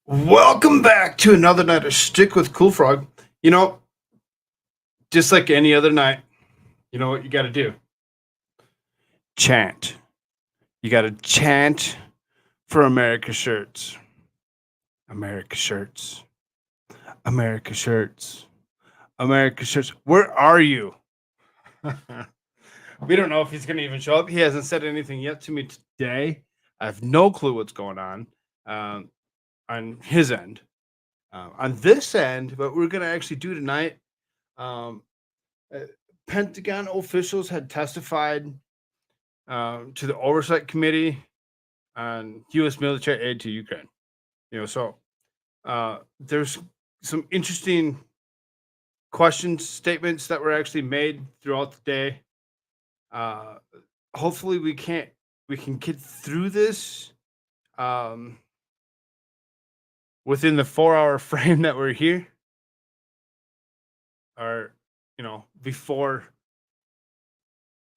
Welcome back to another night of Stick with Cool Frog. You know, just like any other night, you know what you got to do? Chant. You got to chant for America shirts. America shirts. America shirts. America shirts. Where are you? We don't know if he's going to even show up. He hasn't said anything yet to me today. I have no clue what's going um, on his end. On this end, what we're going to actually do tonight. Um, uh, Pentagon officials had testified to the Oversight Committee on U.S. military aid to Ukraine. So there's some interesting questions, statements that were actually made throughout the day. Uh, Hopefully, we can get through this um, within the 4 hour frame that we're here, or before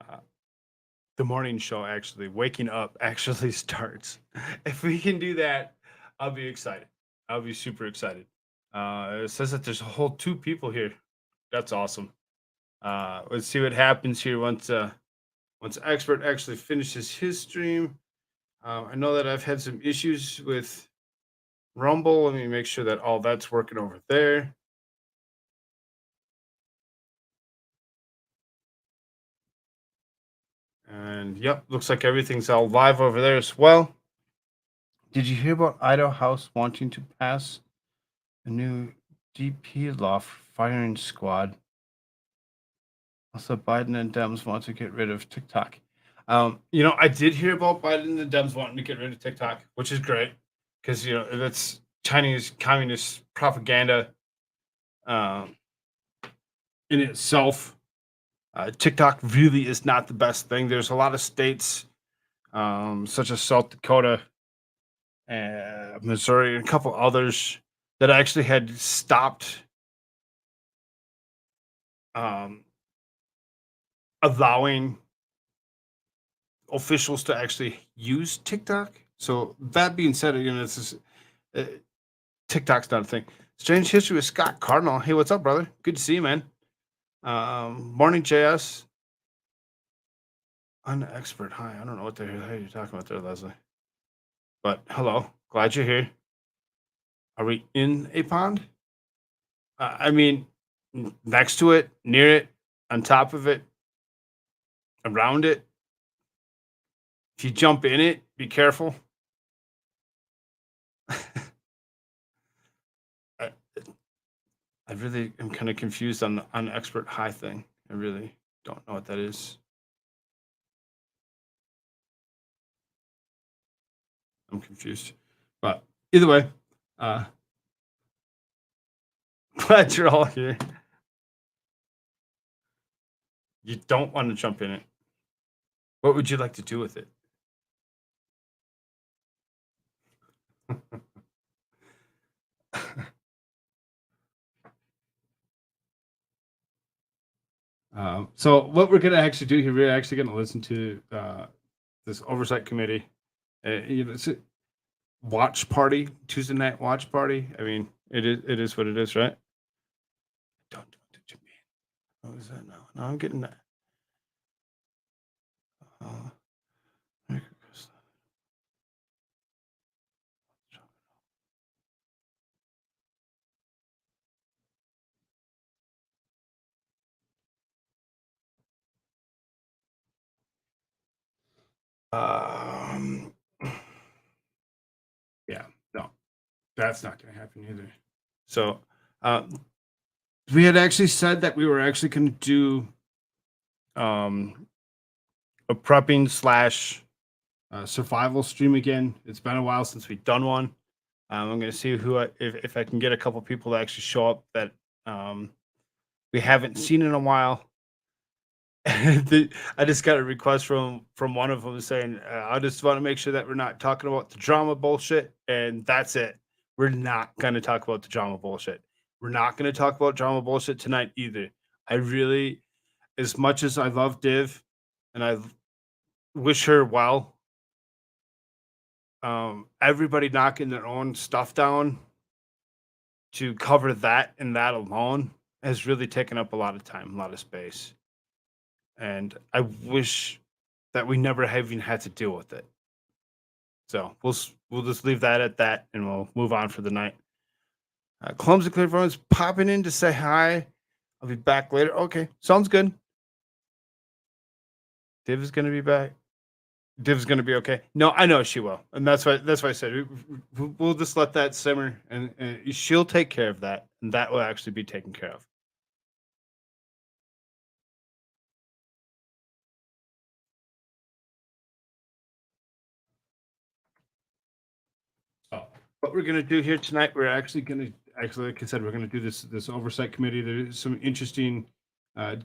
uh, the morning show actually waking up actually starts. If we can do that, I'll be excited. I'll be super excited. It says that there's a whole two people here. That's awesome. Let's see what happens here once expert actually finishes his stream. I know that I've had some issues with Rumble. Let me make sure that all that's working over there. And yep, looks like everything's all live over there as well. Did you hear about Idaho House wanting to pass a new DP law for firing squad? Also, Biden and Dems want to get rid of TikTok. I did hear about Biden and the Dems wanting to get rid of TikTok, which is great because that's Chinese communist propaganda um, in itself. TikTok really is not the best thing. There's a lot of states, such as South Dakota, Missouri, and a couple others that actually had stopped um, allowing officials to actually use TikTok. So that being said, it's just, uh, TikTok's not a thing. Strange history with Scott Cardinal. Hey, what's up, brother? Good to see you, man. Morning, JS. Unexpert. Hi. I don't know what the hell you're talking about there, Leslie. But hello. Glad you're here. Are we in a pond? I mean, next to it, near it, on top of it, around it. If you jump in it, be careful. I, I really am kind of confused on the unexpert high thing. I really don't know what that is. I'm confused. But either way, uh, glad you're all here. You don't want to jump in it. What would you like to do with it? So what we're going to actually do here, we're actually going to listen to this oversight committee. It's a watch party, Tuesday night watch party. I mean, it is what it is, right? Don't do it to me. What is that now? No, I'm getting that. Merry Christmas. Um, yeah, no, that's not going to happen either. So, we had actually said that we were actually going to do um, a prepping slash survival stream again. It's been a while since we've done one. I'm going to see if I can get a couple people to actually show up that we haven't seen in a while. I just got a request from one of them saying, "I just want to make sure that we're not talking about the drama bullshit, and that's it. We're not going to talk about the drama bullshit. We're not going to talk about drama bullshit tonight either. I really, as much as I love Div, and I wish her well, everybody knocking their own stuff down to cover that and that alone has really taken up a lot of time, a lot of space. And I wish that we never have even had to deal with it. So we'll just leave that at that, and we'll move on for the night. Clumsy Clairvoyant's popping in to say hi. I'll be back later. Okay, sounds good. Div is gonna be back. Div's gonna be okay. No, I know she will, and that's why I said we'll just let that simmer, and she'll take care of that, and that will actually be taken care of. Oh. What we're gonna do here tonight, we're actually like I said, we're gonna do this oversight committee. There's some interesting uh,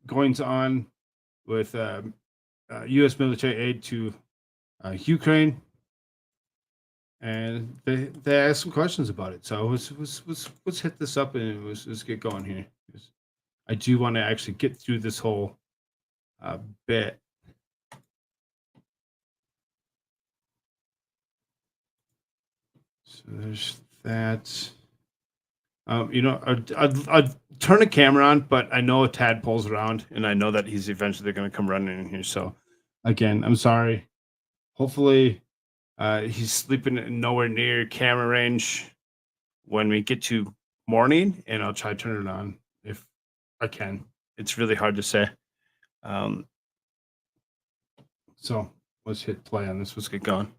goings on with U.S. military aid to Ukraine, and they asked some questions about it. So let's hit this up and let's get going here. I do want to actually get through this whole bit. So there's that. I'd turn a camera on, but I know a tadpole's around, and I know that he's eventually going to come running in here. So, again, I'm sorry. Hopefully, he's sleeping nowhere near camera range when we get to morning, and I'll try to turn it on if I can. It's really hard to say. So let's hit play on this. Let's get going.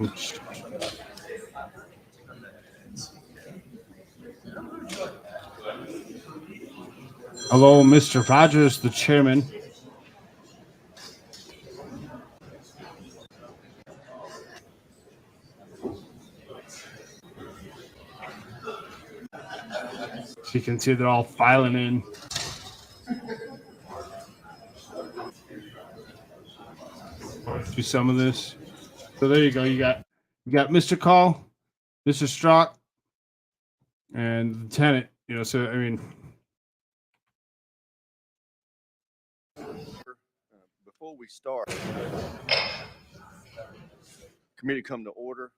Oops. Hello, Mr. Rogers, the chairman. So you can see they're all filing in. Do some of this. So there you go. You got Mr. Call, Mr. Strock, and Lieutenant. So I mean, before we start, committee come to order.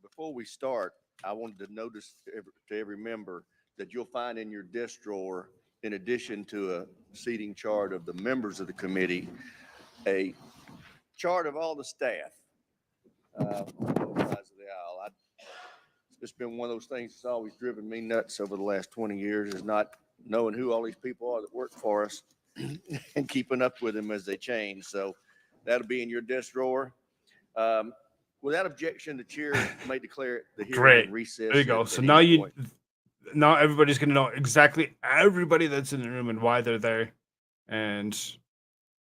Before we start, I wanted to notice to every member that you'll find in your desk drawer, in addition to a seating chart of the members of the committee, a chart of all the staff. Both sides of the aisle. It's been one of those things that's always driven me nuts over the last 20 years, is not knowing who all these people are that work for us and keeping up with them as they change. So that'll be in your desk drawer. Without objection, the chair may declare the hearing in recess. There you go. So now everybody's going to know exactly everybody that's in the room and why they're there. And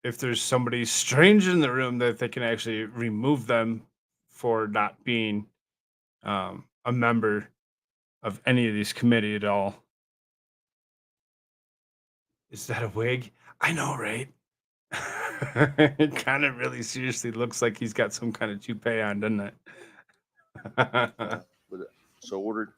if there's somebody strange in the room, that they can actually remove them for not being a member of any of these committee at all. Is that a wig? I know, right? It kind of really seriously looks like he's got some kind of toupee on, doesn't it? So ordered.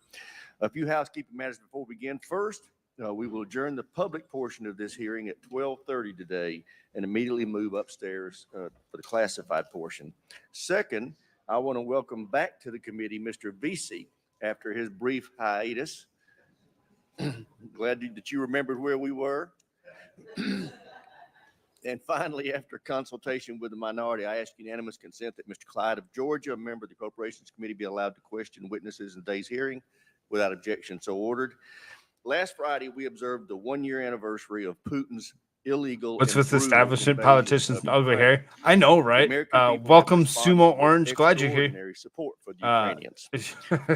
A few housekeeping matters before we begin. First, we will adjourn the public portion of this hearing at 12:30 today and immediately move upstairs for the classified portion. Second, I want to welcome back to the committee Mr. Vesey after his brief hiatus. Glad that you remembered where we were. And finally, after consultation with the minority, I ask unanimous consent that Mr. Clyde of Georgia, a member of the Appropriations Committee, be allowed to question witnesses in today's hearing without objection. So ordered. Last Friday, we observed the one-year anniversary of Putin's illegal. What's with establishment politicians over here? I know, right? Welcome, Sumo Orange. Glad you're here. Support for the Ukrainians.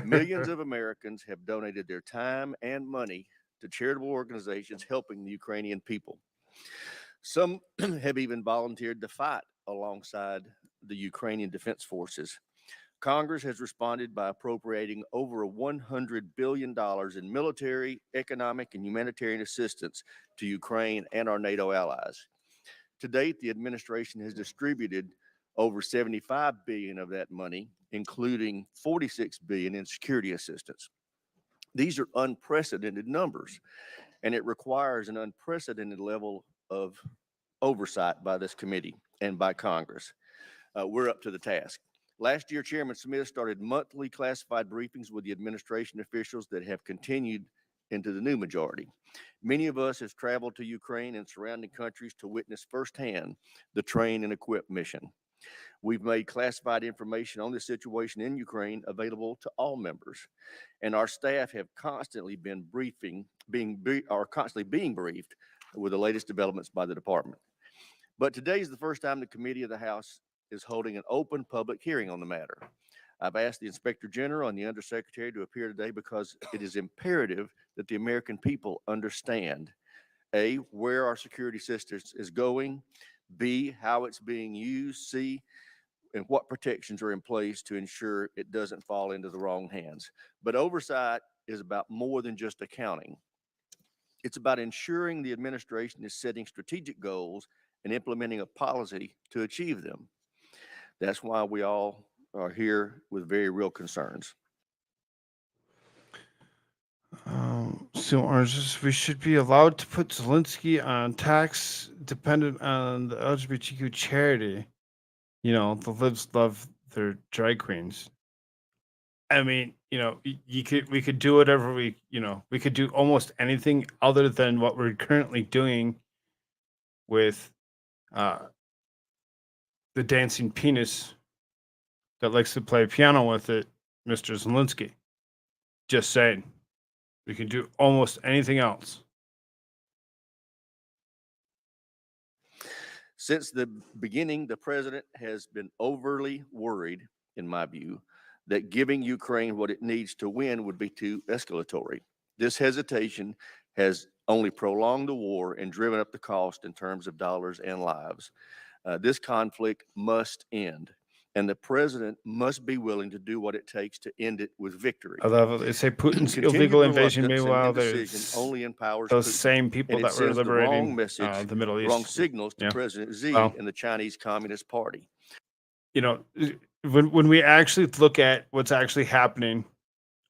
Millions of Americans have donated their time and money to charitable organizations helping the Ukrainian people. Some have even volunteered to fight alongside the Ukrainian Defense Forces. Congress has responded by appropriating over $100 billion in military, economic, and humanitarian assistance to Ukraine and our NATO allies. To date, the administration has distributed over $75 billion of that money, including $46 billion in security assistance. These are unprecedented numbers, and it requires an unprecedented level of oversight by this committee and by Congress. We're up to the task. Last year, Chairman Smith started monthly classified briefings with the administration officials that have continued into the new majority. Many of us have traveled to Ukraine and surrounding countries to witness firsthand the train and equip mission. We've made classified information on the situation in Ukraine available to all members, and our staff have constantly been constantly being briefed with the latest developments by the department. But today is the first time the committee of the House is holding an open public hearing on the matter. I've asked the Inspector General and the Undersecretary to appear today because it is imperative that the American people understand, A, where our security system is going, B, how it's being used, C, and what protections are in place to ensure it doesn't fall into the wrong hands. But oversight is about more than just accounting. It's about ensuring the administration is setting strategic goals and implementing a policy to achieve them. That's why we all are here with very real concerns. So oranges, we should be allowed to put Zelensky on tax dependent on the LGBTQ charity. You know, the libs love their drag queens. I mean, you know, we could do whatever we could do almost anything other than what we're currently doing with the dancing penis that likes to play piano with it, Mr. Zelensky. Just saying. We can do almost anything else. Since the beginning, the president has been overly worried, in my view, that giving Ukraine what it needs to win would be too escalatory. This hesitation has only prolonged the war and driven up the cost in terms of dollars and lives. This conflict must end, and the president must be willing to do what it takes to end it with victory. I love it. They say Putin's Continued illegal invasion. reluctance and Meanwhile, indecision there's only empowers those Putin, same people and it that were sends the liberating wrong message, the Middle East. wrong signals to Yeah. President Xi Well, and the Chinese Communist Party. You know, when we actually look at what's actually happening,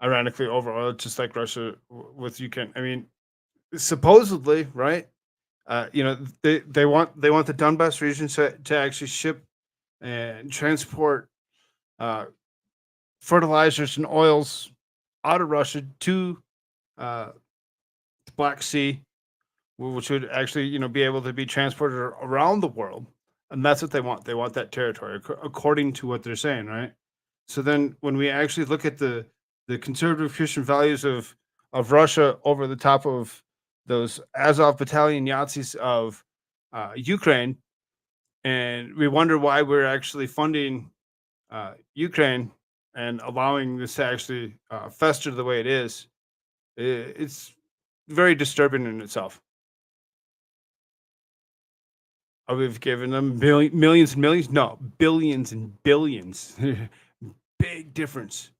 ironically overall, just like Russia with Ukraine. I mean, supposedly, right? You know, they want the Donbass region to actually ship and transport fertilizers and oils out of Russia to the Black Sea, which would actually, you know, be able to be transported around the world. And that's what they want. They want that territory, according to what they're saying, right? So then, when we actually look at the conservative Christian values of Russia over the top of those Azov battalion Yazis of Ukraine, and we wonder why we're actually funding Ukraine and allowing this to actually fester the way it is, it's very disturbing in itself. We've given them millions and millions. No, billions and billions. Big difference.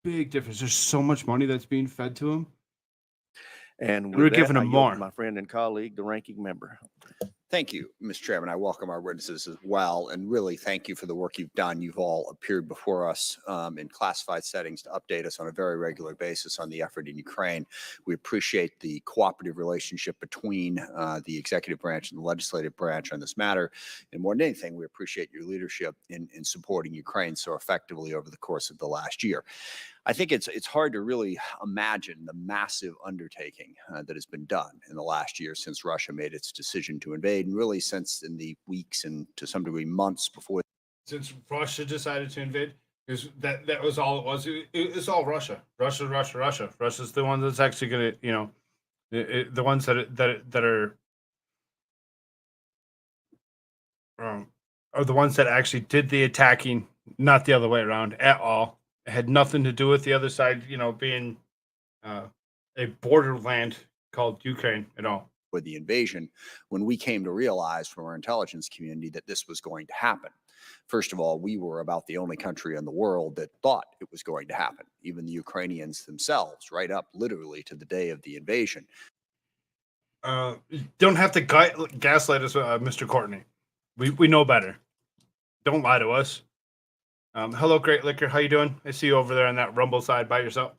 Big difference. There's so much money that's being fed to them. And we're with giving that, I them yield more. to my friend and colleague, the ranking member. Thank you, Mr. Chairman. I welcome our witnesses as well, and really thank you for the work you've done. You've all appeared before us in classified settings to update us on a very regular basis on the effort in Ukraine. We appreciate the cooperative relationship between the executive branch and the legislative branch on this matter. And more than anything, we appreciate your leadership in supporting Ukraine so effectively over the course of the last year. I think it's hard to really imagine the massive undertaking that has been done in the last year since Russia made its decision to invade, and really since in the weeks and to some degree months before. Since Russia decided to invade, because that was all it was. It's all Russia. Russia's the one that's actually going to, you know, the ones that are the ones that actually did the attacking, not the other way around at all. It had nothing to do with the other side, you know, being a borderland called Ukraine at all. With the invasion, when we came to realize from our intelligence community that this was going to happen. First of all, we were about the only country in the world that thought it was going to happen. Even the Ukrainians themselves, right up literally to the day of the invasion. Don't have to gaslight us, Mr. Courtney. We know better. Don't lie to us. Hello, Great Liquor. How you doing? I see you over there on that Rumble side by yourself.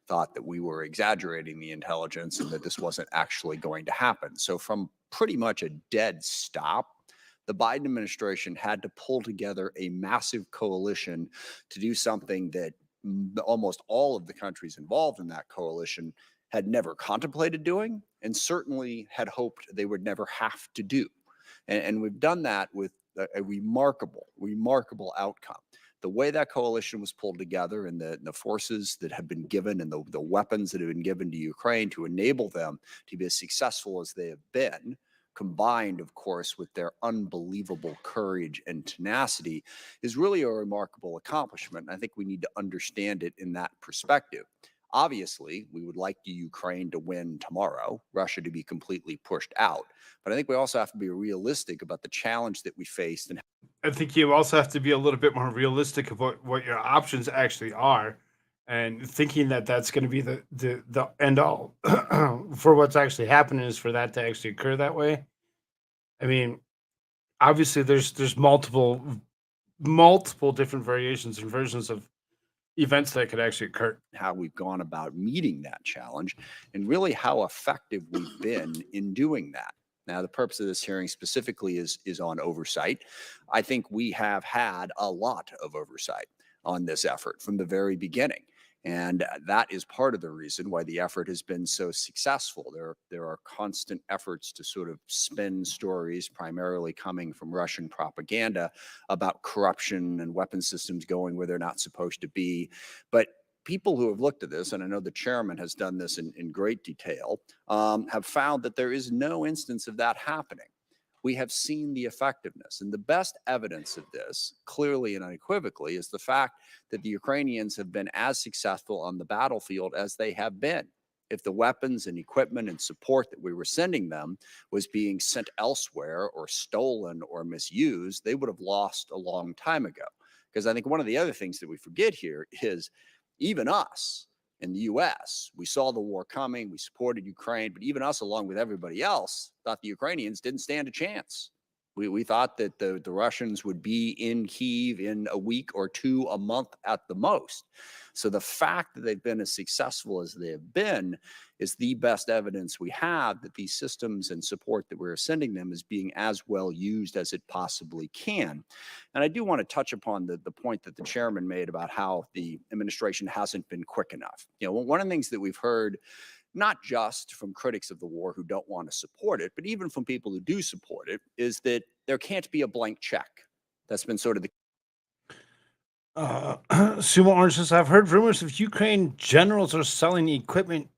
thought that we were exaggerating the intelligence and that this wasn't actually going to happen. So from pretty much a dead stop, the Biden administration had to pull together a massive coalition to do something that almost all of the countries involved in that coalition had never contemplated doing, and certainly had hoped they would never have to do. And we've done that with a remarkable outcome. The way that coalition was pulled together and the forces that have been given and the weapons that have been given to Ukraine to enable them to be as successful as they have been, combined, of course, with their unbelievable courage and tenacity, is really a remarkable accomplishment. And I think we need to understand it in that perspective. Obviously, we would like the Ukraine to win tomorrow, Russia to be completely pushed out. But I think we also have to be realistic about the challenge that we faced. And I think you also have to be a little bit more realistic of what your options actually are, and thinking that that's going to be the end all for what's actually happening is for that to actually occur that way. I mean, obviously there's multiple different variations and versions of events that could actually occur. how we've gone about meeting that challenge and really how effective we've been in doing that. Now, the purpose of this hearing specifically is on oversight. I think we have had a lot of oversight on this effort from the very beginning. And that is part of the reason why the effort has been so successful. There are constant efforts to sort of spin stories, primarily coming from Russian propaganda, about corruption and weapon systems going where they're not supposed to be. But people who have looked at this, and I know the chairman has done this in great detail, have found that there is no instance of that happening. We have seen the effectiveness. And the best evidence of this, clearly and unequivocally, is the fact that the Ukrainians have been as successful on the battlefield as they have been. If the weapons and equipment and support that we were sending them was being sent elsewhere or stolen or misused, they would have lost a long time ago. Because I think one of the other things that we forget here is even us in the US, we saw the war coming, we supported Ukraine, but even us, along with everybody else, thought the Ukrainians didn't stand a chance. We thought that the Russians would be in Kyiv in a week or two, a month at the most. So the fact that they've been as successful as they have been is the best evidence we have that these systems and support that we're sending them is being as well used as it possibly can. And I do want to touch upon the point that the chairman made about how the administration hasn't been quick enough. You know, one of the things that we've heard, not just from critics of the war who don't want to support it, but even from people who do support it, is that there can't be a blank check. That's been sort of the Sumo Orange says, I've heard rumors of Ukraine generals are selling equipment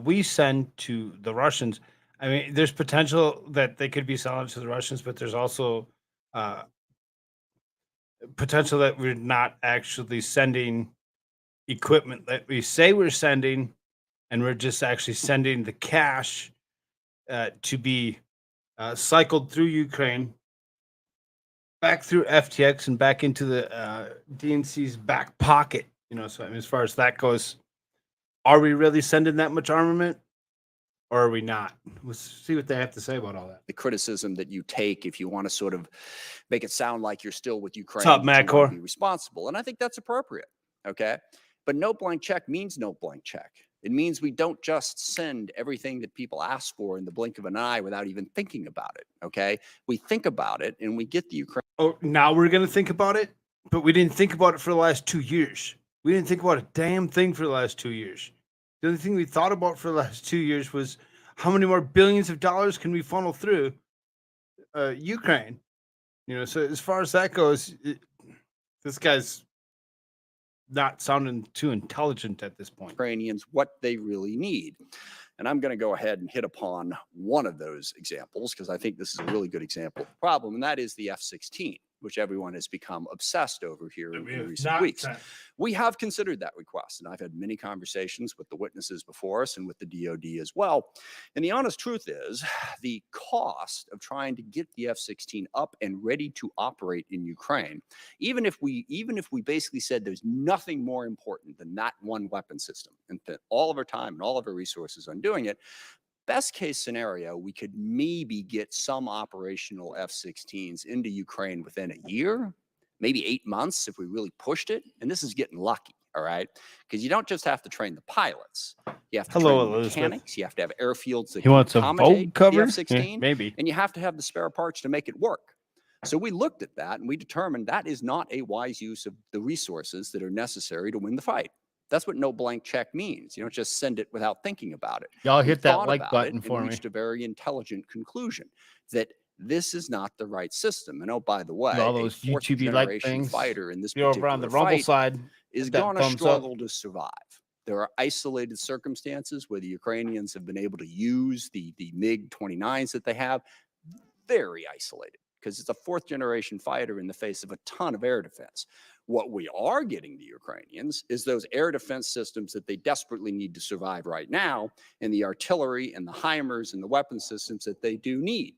we send to the Russians. I mean, there's potential that they could be selling to the Russians, but there's also uh, potential that we're not actually sending equipment that we say we're sending, and we're just actually sending the cash to be cycled through Ukraine, back through FTX, and back into the DNC's back pocket. You know, so I mean, as far as that goes, are we really sending that much armament, or are we not? Let's see what they have to say about all that. the criticism that you take if you want to sort of make it sound like you're still with Ukraine, up, but Matt you want to Core? be responsible. And I think that's appropriate. Okay. But no blank check means no blank check. It means we don't just send everything that people ask for in the blink of an eye without even thinking about it. Okay. We think about it and we get the Ukraine. Oh, now we're going to think about it, but we didn't think about it for the last 2 years. We didn't think about a damn thing for the last 2 years. The only thing we thought about for the last 2 years was how many more billions of dollars can we funnel through Ukraine. You know, so as far as that goes, this guy's not sounding too intelligent at this point. Ukrainians what they really need. And I'm going to go ahead and hit upon one of those examples because I think this is a really good example of the problem, and that is the F-16, which everyone has become obsessed over here in recent weeks. We have considered that request, and I've had many conversations with the witnesses before us and with the DOD as well. And the honest truth is the cost of trying to get the F-16 up and ready to operate in Ukraine, even if we basically said there's nothing more important than that one weapon system and spent all of our time and all of our resources on doing it, best case scenario, we could maybe get some operational F-16s into Ukraine within a year, maybe 8 months if we really pushed it. And this is getting lucky. All right. Because you don't just have to train the pilots. You have to Hello, train the Elizabeth. mechanics. You have to have airfields that He can wants a accommodate Vogue cover? the Yeah, F-16. maybe. And you have to have the spare parts to make it work. So we looked at that and we determined that is not a wise use of the resources that are necessary to win the fight. That's what no blank check means. You don't just send it without thinking about it. Y'all We hit that thought like about button it for and me. reached a very intelligent conclusion that this is not the right system. And oh, by the way, All a those fourth YouTube like generation things. fighter in this If you're over on the particular Rumble fight side, is hit that going to thumbs up. struggle to survive. There are isolated circumstances where the Ukrainians have been able to use the MiG-29s that they have, very isolated, because it's a fourth generation fighter in the face of a ton of air defense. What we are getting the Ukrainians is those air defense systems that they desperately need to survive right now, and the artillery and the HIMARS and the weapon systems that they do need.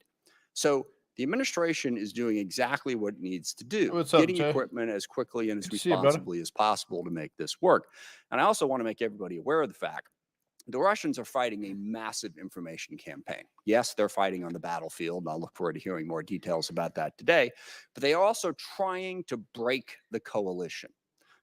So the administration is doing exactly what it needs to do, What's up, getting Jay? equipment as quickly and as Good to see you, brother. responsibly as possible to make this work. And I also want to make everybody aware of the fact the Russians are fighting a massive information campaign. Yes, they're fighting on the battlefield, and I'll look forward to hearing more details about that today. But they are also trying to break the coalition.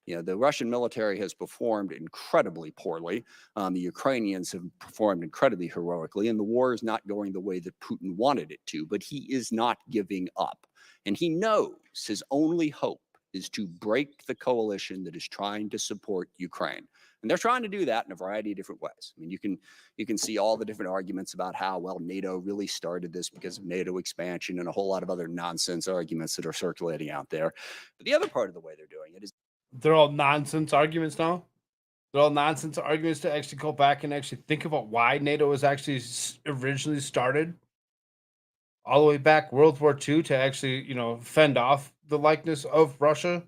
You know, the Russian military has performed incredibly poorly. The Ukrainians have performed incredibly heroically, and the war is not going the way that Putin wanted it to, but he is not giving up. And he knows his only hope is to break the coalition that is trying to support Ukraine. And they're trying to do that in a variety of different ways. I mean, you can see all the different arguments about how, well, NATO really started this because of NATO expansion and a whole lot of other nonsense arguments that are circulating out there. But the other part of the way they're doing it is They're all nonsense arguments now. They're all nonsense arguments to actually go back and actually think about why NATO was actually originally started. All the way back World War II to actually, fend off the likeness of Russia.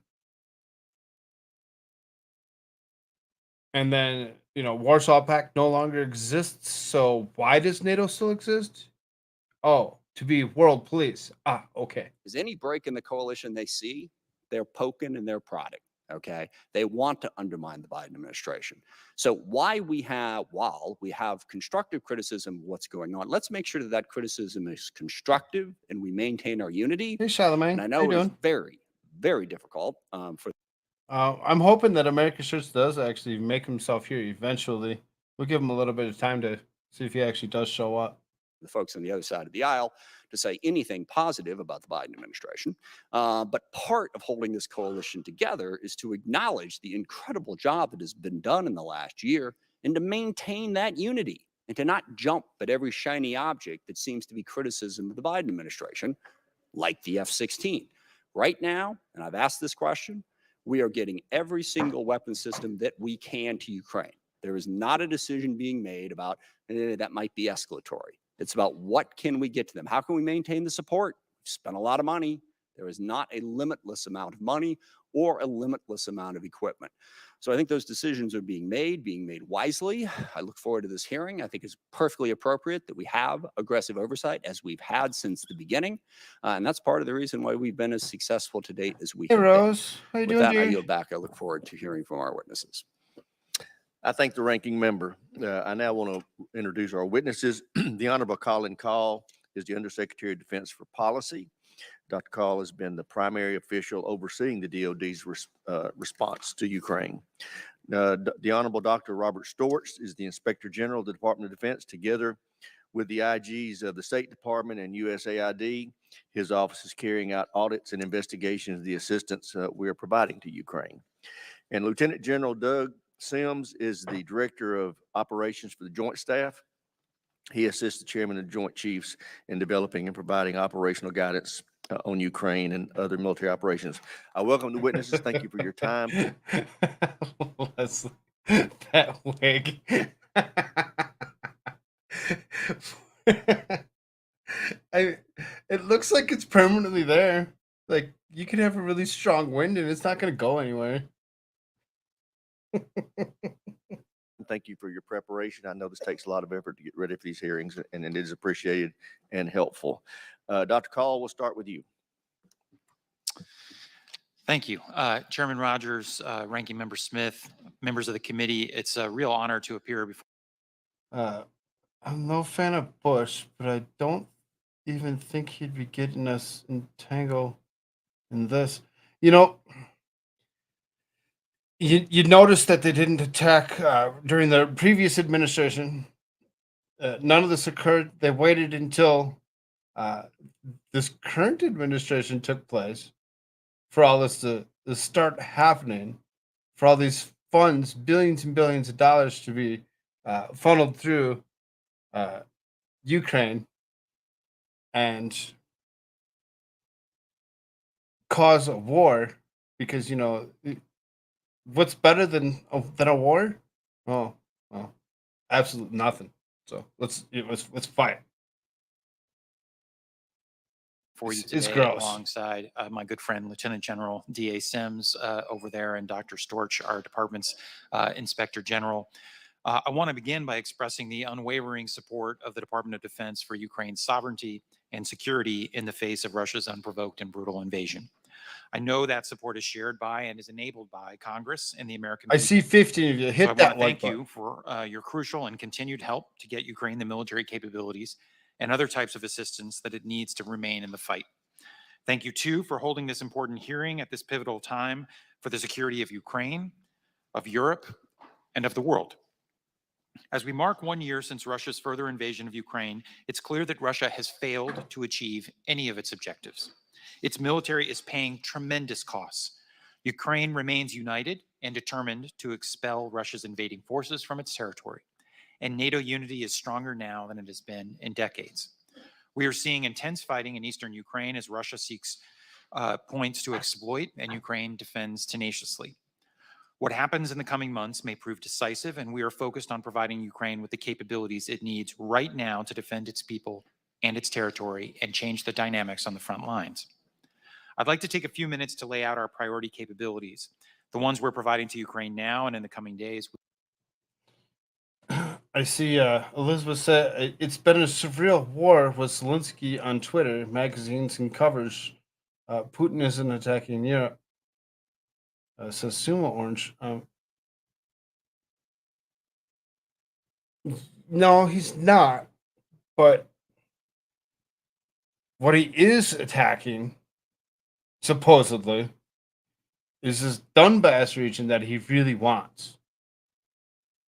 And then, Warsaw Pact no longer exists. So why does NATO still exist? Oh, to be world police. Ah, okay. is any break in the coalition they see, they're poking and they're prodding. Okay. They want to undermine the Biden administration. So while we have constructive criticism of what's going on, let's make sure that that criticism is constructive and we maintain our unity. Hey, Charlemagne. And I How you know it's doing? very, very difficult for I'm hoping that America Shirts does actually make himself here eventually. We'll give him a little bit of time to see if he actually does show up. the folks on the other side of the aisle to say anything positive about the Biden administration. But part of holding this coalition together is to acknowledge the incredible job that has been done in the last year and to maintain that unity and to not jump at every shiny object that seems to be criticism of the Biden administration, like the F-16. Right now, and I've asked this question, we are getting every single weapon system that we can to Ukraine. There is not a decision being made about that might be escalatory. It's about what can we get to them? How can we maintain the support? We've spent a lot of money. There is not a limitless amount of money or a limitless amount of equipment. So I think those decisions are being made wisely. I look forward to this hearing. I think it's perfectly appropriate that we have aggressive oversight as we've had since the beginning. And that's part of the reason why we've been as successful to date as we Hey, have been. Rose. How you With doing, that, I dear? yield back. I look forward to hearing from our witnesses. I thank the ranking member. I now want to introduce our witnesses. The Honorable Colin Call is the Undersecretary of Defense for Policy. Dr. Call has been the primary official overseeing the DoD's response to Ukraine. The Honorable Dr. Robert Storch is the Inspector General of the Department of Defense. Together with the IGs of the State Department and USAID, his office is carrying out audits and investigations of the assistance we are providing to Ukraine. And Lieutenant General Doug Sims is the Director of Operations for the Joint Staff. He assists the Chairman of the Joint Chiefs in developing and providing operational guidance on Ukraine and other military operations. I welcome the witnesses. Thank you for your time. Leslie, that wig. It looks like it's permanently there. Like you could have a really strong wind and it's not going to go anywhere. Thank you for your preparation. I know this takes a lot of effort to get ready for these hearings, and it is appreciated and helpful. Dr. Call, we'll start with you. Thank you. Chairman Rogers, Ranking Member Smith, members of the committee, it's a real honor to appear before. I'm no fan of Bush, but I don't even think he'd be getting us entangled in this. You notice that they didn't attack during the previous administration. None of this occurred. They waited until uh, this current administration took place for all this to start happening, for all these funds, billions and billions of dollars to be funneled through Ukraine and cause a war. Because what's better than a war? Oh, well, absolutely nothing. So let's fight. For you It's today gross. alongside my good friend, Lieutenant General D.A. Sims over there, and Dr. Storch, our department's Inspector General. I want to begin by expressing the unwavering support of the Department of Defense for Ukraine's sovereignty and security in the face of Russia's unprovoked and brutal invasion. I know that support is shared by and is enabled by Congress and the American I people. see 15 of you. So I Hit want that to like thank button. you for your crucial and continued help to get Ukraine the military capabilities and other types of assistance that it needs to remain in the fight. Thank you, too, for holding this important hearing at this pivotal time for the security of Ukraine, of Europe, and of the world. As we mark 1 year since Russia's further invasion of Ukraine, it's clear that Russia has failed to achieve any of its objectives. Its military is paying tremendous costs. Ukraine remains united and determined to expel Russia's invading forces from its territory. And NATO unity is stronger now than it has been in decades. We are seeing intense fighting in eastern Ukraine as Russia seeks points to exploit and Ukraine defends tenaciously. What happens in the coming months may prove decisive, and we are focused on providing Ukraine with the capabilities it needs right now to defend its people and its territory and change the dynamics on the front lines. I'd like to take a few minutes to lay out our priority capabilities, the ones we're providing to Ukraine now and in the coming days. I see Elizabeth said it's been a surreal war with Zelensky on Twitter, magazines, and covers. Putin isn't attacking Europe. Says Sumo Orange. No, he's not. But what he is attacking, supposedly, is this Donbass region that he really wants.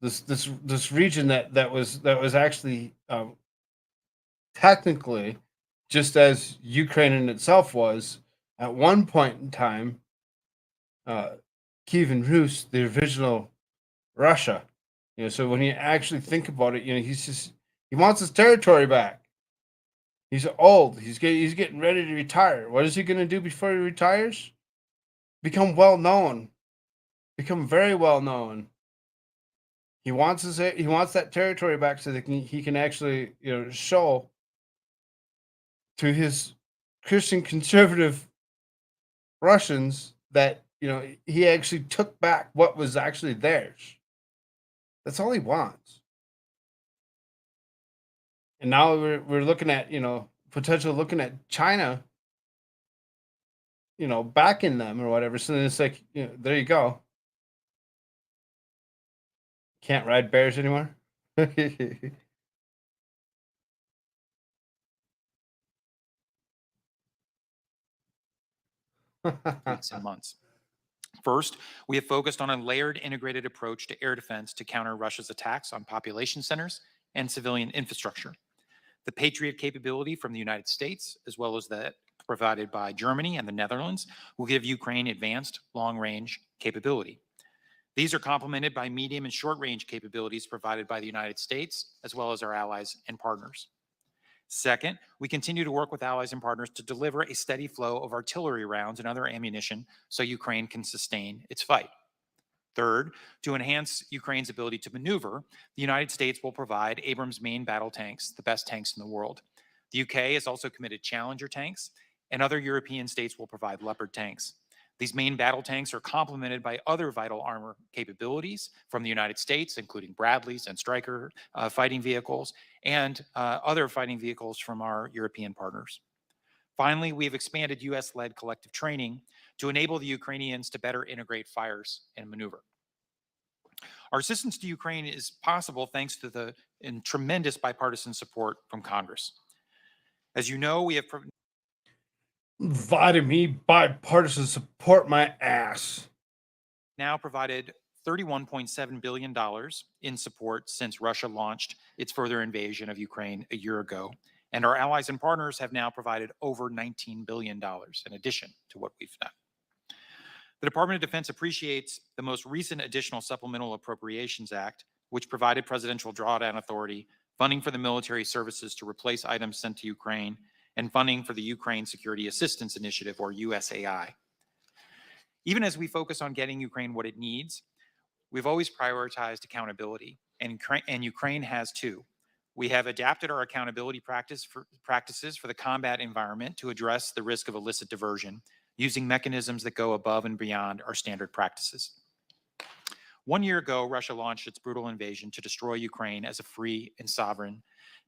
This region that was actually technically, just as Ukraine in itself was at one point in time, Kievan Rus, the original Russia. So when you actually think about it, he wants his territory back. He's old. He's getting ready to retire. What is he going to do before he retires? Become well known. Become very well known. He wants that territory back so that he can actually show to his Christian conservative Russians that he actually took back what was actually theirs. That's all he wants. And now we're looking at potential looking at China backing them or whatever. So then it's like there you go. Can't ride bears anymore. Weeks and months. First, we have focused on a layered integrated approach to air defense to counter Russia's attacks on population centers and civilian infrastructure. The Patriot capability from the United States, as well as that provided by Germany and the Netherlands, will give Ukraine advanced long-range capability. These are complemented by medium and short-range capabilities provided by the United States, as well as our allies and partners. Second, we continue to work with allies and partners to deliver a steady flow of artillery rounds and other ammunition so Ukraine can sustain its fight. Third, to enhance Ukraine's ability to maneuver, the United States will provide Abrams main battle tanks, the best tanks in the world. The UK has also committed Challenger tanks, and other European states will provide Leopard tanks. These main battle tanks are complemented by other vital armor capabilities from the United States, including Bradleys and Stryker fighting vehicles, and other fighting vehicles from our European partners. Finally, we have expanded US-led collective training to enable the Ukrainians to better integrate fires and maneuver. Our assistance to Ukraine is possible thanks to the tremendous bipartisan support from Congress. As you know, we have Vitamin bipartisan support my ass. now provided $31.7 billion in support since Russia launched its further invasion of Ukraine a year ago. And our allies and partners have now provided over $19 billion in addition to what we've done. The Department of Defense appreciates the most recent additional Supplemental Appropriations Act, which provided presidential drawdown authority, funding for the military services to replace items sent to Ukraine, and funding for the Ukraine Security Assistance Initiative, or USAI. Even as we focus on getting Ukraine what it needs, we've always prioritized accountability, and Ukraine has too. We have adapted our accountability practices for the combat environment to address the risk of illicit diversion, using mechanisms that go above and beyond our standard practices. 1 year ago, Russia launched its brutal invasion to destroy Ukraine as a free and sovereign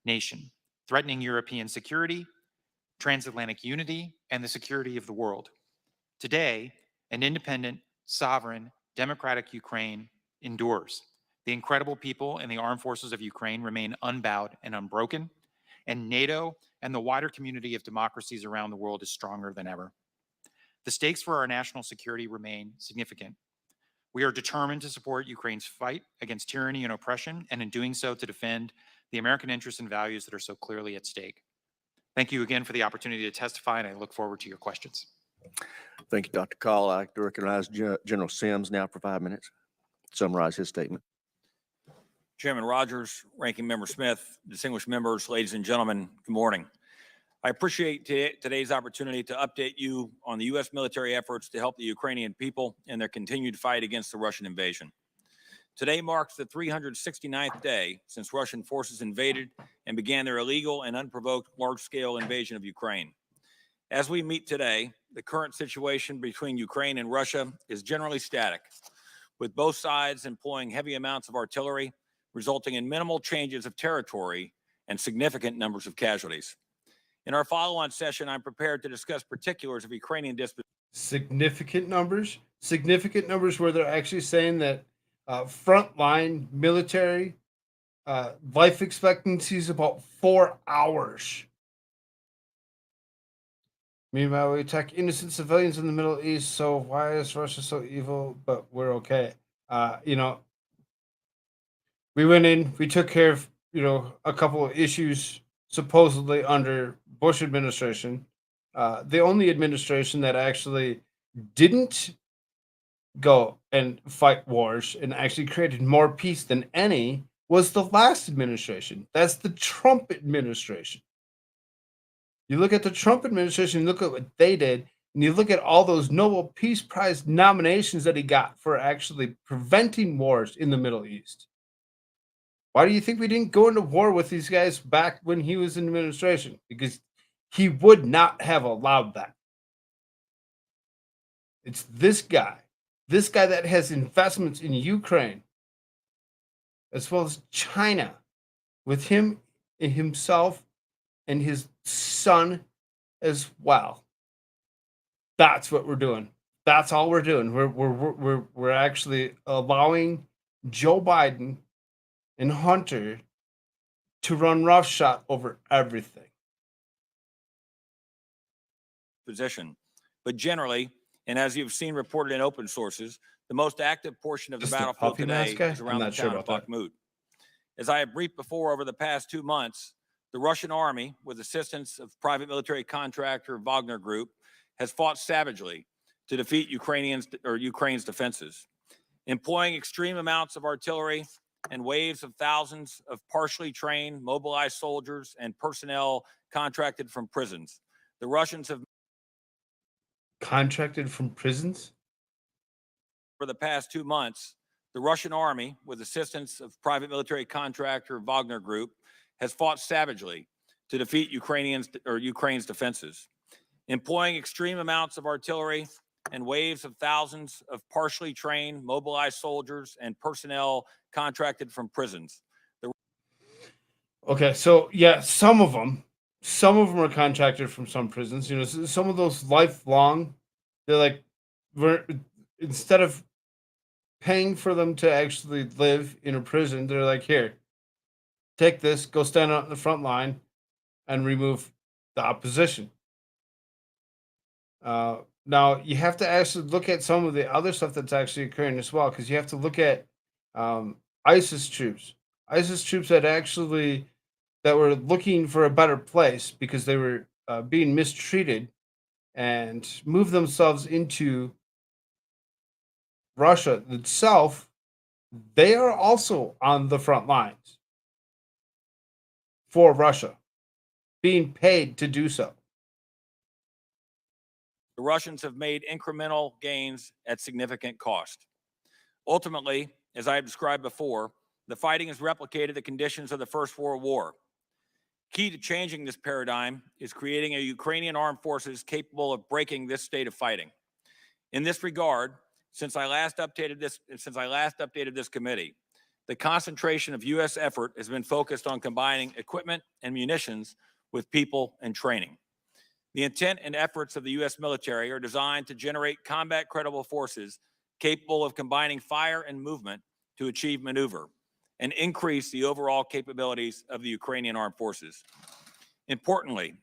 nation, threatening European security, transatlantic unity, and the security of the world. Today, an independent, sovereign, democratic Ukraine endures. The incredible people in the armed forces of Ukraine remain unbowed and unbroken, and NATO and the wider community of democracies around the world is stronger than ever. The stakes for our national security remain significant. We are determined to support Ukraine's fight against tyranny and oppression, and in doing so, to defend the American interests and values that are so clearly at stake. Thank you again for the opportunity to testify, and I look forward to your questions. Thank you, Dr. Call. I like to recognize General Sims now for 5 minutes. Summarize his statement. Chairman Rogers, Ranking Member Smith, distinguished members, ladies and gentlemen, good morning. I appreciate today's opportunity to update you on the U.S. military efforts to help the Ukrainian people in their continued fight against the Russian invasion. Today marks the 369th day since Russian forces invaded and began their illegal and unprovoked large-scale invasion of Ukraine. As we meet today, the current situation between Ukraine and Russia is generally static, with both sides employing heavy amounts of artillery, resulting in minimal changes of territory and significant numbers of casualties. In our follow-on session, I'm prepared to discuss particulars of Ukrainian disposition. Significant numbers where they're actually saying that frontline military life expectancy is about 4 hours. Meanwhile, we attack innocent civilians in the Middle East, so why is Russia so evil? But we're okay. We went in, we took care of, a couple of issues supposedly under Bush administration. The only administration that actually didn't go and fight wars and actually created more peace than any was the last administration. That's the Trump administration. You look at the Trump administration, you look at what they did, and you look at all those Nobel Peace Prize nominations that he got for actually preventing wars in the Middle East. Why do you think we didn't go into war with these guys back when he was in administration? Because he would not have allowed that. It's this guy that has investments in Ukraine, as well as China, with him and himself and his son as well. That's what we're doing. That's all we're doing. We're actually allowing Joe Biden and Hunter to run roughshod over everything. Position. But generally, and as you've seen reported in open sources, the most active portion of the Just a battlefield puppy today mask guy? is I'm around the not sure town of about that. Bakhmut. As I have briefed before, over the past 2 months, the Russian army, with assistance of private military contractor Wagner Group, has fought savagely to defeat Ukraine's defenses, employing extreme amounts of artillery and waves of thousands of partially trained, mobilized soldiers and personnel contracted from prisons. The Russians have Contracted from prisons? for the past 2 months, the Russian army, with assistance of private military contractor Wagner Group, has fought savagely to defeat Ukraine's defenses, employing extreme amounts of artillery and waves of thousands of partially trained, mobilized soldiers and personnel contracted from prisons. Okay, so yeah, some of them are contracted from some prisons. Some of those lifelong, they're like, instead of paying for them to actually live in a prison, they're like, here, take this, go stand out in the front line and remove the opposition. Now you have to actually look at some of the other stuff that's actually occurring as well, because you have to look at ISIS troops. ISIS troops that were looking for a better place because they were being mistreated and moved themselves into Russia itself. They are also on the front lines for Russia, being paid to do so. The Russians have made incremental gains at significant cost. Ultimately, as I have described before, the fighting has replicated the conditions of the First World War. Key to changing this paradigm is creating a Ukrainian armed forces capable of breaking this state of fighting. In this regard, since I last updated this committee, the concentration of U.S. effort has been focused on combining equipment and munitions with people and training. The intent and efforts of the U.S. military are designed to generate combat credible forces capable of combining fire and movement to achieve maneuver and increase the overall capabilities of the Ukrainian armed forces. Importantly,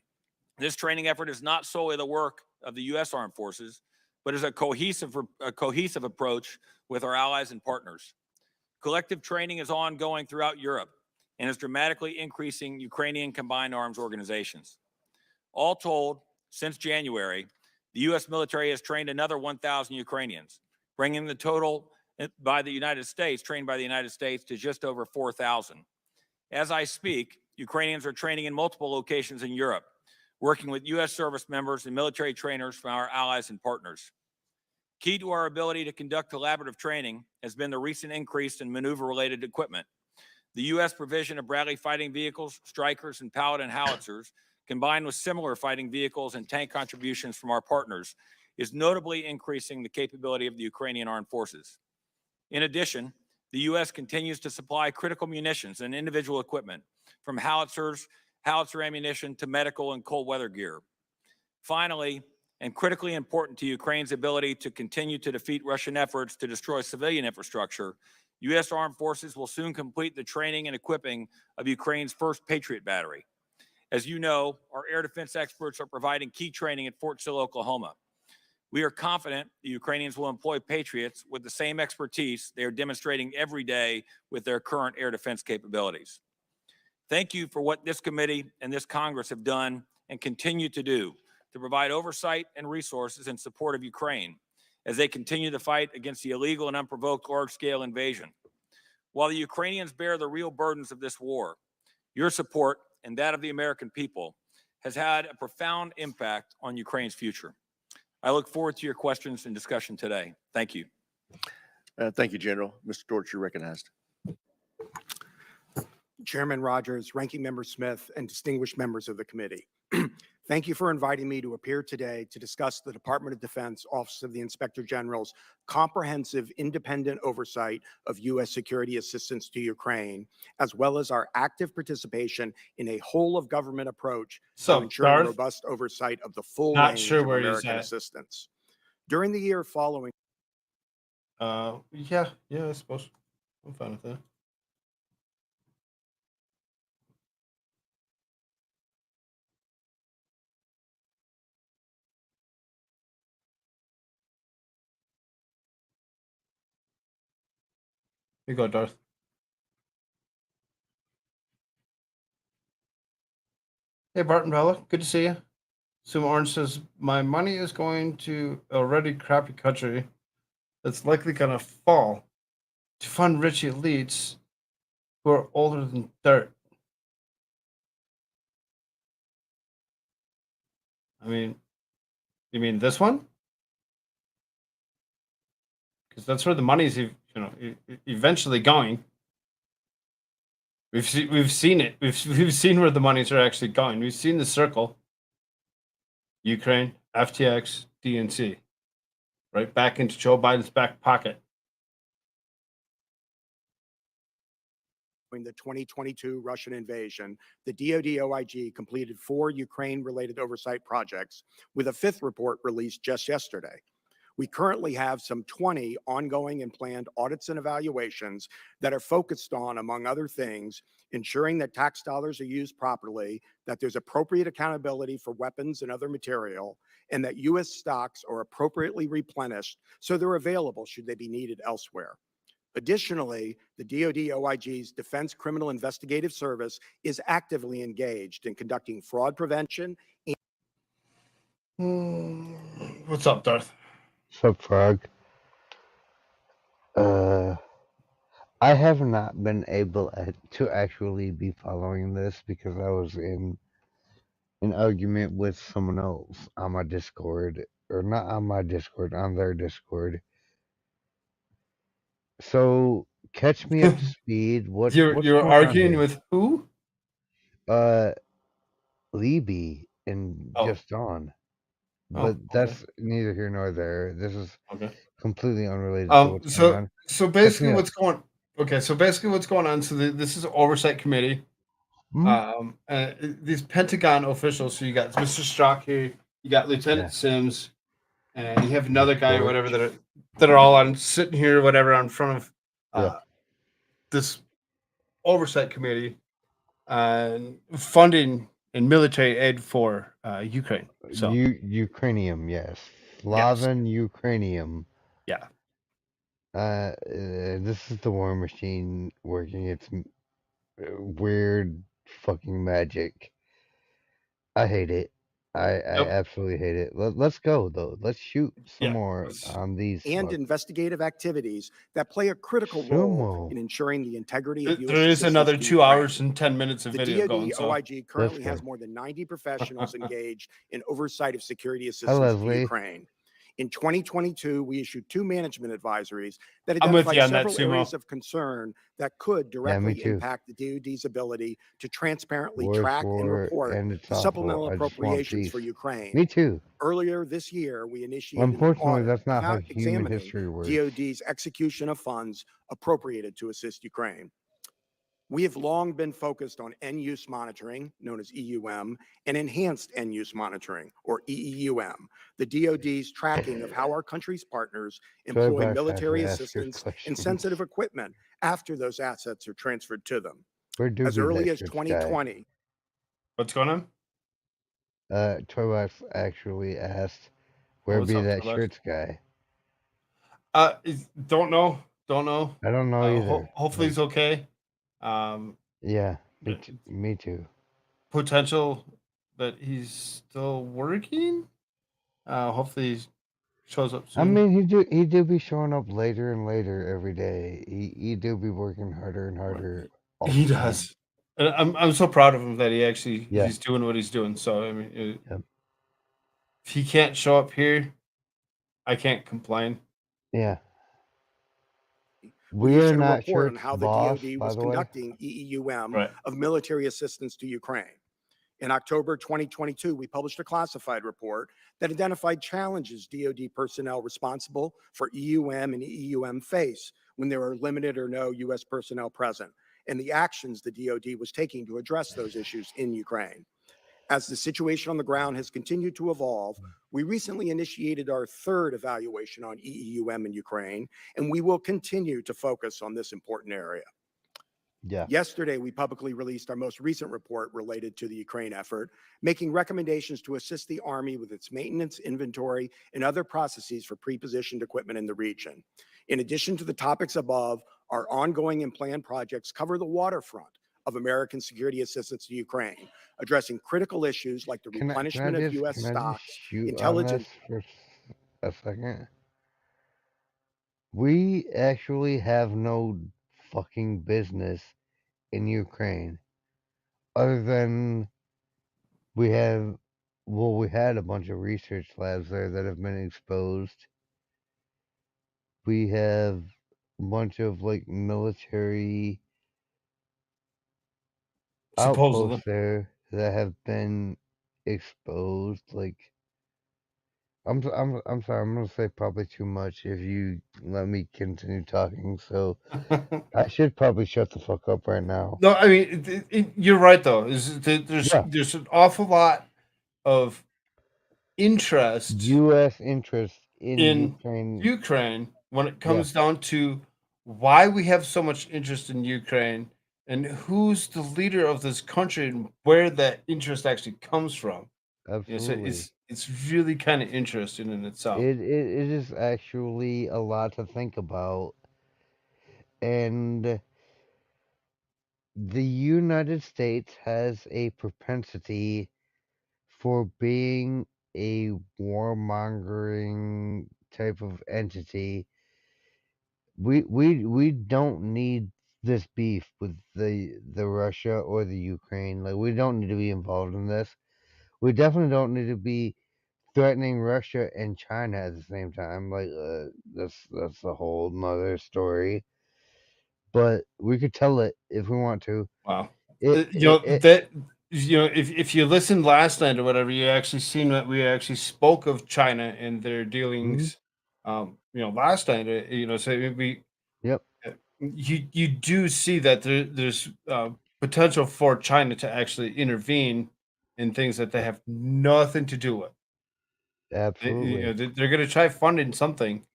this training effort is not solely the work of the U.S. armed forces, but is a cohesive approach with our allies and partners. Collective training is ongoing throughout Europe and is dramatically increasing Ukrainian combined arms organizations. All told, since January, the U.S. military has trained another 1,000 Ukrainians, bringing the total trained by the United States to just over 4,000. As I speak, Ukrainians are training in multiple locations in Europe, working with U.S. service members and military trainers from our allies and partners. Key to our ability to conduct collaborative training has been the recent increase in maneuver-related equipment. The U.S. provision of Bradley fighting vehicles, Strykers, and Paladin howitzers, combined with similar fighting vehicles and tank contributions from our partners, is notably increasing the capability of the Ukrainian armed forces. In addition, the U.S. continues to supply critical munitions and individual equipment, from howitzers, howitzer ammunition to medical and cold weather gear. Finally, and critically important to Ukraine's ability to continue to defeat Russian efforts to destroy civilian infrastructure, U.S. armed forces will soon complete the training and equipping of Ukraine's first Patriot battery. As you know, our air defense experts are providing key training at Fort Sill, Oklahoma. We are confident the Ukrainians will employ Patriots with the same expertise they are demonstrating every day with their current air defense capabilities. Thank you for what this committee and this Congress have done and continue to do to provide oversight and resources in support of Ukraine as they continue the fight against the illegal and unprovoked large-scale invasion. While the Ukrainians bear the real burdens of this war, your support and that of the American people has had a profound impact on Ukraine's future. I look forward to your questions and discussion today. Thank you. Thank you, General. Mr. Dortch, you're recognized. Chairman Rogers, Ranking Member Smith, and distinguished members of the committee. Thank you for inviting me to appear today to discuss the Department of Defense Office of the Inspector General's comprehensive independent oversight of U.S. security assistance to Ukraine, as well as our active participation in a whole-of-government approach to ensuring robust oversight of the full range of American assistance. During the year following... Yeah, I suppose. I'm fine with that. Here you go, Darth. Hey, Barton Bella. Good to see you. Suma Orange says, my money is going to a already crappy country that's likely going to fall to fund rich elites who are older than dirt. I mean, you mean this one? Because that's where the money's, eventually going. We've seen it. We've seen where the monies are actually going. We've seen the circle. Ukraine, FTX, DNC, right back into Joe Biden's back pocket. During the 2022 Russian invasion, the DoD OIG completed 4 Ukraine-related oversight projects, with a 5th report released just yesterday. We currently have some 20 ongoing and planned audits and evaluations that are focused on, among other things, ensuring that tax dollars are used properly, that there's appropriate accountability for weapons and other material, and that U.S. stocks are appropriately replenished so they're available should they be needed elsewhere. Additionally, the DoD OIG's Defense Criminal Investigative Service is actively engaged in conducting fraud prevention. What's up, Darth? Sup, Frog? I have not been able to actually be following this because I was in an argument with someone else on my Discord, or not on my Discord, on their Discord. So catch me up to speed. What's You're going on arguing here? with who? Libby and Oh. Just Dawn. Oh, But okay. that's neither here nor there. This is Okay. completely unrelated to what's going on. So Catch basically me up. what's going on. So this is an oversight committee. Hmm? These Pentagon officials. So you got Mr. Strzok here, you got Lieutenant Yeah. Sims, and you have another guy or whatever George. that are all on sitting here or whatever in front of Yeah. this oversight committee on funding and military aid for Ukraine. So Ukrainium, yes. Slaven Ukrainium. yeah. This is the war machine working its weird fucking magic. I hate it. I Yep. absolutely hate it. Let's go though. Let's shoot some Yeah, more let's- on these. And investigative activities that play a critical role Sumo. in ensuring the integrity of U.S. There is assistance another to 2 Ukraine. hours and 10 minutes of The video DoD going. So OIG currently Let's has go. more than 90 professionals engaged in oversight of security Hi, assistance to Leslie. Ukraine. In 2022, we issued 2 management advisories that I'm with identified you on that, several areas Sumo. of concern that could me directly too. impact the DoD's ability to transparently War's track and war report and it's the awful. supplemental I just want appropriations for peace. Ukraine. Me too. Earlier this year, we initiated an Unfortunately, audit that's not how human examining history works. DoD's execution of funds appropriated to assist Ukraine. We have long been focused on end-use monitoring, known as EUM, and enhanced end-use monitoring, or EEUM, the DoD's tracking of how our country's partners Joy employ Box military has to ask your assistance and questions. sensitive equipment after those assets are transferred to them. Where do As be early that as shirts guy? 2020, What's going on? Toy Box actually asked, "Where What's be up, that Toy Box? shirts guy?" Don't know. Don't know. I don't know either. Hopefully Like, he's okay. yeah, It's me too. potential that he's still working. Hopefully he shows up soon. I mean, he do be showing up later and later every day. He do be working harder and harder. All He the time. does. And I'm so proud of him that Yeah. he's doing what he's doing. So I mean, Yep. if he can't show up here, I can't complain. Yeah. we We are issued a not report on shirts how the boss, DoD by was the way. conducting EEUM Right. of military assistance to Ukraine. In October 2022, we published a classified report that identified challenges DoD personnel responsible for EUM and EEUM face when there are limited or no U.S. personnel present, and the actions the DoD was taking to address those issues in Ukraine. As the situation on the ground has continued to evolve, we recently initiated our 3rd evaluation on EEUM in Ukraine, and we will continue to focus on this important area. Yeah. Yesterday, we publicly released our most recent report related to the Ukraine effort, making recommendations to assist the Army with its maintenance, inventory, and other processes for pre-positioned equipment in the region. In addition to the topics above, our ongoing and planned projects cover the waterfront of American security assistance to Ukraine, addressing critical issues like the replenishment of U.S. Can I stocks, just shoot intelligence. on this for a second? We actually have no fucking business in Ukraine, other than we had a bunch of research labs there that have been exposed. We have a bunch of like military Supposedly. outposts there that have been exposed. Like, I'm sorry, I'm gonna say probably too much if you let me continue talking. So I should probably shut the fuck up right now. No, I mean you're right though. Yeah. There's an awful lot of interest U.S. interest in in Ukraine. Ukraine when it comes down to why we have so much interest in Ukraine and who's the leader of this country and where that interest actually comes from. So Absolutely. it's really kind of interesting in itself. It is actually a lot to think about. And the United States has a propensity for being a warmongering type of entity. We don't need this beef with the Russia or the Ukraine. Like, we don't need to be involved in this. We definitely don't need to be threatening Russia and China at the same time. Like, that's a whole nother story. But we could tell it if we want to. Wow. It You it, know it that if you listened last night or whatever, you actually seen that we actually spoke of China and their mhm, dealings. Last night, so yep, you do see that there's potential for China to actually intervene in things that they have nothing to do with. absolutely. They're going to try funding something,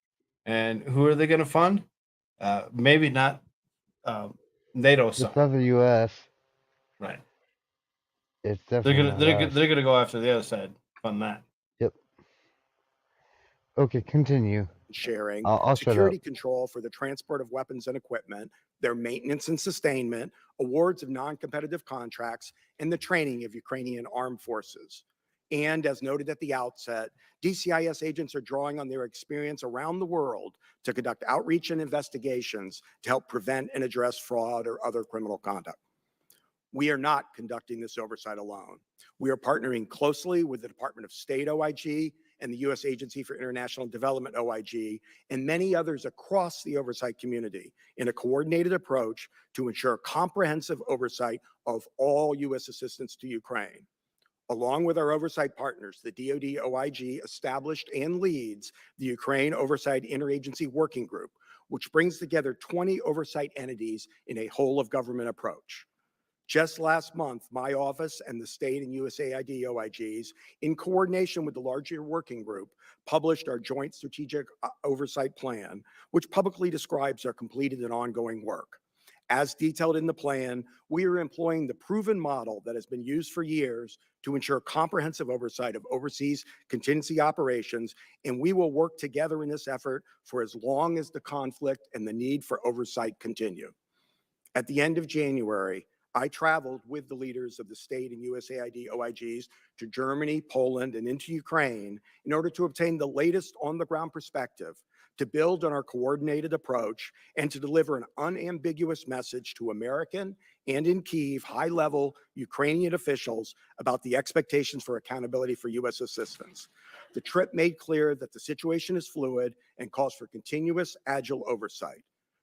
and who are they going to fund? Maybe not um, NATO It's side, not the U.S. right? It's They're definitely gonna not they're us. gonna they're gonna go after the other side, fund that. Yep. Okay, continue. sharing, I'll shut up. security control for the transport of weapons and equipment, their maintenance and sustainment, awards of non-competitive contracts, and the training of Ukrainian armed forces. And as noted at the outset, DCIS agents are drawing on their experience around the world to conduct outreach and investigations to help prevent and address fraud or other criminal conduct. We are not conducting this oversight alone. We are partnering closely with the Department of State OIG and the U.S. Agency for International Development OIG and many others across the oversight community in a coordinated approach to ensure comprehensive oversight of all U.S. assistance to Ukraine. Along with our oversight partners, the DoD OIG established and leads the Ukraine Oversight Interagency Working Group, which brings together 20 oversight entities in a whole of government approach. Just last month, my office and the state and USAID OIGs, in coordination with the larger working group, published our joint strategic oversight plan, which publicly describes our completed and ongoing work. As detailed in the plan, we are employing the proven model that has been used for years to ensure comprehensive oversight of overseas contingency operations, and we will work together in this effort for as long as the conflict and the need for oversight continue. At the end of January, I traveled with the leaders of the state and USAID OIGs to Germany, Poland, and into Ukraine in order to obtain the latest on-the-ground perspective, to build on our coordinated approach, and to deliver an unambiguous message to American and in Kyiv high-level Ukrainian officials about the expectations for accountability for U.S. assistance. The trip made clear that the situation is fluid and calls for continuous, agile oversight.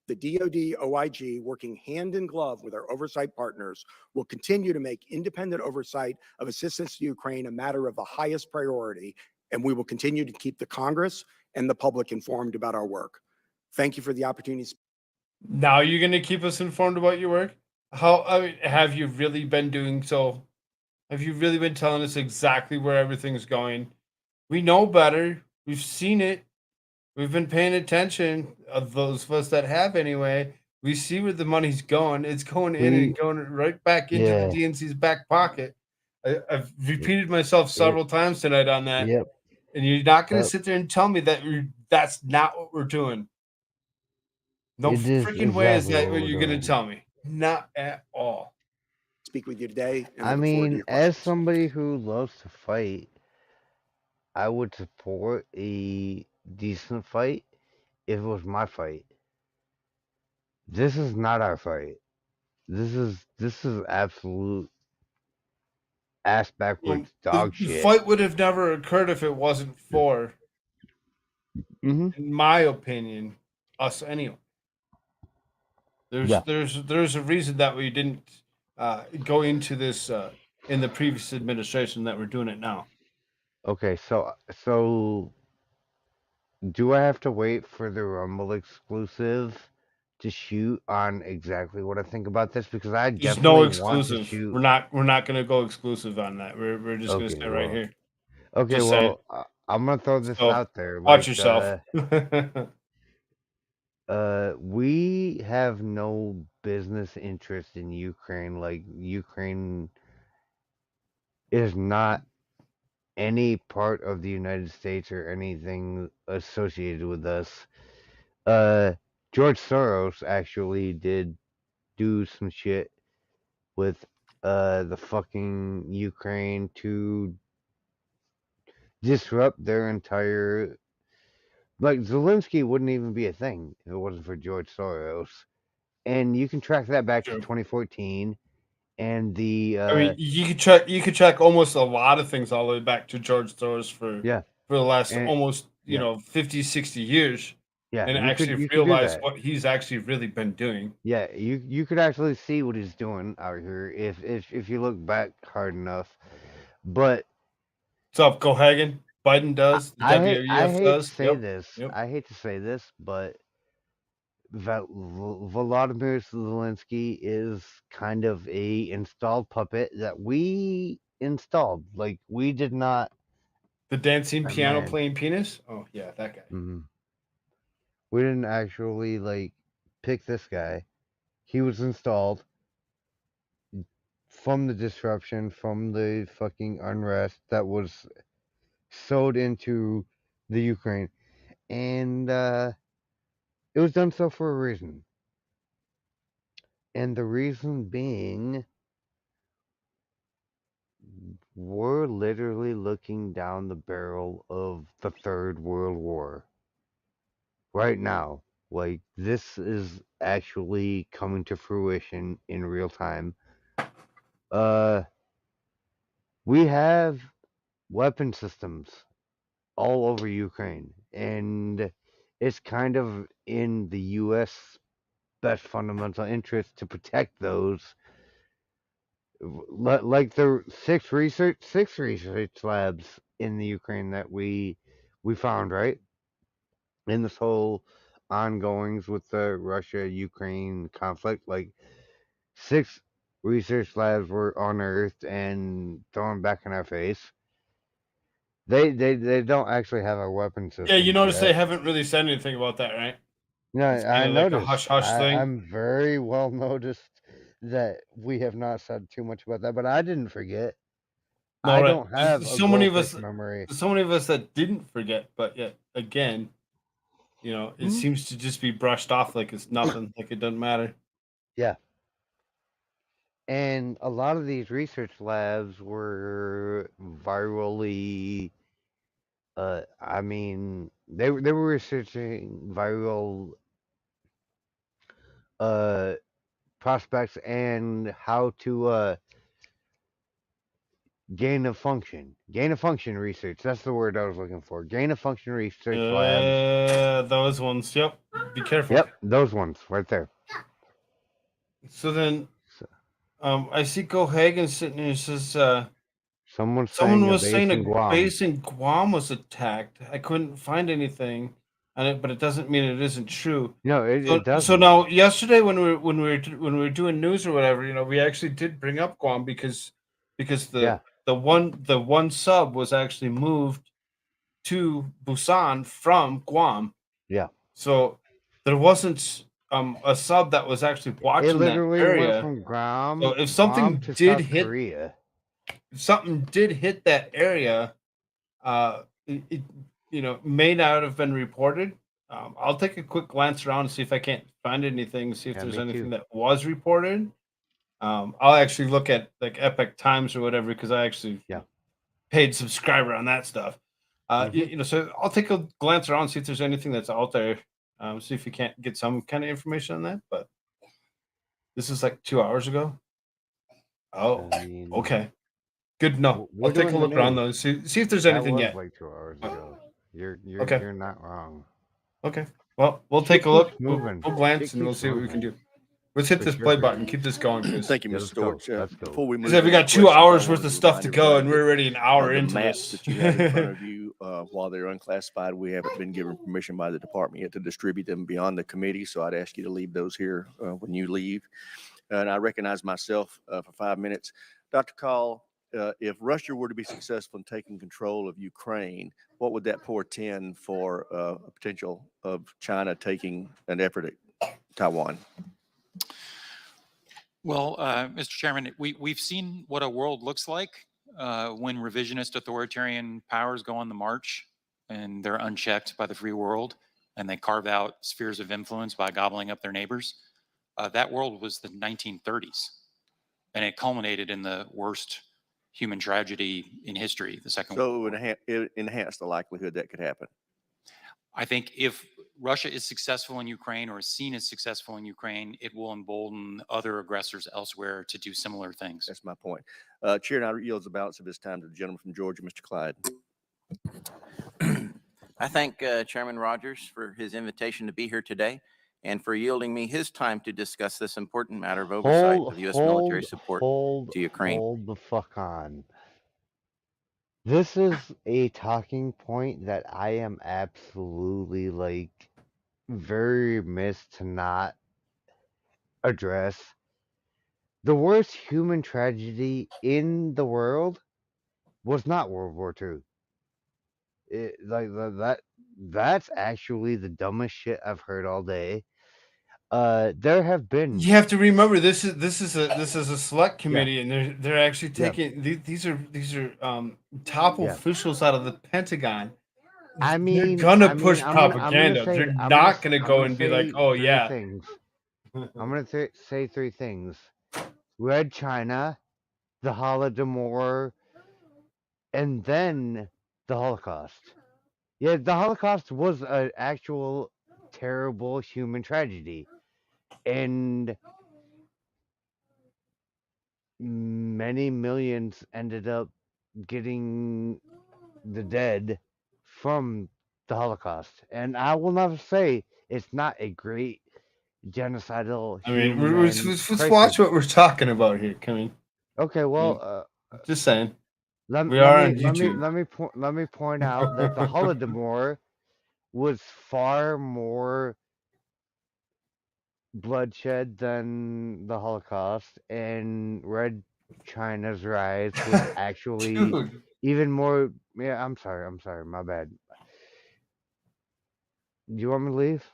The DoD OIG, working hand in glove with our oversight partners, will continue to make independent oversight of assistance to Ukraine a matter of the highest priority, and we will continue to keep the Congress and the public informed about our work. Thank you for the opportunity. Now you're gonna keep us informed about your work. Have you really been doing so? Have you really been telling us exactly where everything's going? We know better. We've seen it. We've been paying attention, of those of us that have anyway. We see where the money's going. It's going in We and going right back into the yeah. DNC's back pocket. I've It, repeated myself it several times tonight on that, yep. and you're not going to Yep. sit there and tell me that that's not what we're doing. No It is freaking way is exactly that what what we're you're going to doing. tell me. Not at all. Speak with you today, and I I look forward to mean, your as questions. somebody who loves to fight, I would support a decent fight if it was my fight. This is not our fight. This is absolute ass Well, backwards the, dog the shit. fight would have never occurred if it wasn't for, Mm-hmm. in my opinion, us anyway. There's Yeah. there's there's a reason that we didn't go into this in the previous administration that we're doing it now. Okay. So do I have to wait for the Rumble exclusive to shoot on exactly what I think about this? Because I There's no definitely want to exclusive. shoot. We're not gonna go exclusive on that. We're just gonna Okay. stay right here. Okay. Just saying. Well, I'm gonna throw this So out there. watch Like, yourself. We have no business interest in Ukraine. Like, Ukraine is not any part of the United States or anything associated with us. Uh, George Soros actually did do some shit with the fucking Ukraine to disrupt their entire, like, Zelensky wouldn't even be a thing if it wasn't for George Soros. And you can track that back to True. 2014 and the I mean, you could track almost a lot of things all the way back to George Soros yeah, for the last and almost, yeah, 50, 60 years yeah, and actually you could do realize that. what he's actually really been doing. Yeah, you could actually see what he's doing out here if you look back hard enough. But What's up, Cohagen? Biden does, the I WEF hate to does. say Yep. this. Yep. I hate to say this, but Volodymyr Zelensky is kind of a installed puppet that we installed. Like, we did not. The dancing That piano man. playing penis? Oh, yeah, that guy. We didn't actually like pick this guy. He was installed from the disruption, from the fucking unrest that was sowed into the Ukraine, and it was done so for a reason. And the reason being, we're literally looking down the barrel of the Third World War right now. Like, this is actually coming to fruition in real time. We have weapon systems all over Ukraine, and it's kind of in the U.S. best fundamental interest to protect those. Like the six research labs in the Ukraine that we found, right, in this whole ongoings with the Russia-Ukraine conflict. Like, 6 research labs were unearthed and thrown back in our face. They don't actually have our weapon Yeah, you systems notice they yet. haven't really said anything about that, right? No, It's I kind of like a noticed. hush hush thing. I'm very well noticed that we have not said too much about that, but I didn't forget. No, I right. don't have a So many of goldfish us, memory. so many of us that didn't forget, but yet again, it Hmm? seems to just be brushed off like it's nothing, like it doesn't matter. Yeah. And a lot of these research labs were virally, I mean, they were researching viral uh prospects and how to gain of function research. That's the word I was looking for. Gain of function research labs. Those ones. Yep. Be careful. Yep, those ones right there. So then, So, I see Cohagen sitting here. It says, someone's someone saying a was base saying in a Guam. base in Guam was attacked. I couldn't find anything on it, but it doesn't mean it isn't true. No, So, it so doesn't. now yesterday when we were doing news or whatever, we actually did bring up Guam because Yeah, the one sub was actually moved to Busan from Guam. yeah. So there wasn't a sub that was actually It watching that literally went area. from So if Guam something to did South hit Korea. if something did hit that area, it may not have been reported. I'll take a quick glance around and see if I can't find anything, see if Yeah, there's me anything too. that was reported. I'll actually look at like Epic Times or whatever because I actually Yeah. paid subscriber on that stuff. Mhm. So I'll take a glance around, see if there's anything that's out there. See if you can't get some kind of information on that. But this is like 2 hours ago. Oh, I mean, okay. Good. No, we're I'll take a doing the look around news. those. See if there's That anything was yet. like 2 hours Uh, ago. Okay. You're not wrong. Okay. Well, we'll take Shit a keeps look. We'll moving. glance Shit and we'll keeps see what we can moving. do. Let's hit For this sure, play for button. sure. Keep this going, Chris. Thank you, Yeah, Mr. let's go. Storch. Let's go. Before we move Because we into got 2 questions, I hours worth wanted of to stuff remind to go, and everybody we're already an hour the into maps this. that you have in front of you, while they're unclassified, we haven't been given permission by the department yet to distribute them beyond the committee. So I'd ask you to leave those here when you leave. And I recognize myself for 5 minutes. Dr. Call, if Russia were to be successful in taking control of Ukraine, what would that portend for a potential of China taking an effort at Taiwan? Well, Mr. Chairman, we've seen what a world looks like when revisionist authoritarian powers go on the march and they're unchecked by the free world and they carve out spheres of influence by gobbling up their neighbors. That world was the 1930s, and it culminated in the worst human tragedy in history, the Second World So War. it enhance the likelihood that could happen. I think if Russia is successful in Ukraine or is seen as successful in Ukraine, it will embolden other aggressors elsewhere to do similar things. That's my point. Chair now yields the balance of his time to the gentleman from Georgia, Mr. Clyde. I thank Chairman Rogers for his invitation to be here today and for yielding me his time to discuss this important matter of oversight of U.S. military support to Ukraine. Hold the fuck on. This is a talking point that I am absolutely like very remiss to not address. The worst human tragedy in the world was not World War II. That's actually the dumbest shit I've heard all day. There have been You have to remember this is a select committee, and they're actually Yeah. taking these are top Yeah. officials out of the Pentagon. I They're mean, gonna push I'm gonna propaganda. say, They're I'm not gonna, gonna I'm go gonna and be like, say oh three yeah. things. I'm gonna say three things: Red China, the Holodomor, and then the Holocaust. Yeah, the Holocaust was an actual terrible human tragedy, and many millions ended up getting the dead from the Holocaust. And I will never say it's not a great genocidal I mean, human let's crisis. watch what we're talking about here, Kimmy. Okay, well, Just saying. let, We let are me on let me YouTube. let me point out that the Holodomor was far more bloodshed than the Holocaust, and Red China's rise was actually Dude. even more. Yeah, I'm sorry, my bad. Do you want me to leave?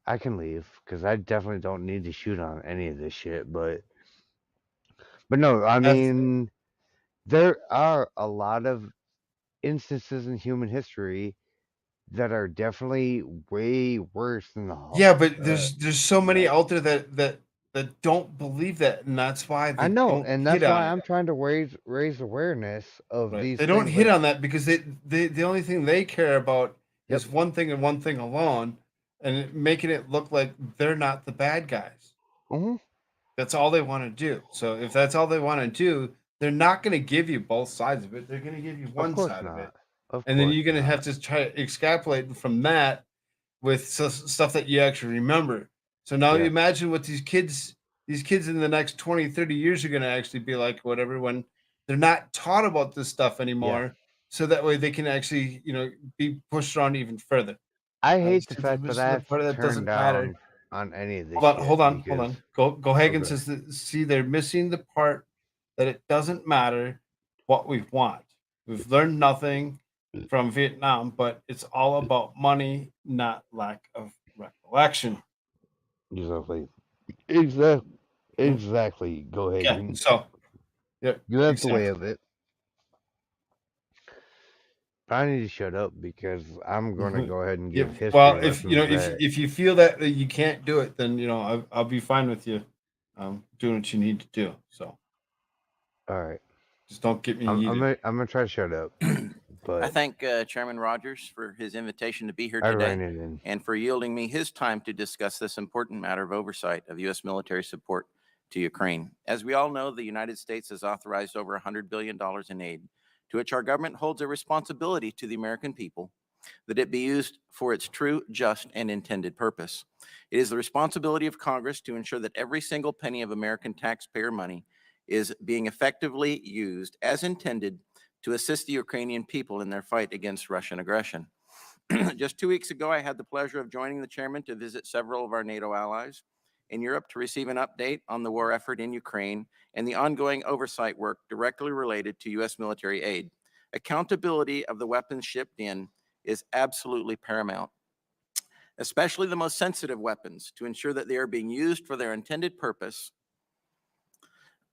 I can leave because I definitely don't need to shoot on any of this shit. But no, I mean, there are a lot of instances in human history that are definitely way worse than the Yeah, but uh, there's so many that. out there that don't believe that, and that's why I they know, don't and hit that's on why it. I'm trying to raise awareness of Right. these They don't things. hit Like, on that because the only thing they care about yep, is one thing and one thing alone, and making it look like they're not the bad guys. hmm That's all they want to do. So if that's all they want to do, they're not going to give you both sides of it. They're going to give you of one course side of it, not, of and then course you're going to have not. to try to extrapolate from that with stuff that you actually remember. So now you Yeah, imagine what these kids in the next 20, 30 years are going to actually be like, whatever, when they're not taught about this stuff yeah. anymore. So that way they can actually, be pushed on even further. I hate the So the fact that I the have part to that turn doesn't matter. down on any of this Hold on, shit hold on, hold because on. Go Hagen okay, says that, see, they're missing the part that it doesn't matter what we want. We've learned nothing from Vietnam, but it's all about money, not lack of recollection. exactly, exactly, Mhm. exactly. Go Okay, Hagen. so yeah, You have the way exactly. of it. I need to shut up because I'm gonna go ahead and Yeah, give well, history if lessons that. if you feel that you can't do it, then I'll be fine with you, doing what you need to do. So All right, just don't get me I'm heated. gonna try to shut up, I but thank Chairman Rogers for his invitation to be here I today ran it in. and for yielding me his time to discuss this important matter of oversight of U.S. military support to Ukraine. As we all know, the United States has authorized over $100 billion in aid, to which our government holds a responsibility to the American people that it be used for its true, just, and intended purpose. It is the responsibility of Congress to ensure that every single penny of American taxpayer money is being effectively used as intended to assist the Ukrainian people in their fight against Russian aggression. Just 2 weeks ago, I had the pleasure of joining the chairman to visit several of our NATO allies in Europe to receive an update on the war effort in Ukraine and the ongoing oversight work directly related to U.S. military aid. Accountability of the weapons shipped in is absolutely paramount, especially the most sensitive weapons, to ensure that they are being used for their intended purpose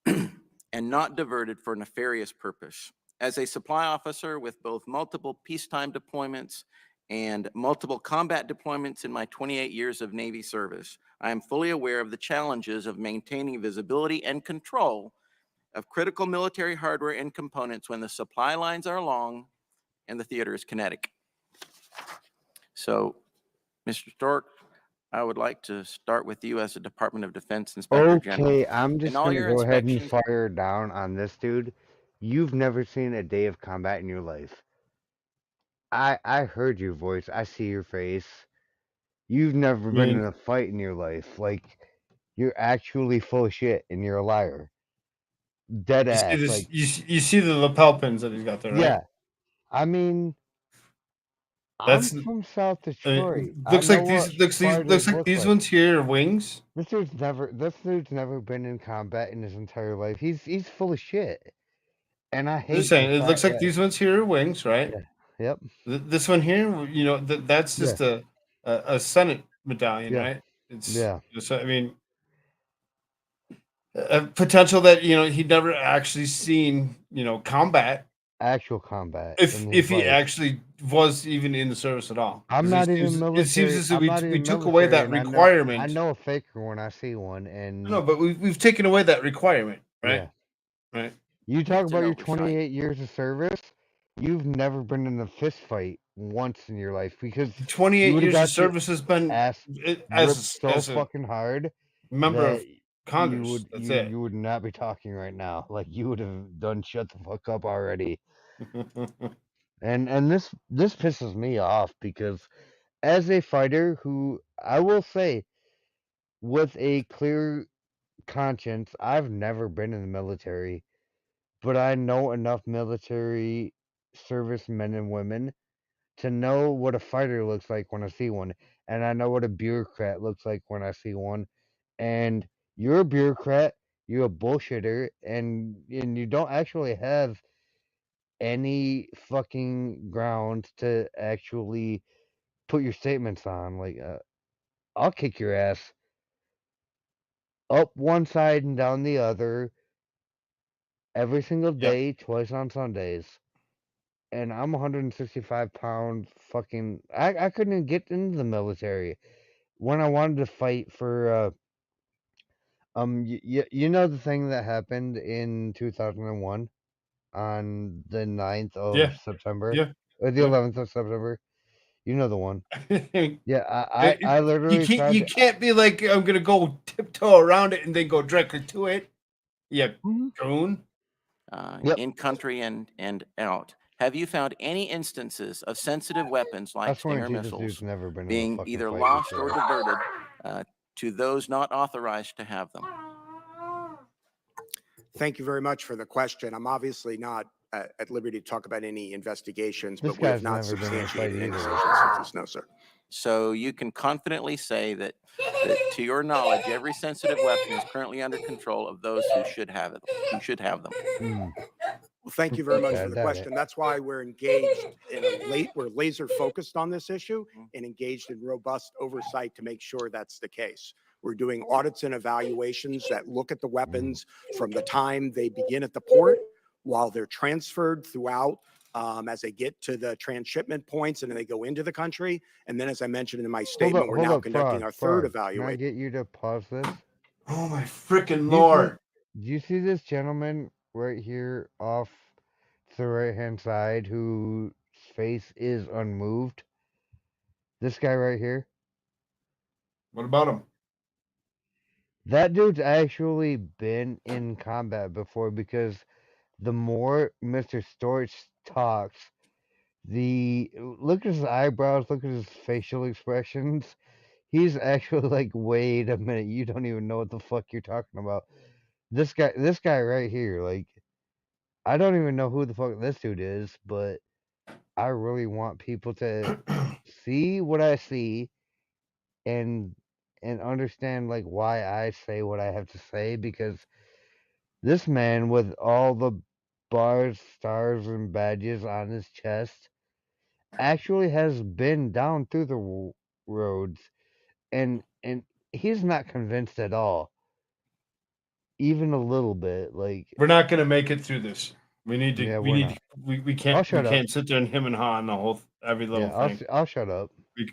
and not diverted for nefarious purpose. As a supply officer with both multiple peacetime deployments and multiple combat deployments in my 28 years of Navy service, I am fully aware of the challenges of maintaining visibility and control of critical military hardware and components when the supply lines are long and the theater is kinetic. So, Mr. Stork, I would like to start with you as a Department of Defense Inspector General. Okay, I'm just all gonna your go ahead and inspections- fire down on this dude. You've never seen a day of combat in your life. I heard your voice. I see your face. You've never been in a fight in your life. Like, you're actually full of shit and you're a liar. Dead You see ass. this? Like, You see the lapel pins that he's got there, right? yeah. I mean, That's I'm from South Detroit. I looks know like what looks fighters like look these like. ones here are wings. This dude's never been in combat in his entire life. He's full of shit. And I I'm just hate saying, the it looks fact like that, these ones here are wings, right? yeah. Yep. This one here, you know, that's Yeah. just a Senate medallion, Yeah. right? It's Yeah. so I mean, a potential that he'd never actually seen combat Actual combat in his if he life. actually was even in the service at all. I'm 'Cause not even it seems military. as if I'm not we even took away military, that and I requirement. know a faker when I see one. And No, but we've taken away that requirement, right? yeah, Right. you talk It's about an your oversight. 28 years of service. You've never been in a fist fight once in your life because you 28 would have years of got your service has been ass ripped as so a fucking hard member that of Congress. That's it. you would not be talking right now. Like, you would have done shut the fuck up already. And this pisses me off because as a fighter who, I will say, with a clear conscience, I've never been in the military, but I know enough military service men and women to know what a fighter looks like when I see one, and I know what a bureaucrat looks like when I see one. And you're a bureaucrat, you're a bullshitter, and you don't actually have any fucking ground to actually put your statements on. Like, I'll kick your ass up one side and down the other every single Yep. day, twice on Sundays. And I'm 165 pounds fucking. I couldn't even get into the military when I wanted to fight for. You know the thing that happened in 2001 on the 9th of Yeah. September Yeah. or the Yeah. 11th of September. You know the one. Yeah, It- I literally you tried to. can't be like I'm gonna go tiptoe around it and then go directly to it. Yeah, Mhm. goon. Yep. In country and out. Have you found any instances of sensitive weapons I like swear Stinger to this dude's missiles never been in a being fucking either fight lost or before. diverted to those not authorized to have them? Thank you very much for the question. I'm obviously not at liberty to talk about any investigations, This but we have guy's not never been in a fight substantiated any either. such instances. No, sir. So you can confidently say that to your knowledge, every sensitive weapon is currently under control of those who should have it, who should have them. Hmm. Well, thank you very much I for the doubt it. question. That's why we're engaged we're laser focused on this issue and engaged in robust oversight to make sure that's the case. We're doing audits and evaluations that look at the weapons from the time they begin at the port while they're transferred throughout as they get to the transshipment points and then they go into the country. And then, as I mentioned in my statement, we're now conducting our third Can I evaluation. get you to pause this? Oh my freaking Do you see- lord! Do you see this gentleman right here off to the right hand side whose face is unmoved? This guy right here? What about him? That dude's actually been in combat before because the more Mr. Storch talks, look at his eyebrows, look at his facial expressions. He's actually like, wait a minute, you don't even know what the fuck you're talking about. This guy right here, like, I don't even know who the fuck this dude is, but I really want people to see what I see and and understand like why I say what I have to say, because this man with all the bars, stars, and badges on his chest actually has been down through the roads, and he's not convinced at all, even a little bit. Like, We're not gonna make it through this. We need to. yeah, We we're need. not. We I'll can't. We shut up. can't sit there and him and ha on the whole every little Yeah, thing. I'll shut up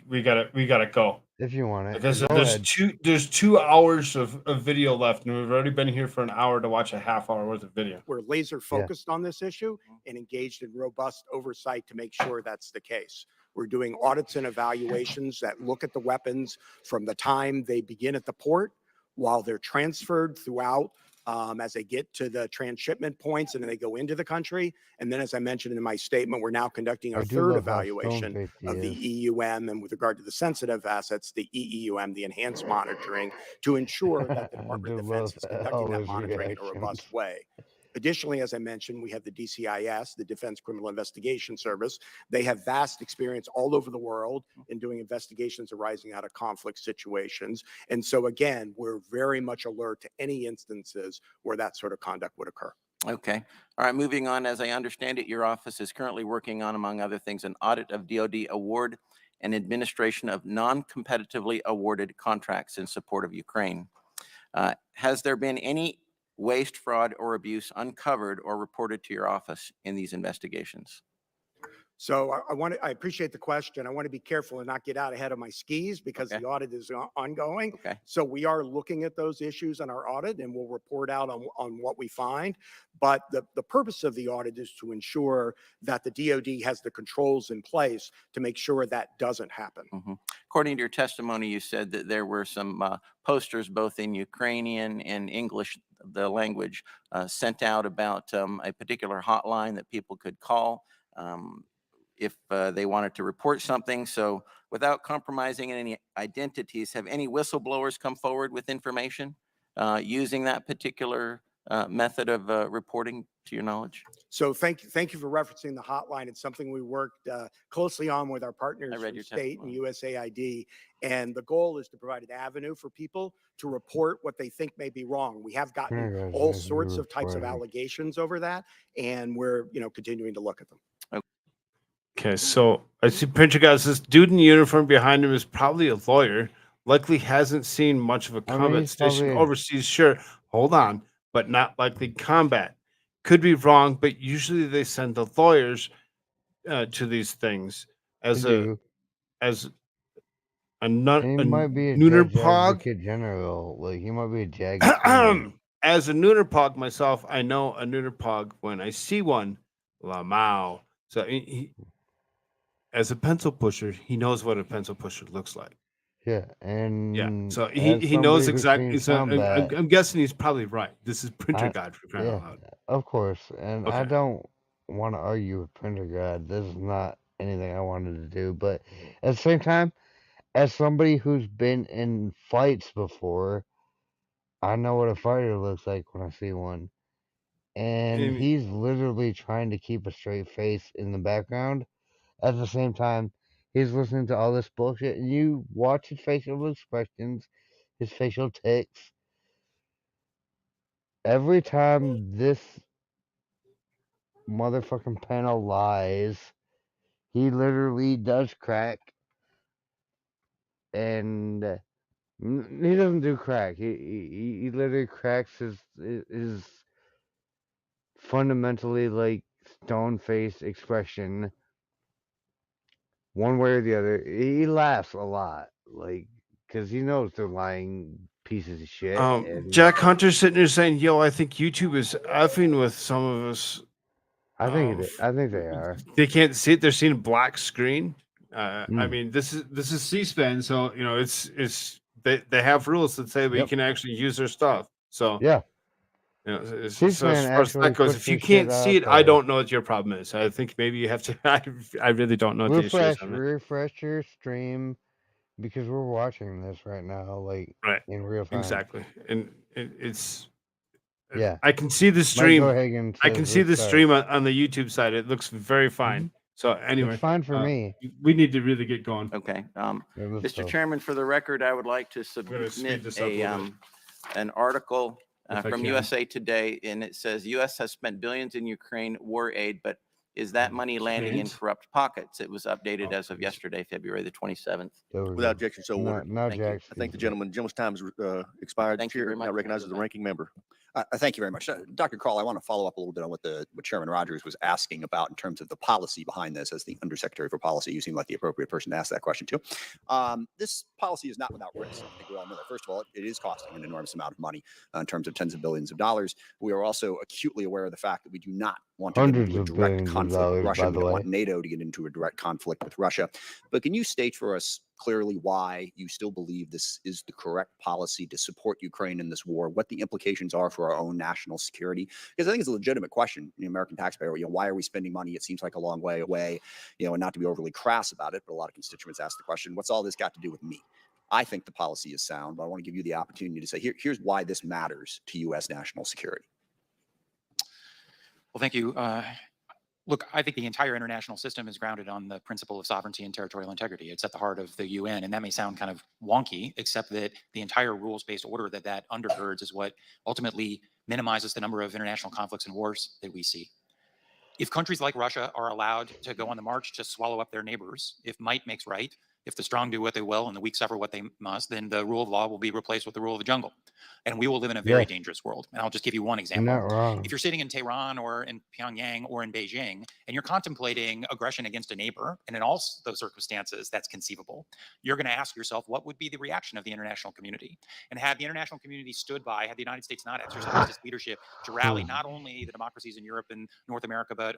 We gotta. We gotta go if you want it. because Go there's ahead. there's 2 hours of video left, and we've already been here for an hour to watch a half hour worth of video. We're laser focused on this issue and engaged in robust oversight to make sure that's the case. We're doing audits and evaluations that look at the weapons from the time they begin at the port while they're transferred throughout as they get to the transshipment points and then they go into the country. And then, as I mentioned in my statement, we're now conducting I our do third love how evaluation stone-faced he of the is. EUM, and with regard to the sensitive assets, the EEUM, the enhanced monitoring, to ensure that the I Department do of Defense love is conducting all that his monitoring in a robust reactions. way. Additionally, as I mentioned, we have the DCIS, the Defense Criminal Investigation Service. They have vast experience all over the world in doing investigations arising out of conflict situations. And so again, we're very much alert to any instances where that sort of conduct would occur. Okay. All right. Moving on. As I understand it, your office is currently working on, among other things, an audit of DoD award and administration of non-competitively awarded contracts in support of Ukraine. Has there been any waste, fraud, or abuse uncovered or reported to your office in these investigations? So I appreciate the question. I want to be careful and not get out ahead of my skis because Okay. the audit is ongoing. Okay. So we are looking at those issues in our audit and we'll report out on what we find. But the purpose of the audit is to ensure that the DoD has the controls in place to make sure that doesn't happen. According to your testimony, you said that there were some posters, both in Ukrainian and English, the language, sent out about a particular hotline that people could call if they wanted to report something. So without compromising any identities, have any whistleblowers come forward with information using that particular method of reporting, to your knowledge? So thank you for referencing the hotline. It's something we worked closely on with our partners read from your state and testimony. USAID. And the goal is to provide an avenue for people to report what they think may be wrong. We have gotten Pentagon's all supposed to be sorts of types of reporting. allegations over that, and we're continuing to look at them. Okay, so I see Pentagon. This dude in uniform behind him is probably a lawyer. Likely hasn't seen much of a I mean, combat he's station probably overseas. Sure, hold on, but not likely combat. Could be wrong, but usually they send the lawyers to these things they as do. as a And he might be a nooner judge pog. advocate general. Like, he might be a JAG attorney. As a nooner pog myself, I know a nooner pog when I see one. La Mao. So as a pencil pusher, he knows what a pencil pusher looks like. Yeah, Yeah, and so as he knows somebody who's exactly. seen So combat, I'm guessing he's probably right. This is Printer I God for crying yeah, out loud. of course. And I Okay. don't want to argue with Pentagon. This is not anything I wanted to do. But at the same time, as somebody who's been in fights before, I know what a fighter looks like when I see one. And And, he's literally trying to keep a straight face in the background. At the same time, he's listening to all this bullshit, and you watch his facial expressions, his facial tics. Every time this motherfucking panel lies, he literally does crack, and he doesn't do crack. He literally cracks his fundamentally like stone faced expression one way or the other. He laughs a lot, like, because he knows they're lying pieces of shit. And Jack Hunter's sitting there saying, "Yo, I think YouTube is effing with some of us. I think they are. They can't see it. They're seeing a black screen. I Mm. mean, this is C-SPAN, so it's they have rules that say we Yep. can actually use their stuff. So Yeah. so C-SPAN as far as actually that goes, puts if you this shit can't see out it, I there. don't know what your problem is. I think maybe you have to. I really don't know what the issue is on it. Refresh your stream because we're watching this right now, like Right. in real time. Exactly, and it's. Yeah. I can see the Mike stream. Gohagan I says can see the restart. stream on the YouTube side. It looks very fine. So anyway, It's fine for me. we need to really get going. Okay. Yeah, let's Mr. go. Chairman, for the record, I would like to gonna speed submit this up a little bit. an article If I from can. USA Today, and it says U.S. has spent billions in Ukraine war aid, but is that money landing in Can't. corrupt pockets? It was updated Oh, as of please. yesterday, February the 27th. There we Without go. objection, so Now, ordered. now Thank you. Jack's I thank the speaking. gentleman's time has expired. Thank you Chair very much. now recognizes the ranking member. Thank you very much. Dr. Carl, I want to follow up a little bit on what Chairman Rogers was asking about in terms of the policy behind this. As the Undersecretary for Policy, you seem like the appropriate person to ask that question too. This policy is not without risk. I think we all know that. First of all, it is costing an enormous amount of money in terms of tens of billions of dollars. We are also acutely aware of the fact that we do not want to get Hundreds into a of direct billions of conflict with dollars, Russia. by We the don't way. want NATO to get into a direct conflict with Russia. But can you state for us clearly why you still believe this is the correct policy to support Ukraine in this war, what the implications are for our own national security? Because I think it's a legitimate question, the American taxpayer, why are we spending money? It seems like a long way away, and not to be overly crass about it, but a lot of constituents ask the question, what's all this got to do with me? I think the policy is sound, but I want to give you the opportunity to say, here's why this matters to U.S. national security. Well, thank you. Look, I think the entire international system is grounded on the principle of sovereignty and territorial integrity. It's at the heart of the UN, and that may sound kind of wonky, except that the entire rules-based order that undergirds is what ultimately minimizes the number of international conflicts and wars that we see. If countries like Russia are allowed to go on the march to swallow up their neighbors, if might makes right, if the strong do what they will and the weak suffer what they must, then the rule of law will be replaced with the rule of the jungle. And we will live in a very Yes. dangerous world. And I'll just give you one You're example. not wrong. If you're sitting in Tehran or in Pyongyang or in Beijing and you're contemplating aggression against a neighbor, and in all those circumstances that's conceivable, you're going to ask yourself, what would be the reaction of the international community? And had the international community stood by, had the United States not exercised its leadership to rally not only the democracies in Europe and North America, but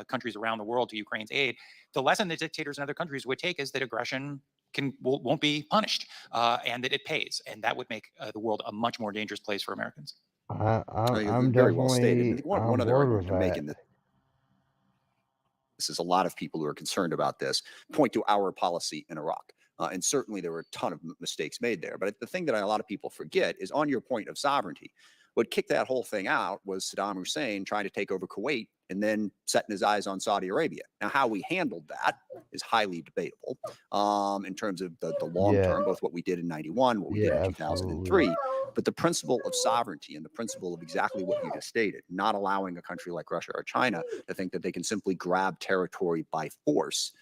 countries around the world to Ukraine's aid, the lesson that dictators in other countries would take is that aggression won't be punished, and that it pays, and that would make the world a much more dangerous place for Americans. I'm Very well stated. And I definitely think one on other board argument with to make that. in this is a lot of people who are concerned about this point to our policy in Iraq. And certainly there were a ton of mistakes made there. But the thing that a lot of people forget is on your point of sovereignty, what kicked that whole thing out was Saddam Hussein trying to take over Kuwait and then setting his eyes on Saudi Arabia. Now, how we handled that is highly debatable in terms of the long Yeah. term, both what we did in 91, what we did Yeah, in absolutely. 2003. But the principle of sovereignty and the principle of exactly what you just stated, not allowing a country like Russia or China to think that they can simply grab territory by force,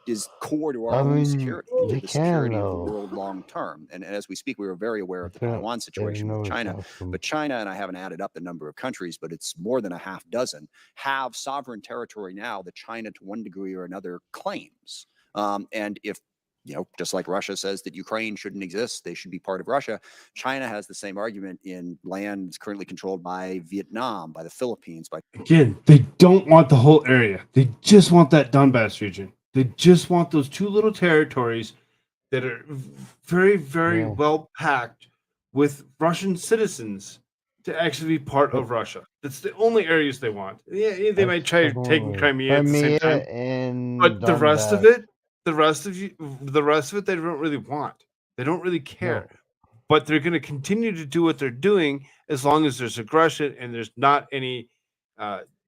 is core to our I own mean, security, to they the can, security of the though. world long term. And as we speak, we were very aware of the They don't- Taiwan they situation with know it's China. awesome. But China, and I haven't added up the number of countries, but it's more than a half dozen, have sovereign territory now that China, to one degree or another, claims. And if, just like Russia says that Ukraine shouldn't exist, they should be part of Russia, China has the same argument in lands currently controlled by Vietnam, by the Philippines, by Again, they don't want the whole area. They just want that Donbass region. They just want those two little territories that are very, very Yeah. well packed with Russian citizens to actually be part of Russia. That's the only areas they want. Yeah, they might try taking Absolutely. Crimea at the same time, and but the rest of Donbass. it, they don't really want. They don't really care. No. But they're going to continue to do what they're doing as long as there's aggression and there's not any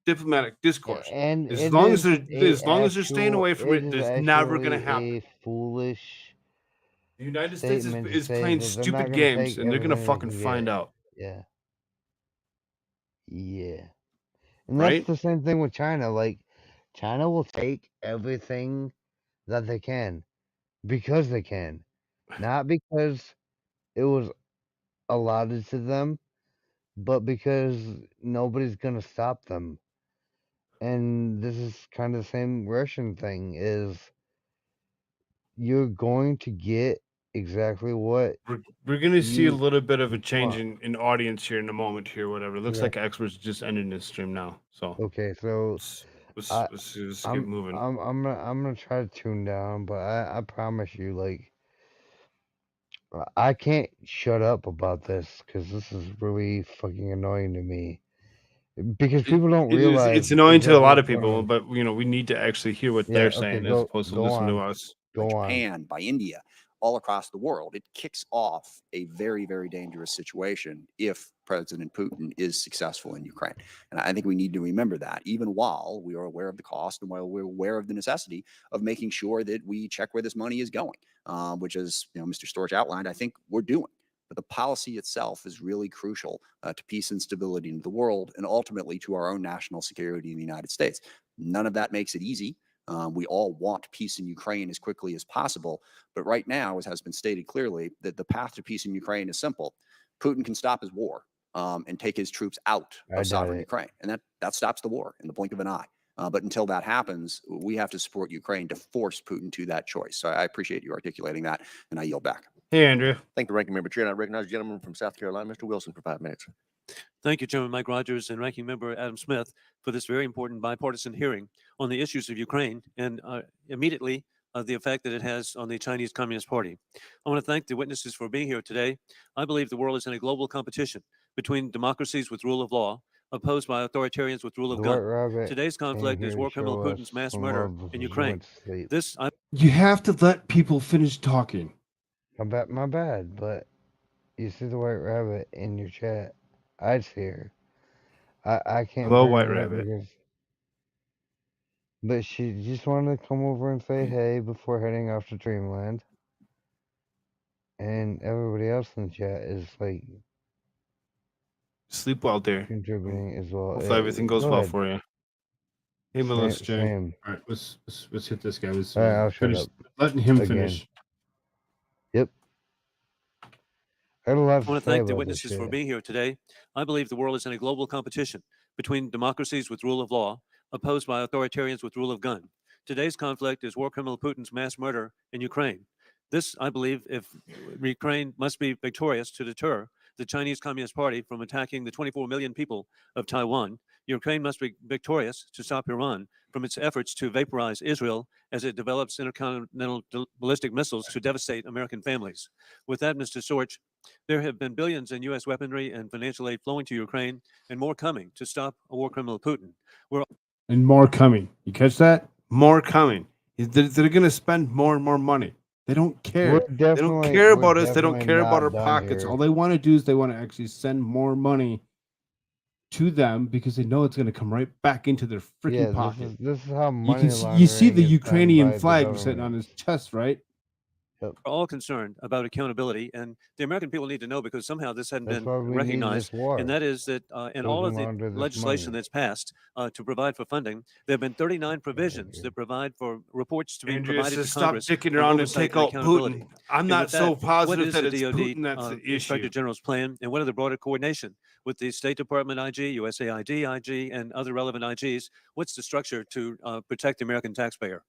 diplomatic discourse. And As it long as is they're staying away from it it, is there's never going to actually happen. a foolish The United States statement to is say playing that they're not stupid gonna games, take and they're going to everything they fucking can find get. out, Yeah. Yeah. And right? that's the same thing with China. Like, China will take everything that they can because they can, not because it was allotted to them, but because nobody's gonna stop them. And this is kind of the same Russian thing, is you're going to get exactly what We're going to see a you little bit of a change want. in audience here in a moment here, whatever. It looks Yeah. like experts just ended this stream now. So Okay, so I let's get I'm moving. I'm gonna try to tune down, but I promise you, like, I can't shut up about this because this is really fucking annoying to me. Because people don't realize It's annoying to a exactly lot what's of going people, on. but we need to actually hear what Yeah, they're okay, saying as opposed to go listen to on. us. by Go on. Japan, by India, all across the world. It kicks off a very, very dangerous situation if President Putin is successful in Ukraine. And I think we need to remember that, even while we are aware of the cost and while we're aware of the necessity of making sure that we check where this money is going, which is, Mr. Storch outlined, I think we're doing. But the policy itself is really crucial to peace and stability in the world and ultimately to our own national security in the United States. None of that makes it easy. We all want peace in Ukraine as quickly as possible. But right now, as has been stated clearly, that the path to peace in Ukraine is simple. Putin can stop his war and take his troops out I of sovereign doubt it. Ukraine. And that stops the war in the blink of an eye. But until that happens, we have to support Ukraine to force Putin to that choice. So I appreciate you articulating that, and I yield back. Hey, Andrew. Thank the ranking member, Chair. And I recognize the gentleman from South Carolina, Mr. Wilson, for 5 minutes. Thank you, Chairman Mike Rogers and Ranking Member Adam Smith, for this very important bipartisan hearing on the issues of Ukraine and immediately the effect that it has on the Chinese Communist Party. I want to thank the witnesses for being here today. I believe the world is in a global competition between democracies with rule of law opposed by authoritarians with rule of The White gun. Rabbit Today's came conflict is here to war criminal show us Putin's mass some murder love in before he Ukraine. went to sleep. This, I You have to let people finish talking. My bad, but you see the White Rabbit in your chat. I'd see her. I can't Hello, bring White her up Rabbit. because, but she just wanted to come over and say hey before heading off to Dreamland. And everybody else in the chat is like Sleep well, dear. contributing as well. Hopefully everything goes Go well ahead. for you. Hey, Melissa J. Same. All right, let's hit this guy. Let's All right, I'll shut finish up. letting him Again. finish. Yep. I had a lot want to to say thank the about this witnesses for shit. being here today. I believe the world is in a global competition between democracies with rule of law opposed by authoritarians with rule of gun. Today's conflict is war criminal Putin's mass murder in Ukraine. This, I believe, if Ukraine must be victorious to deter the Chinese Communist Party from attacking the 24 million people of Taiwan, Ukraine must be victorious to stop Iran from its efforts to vaporize Israel as it develops intercontinental ballistic missiles to devastate American families. With that, Mr. Storch, there have been billions in U.S. weaponry and financial aid flowing to Ukraine and more coming to stop a war criminal Putin. And more coming. You catch that? More coming. They're going to spend more and more money. They don't care. They don't care about us. They don't care about our pockets. All they want to do is they want to actually send more money to them because they know it's going to come right back into their freaking pocket. This is how You money can see, you see laundering the is done Ukrainian by the flag sitting on government. his chest, right? We're all concerned about accountability, and the American people need to know because somehow this hadn't That's been why we need recognized. this war. And that is that in So all we of can the launder this legislation money. that's passed to provide for funding, there have been 39 provisions that provide for reports to be Andrea provided says to stop Congress dicking on around and oversight take out accountability. Putin. I'm And not with so that, what positive is that the it's DoD Putin that's the Inspector issue. General's plan, and what are the broader coordination with the State Department IG, USAID IG, and other relevant IGs? What's the structure to protect the American taxpayer?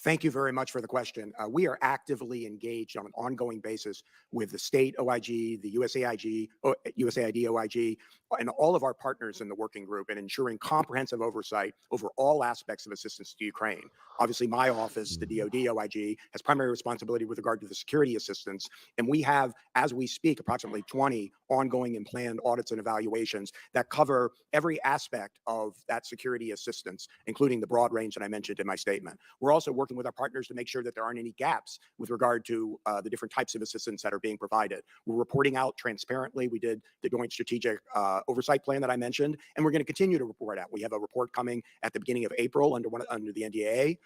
Thank you very much for the question. We are actively engaged on an ongoing basis with the state OIG, the USAID OIG, and all of our partners in the working group in ensuring comprehensive oversight over all aspects of assistance to Ukraine. Obviously, my office, the DoD OIG, has primary responsibility with regard to the security assistance. And we have, as we speak, approximately 20 ongoing and planned audits and evaluations that cover every aspect of that security assistance, including the broad range that I mentioned in my statement. We're also working with our partners to make sure that there aren't any gaps with regard to the different types of assistance that are being provided. We're reporting out transparently. We did the Joint Strategic Oversight Plan that I mentioned, and we're going to continue to report out. We have a report coming at the beginning of April under the NDAA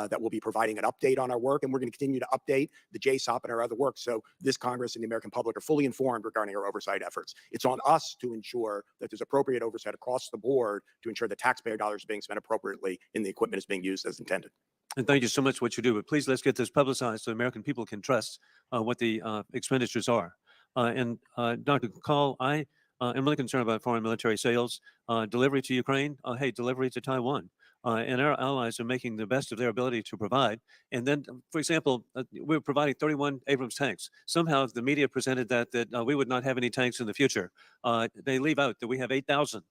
that will be providing an update on our work, and we're going to continue to update the JSOP and our other work so this Congress and the American public are fully informed regarding our oversight efforts. It's on us to ensure that there's appropriate oversight across the board to ensure that taxpayer dollars are being spent appropriately and the equipment is being used as intended. And thank you so much for what you do. But please, let's get this publicized so American people can trust what the expenditures are. And Dr. Call, I am really concerned about foreign military sales, delivery to Ukraine, delivery to Taiwan. And our allies are making the best of their ability to provide. And then, for example, we're providing 31 Abrams tanks. Somehow the media presented that we would not have any tanks in the future. They leave out that we have 8,000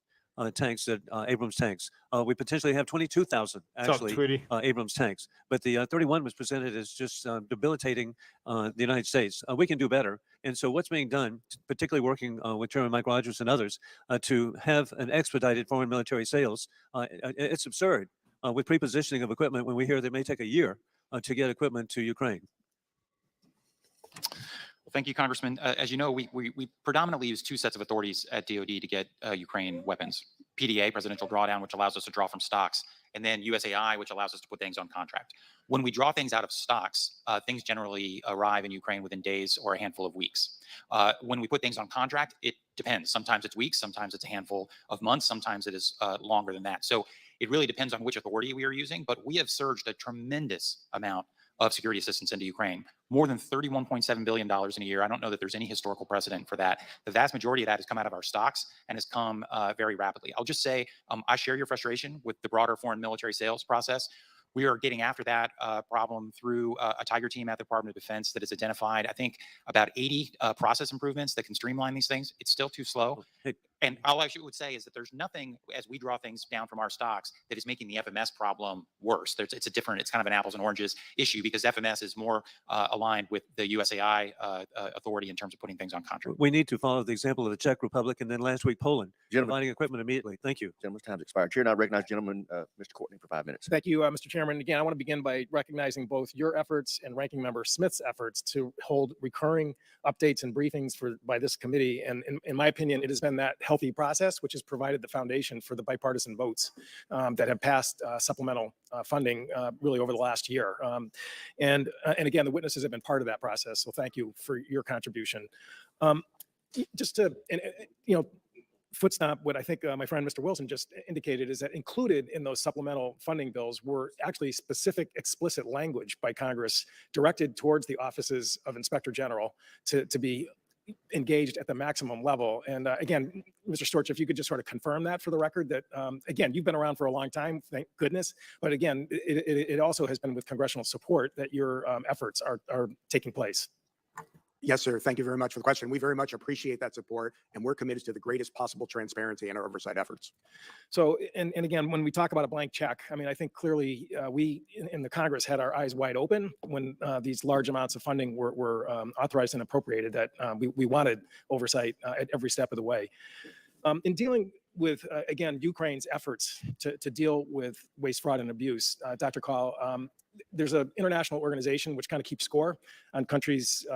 tanks, Abrams tanks. We potentially have 22,000 actually Abrams tanks. But the 31 was presented as just debilitating the United States. We can do better. And so what's being done, particularly working with Chairman Mike Rogers and others, to have an expedited foreign military sales, it's absurd with prepositioning of equipment when we hear that it may take a year to get equipment to Ukraine. Thank you, Congressman. As you know, we predominantly use two sets of authorities at DoD to get Ukraine weapons. PDA, Presidential Drawdown, which allows us to draw from stocks, and then USAI, which allows us to put things on contract. When we draw things out of stocks, things generally arrive in Ukraine within days or a handful of weeks. When we put things on contract, it depends. Sometimes it's weeks, sometimes it's a handful of months, sometimes it is longer than that. So it really depends on which authority we are using, but we have surged a tremendous amount of security assistance into Ukraine, more than $31.7 billion in a year. I don't know that there's any historical precedent for that. The vast majority of that has come out of our stocks and has come very rapidly. I'll just say, I share your frustration with the broader foreign military sales process. We are getting after that problem through a Tiger team at the Department of Defense that has identified, I think, about 80 process improvements that can streamline these things. It's still too slow. And all I would say is that there's nothing, as we draw things down from our stocks, that is making the FMS problem worse. It's kind of an apples and oranges issue, because FMS is more aligned with the USAI authority in terms of putting things on contract. We need to follow the example of the Czech Republic and then last week Poland, Gentlemen, providing equipment immediately. Thank you. gentlemen's time's expired. Chair, and I recognize gentleman, Mr. Courtney for 5 minutes. Thank you, Mr. Chairman. Again, I want to begin by recognizing both your efforts and Ranking Member Smith's efforts to hold recurring updates and briefings by this committee. And in my opinion, it has been that healthy process which has provided the foundation for the bipartisan votes that have passed supplemental funding really over the last year. And again, the witnesses have been part of that process. So thank you for your contribution. Just to, footstop what I think my friend Mr. Wilson just indicated is that included in those supplemental funding bills were actually specific explicit language by Congress directed towards the offices of Inspector General to be engaged at the maximum level. And again, Mr. Storch, if you could just sort of confirm that for the record, that again, you've been around for a long time, thank goodness. But again, it also has been with congressional support that your efforts are taking place. Yes, sir. Thank you very much for the question. We very much appreciate that support, and we're committed to the greatest possible transparency in our oversight efforts. So, and again, when we talk about a blank check, I mean, I think clearly we in the Congress had our eyes wide open when these large amounts of funding were authorized and appropriated, that we wanted oversight at every step of the way. In dealing with, again, Ukraine's efforts to deal with waste, fraud, and abuse, Dr. Call, there's an international organization which kind of keeps score on countries'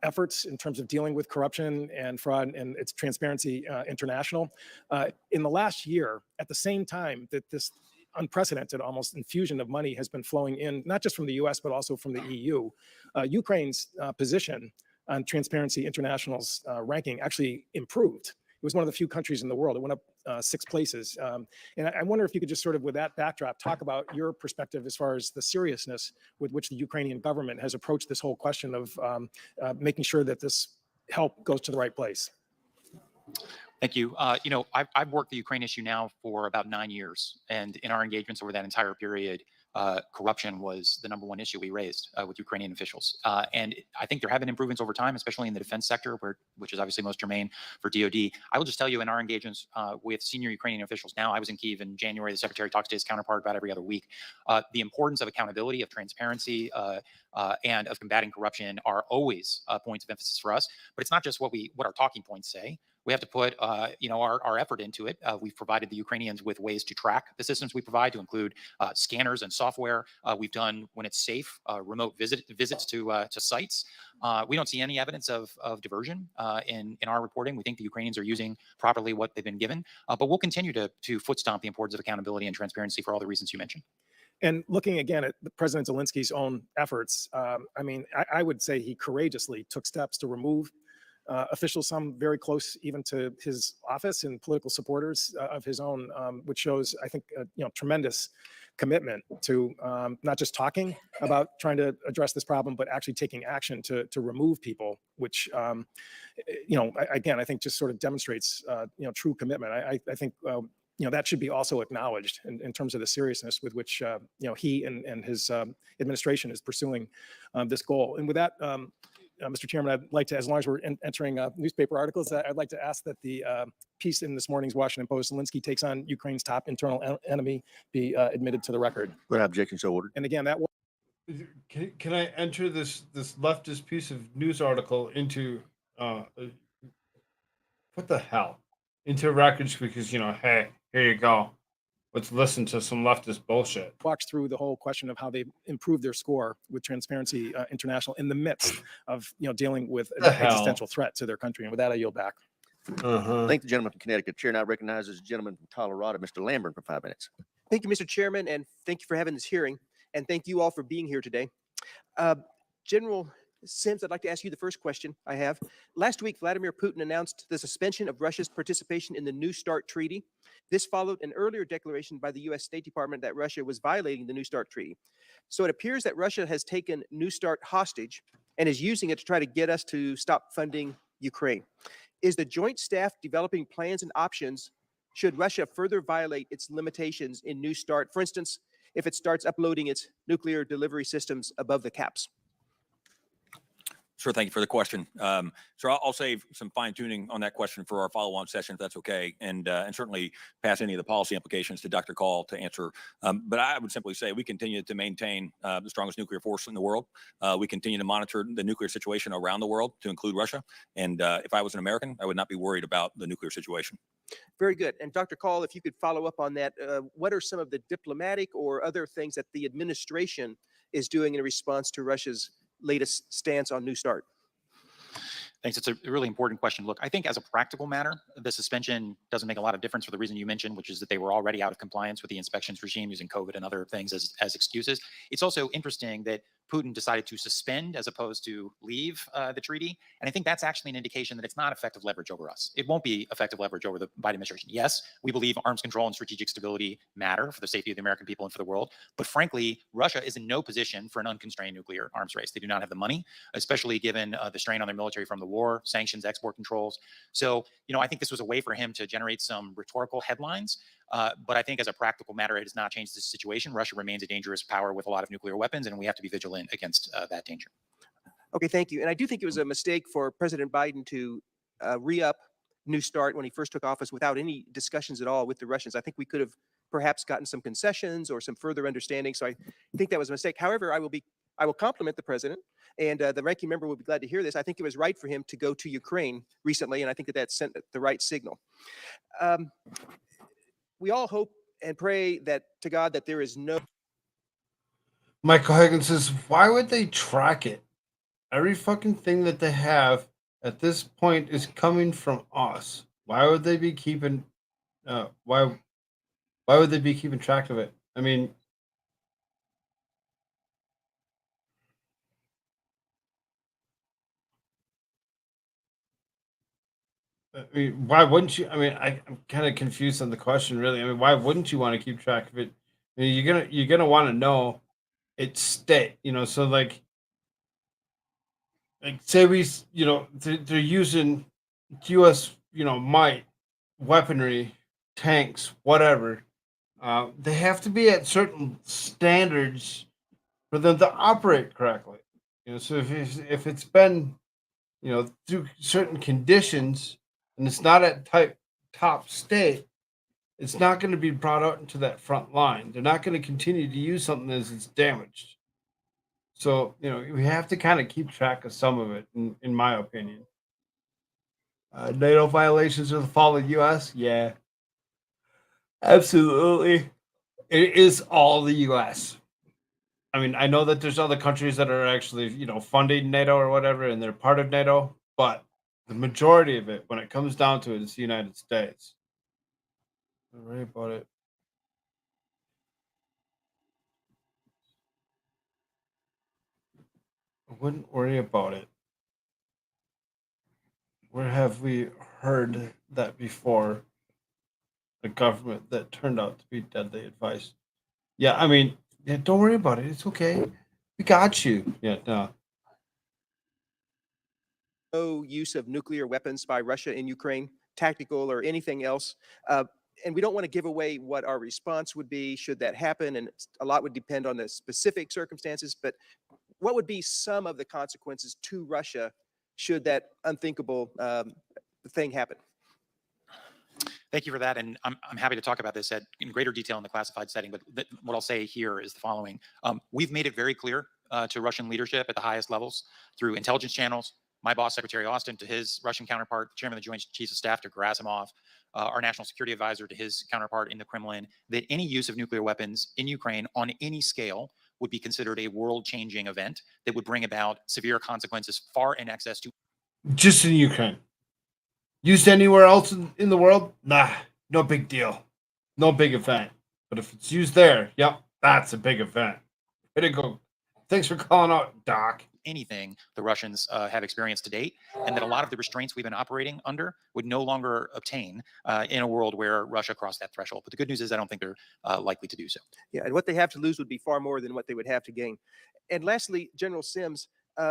efforts in terms of dealing with corruption and fraud, and it's Transparency International. In the last year, at the same time that this unprecedented almost infusion of money has been flowing in, not just from the US, but also from the EU, Ukraine's position on Transparency International's ranking actually improved. It was one of the few countries in the world. It went up 6 places. And I wonder if you could just sort of, with that backdrop, talk about your perspective as far as the seriousness with which the Ukrainian government has approached this whole question of making sure that this help goes to the right place. Thank you. I've worked the Ukraine issue now for about 9 years, and in our engagements over that entire period, corruption was the #1 issue we raised with Ukrainian officials. And I think there have been improvements over time, especially in the defense sector, which is obviously most germane for DoD. I will just tell you, in our engagements with senior Ukrainian officials now, I was in Kyiv in January. The secretary talks to his counterpart about every other week. The importance of accountability, of transparency, and of combating corruption are always points of emphasis for us. But it's not just what our talking points say. We have to put, our effort into it. We've provided the Ukrainians with ways to track the systems we provide, to include scanners and software. We've done, when it's safe, remote visits to sites. We don't see any evidence of diversion in our reporting. We think the Ukrainians are using properly what they've been given. But we'll continue to foot stomp the importance of accountability and transparency for all the reasons you mentioned. And looking again at President Zelensky's own efforts, I would say he courageously took steps to remove officials, some very close even to his office, and political supporters of his own, which shows, I think, tremendous commitment to not just talking about trying to address this problem, but actually taking action to remove people, which, again, I think just sort of demonstrates, true commitment. I think, that should be also acknowledged in terms of the seriousness with which, he and his administration is pursuing this goal. And with that, Mr. Chairman, I'd like to, as long as we're entering newspaper articles, I'd like to ask that the piece in this morning's Washington Post, Zelensky takes on Ukraine's top internal enemy, be admitted to the record. Without objection, so ordered. And again, that was. Can I enter this leftist piece of news article into what the hell, into records, because hey, here you go. let's listen to some leftist bullshit. Walks through the whole question of how they improved their score with Transparency International in the midst of dealing with an The hell? existential threat to their country. And with that, I yield back. Thank the gentleman from Connecticut. Chair now recognizes the gentleman from Colorado, Mr. Lambert, for 5 minutes. Thank you, Mr. Chairman, and thank you for having this hearing. And thank you all for being here today. General Sims, I'd like to ask you the first question I have. Last week, Vladimir Putin announced the suspension of Russia's participation in the New START treaty. This followed an earlier declaration by the U.S. State Department that Russia was violating the New START treaty. So it appears that Russia has taken New START hostage and is using it to try to get us to stop funding Ukraine. Is the Joint Staff developing plans and options should Russia further violate its limitations in New START? For instance, if it starts uploading its nuclear delivery systems above the caps? Sure, thank you for the question. So I'll save some fine tuning on that question for our follow-on session, if that's okay, and certainly pass any of the policy implications to Dr. Call to answer. But I would simply say we continue to maintain the strongest nuclear force in the world. We continue to monitor the nuclear situation around the world, to include Russia. And if I was an American, I would not be worried about the nuclear situation. Very good. And Dr. Call, if you could follow up on that, what are some of the diplomatic or other things that the administration is doing in response to Russia's latest stance on New START? Thanks. It's a really important question. Look, I think as a practical matter, the suspension doesn't make a lot of difference for the reason you mentioned, which is that they were already out of compliance with the inspections regime using COVID and other things as excuses. It's also interesting that Putin decided to suspend as opposed to leave the treaty. And I think that's actually an indication that it's not effective leverage over us. It won't be effective leverage over the Biden administration. Yes, we believe arms control and strategic stability matter for the safety of the American people and for the world. But frankly, Russia is in no position for an unconstrained nuclear arms race. They do not have the money, especially given the strain on their military from the war, sanctions, export controls. So, I think this was a way for him to generate some rhetorical headlines. But I think as a practical matter, it has not changed the situation. Russia remains a dangerous power with a lot of nuclear weapons, and we have to be vigilant against that danger. Okay, thank you. And I do think it was a mistake for President Biden to re-up New START when he first took office without any discussions at all with the Russians. I think we could have perhaps gotten some concessions or some further understanding. So I think that was a mistake. However, I will compliment the president, and the ranking member will be glad to hear this. I think it was right for him to go to Ukraine recently, and I think that sent the right signal. We all hope and pray that to God that there is no. Michael Higgins says, why would they track it? Every fucking thing that they have at this point is coming from us. Why would they be keeping why would they be keeping track of it? I mean, why wouldn't you? I mean, I'm kind of confused on the question, really. I mean, why wouldn't you want to keep track of it? I mean, you're gonna want to know its state, So like say they're using U.S. might, weaponry, tanks, whatever. They have to be at certain standards for them to operate correctly. So if it's been through certain conditions and it's not at top state, it's not going to be brought out into that front line. They're not going to continue to use something as it's damaged. So, we have to kind of keep track of some of it, in my opinion. NATO violations of the fall of the U.S. Yeah, absolutely. It is all the U.S. I mean, I know that there's other countries that are actually, funding NATO or whatever, and they're part of NATO, but the majority of it, when it comes down to it, is the United States. Don't worry about it. I wouldn't worry about it. Where have we heard that before? A government that turned out to be deadly advice. Yeah, I mean, don't worry about it. It's okay. We got you. Yeah, no. No use of nuclear weapons by Russia in Ukraine, tactical or anything else. And we don't want to give away what our response would be should that happen. And a lot would depend on the specific circumstances. But what would be some of the consequences to Russia should that unthinkable thing happen? Thank you for that. And I'm happy to talk about this in greater detail in the classified setting. But what I'll say here is the following. We've made it very clear to Russian leadership at the highest levels through intelligence channels, my boss, Secretary Austin, to his Russian counterpart, Chairman of the Joint Chiefs of Staff, to Gerasimov, our national security advisor to his counterpart in the Kremlin, that any use of nuclear weapons in Ukraine on any scale would be considered a world-changing event that would bring about severe consequences far in excess to Just in Ukraine. Used anywhere else in the world? Nah, no big deal. No big event. But if it's used there, yep, that's a big event. Way to go. Thanks for calling out, Doc. anything the Russians have experienced to date, and that a lot of the restraints we've been operating under would no longer obtain in a world where Russia crossed that threshold. But the good news is I don't think they're likely to do so. Yeah, and what they have to lose would be far more than what they would have to gain. And lastly, General Sims,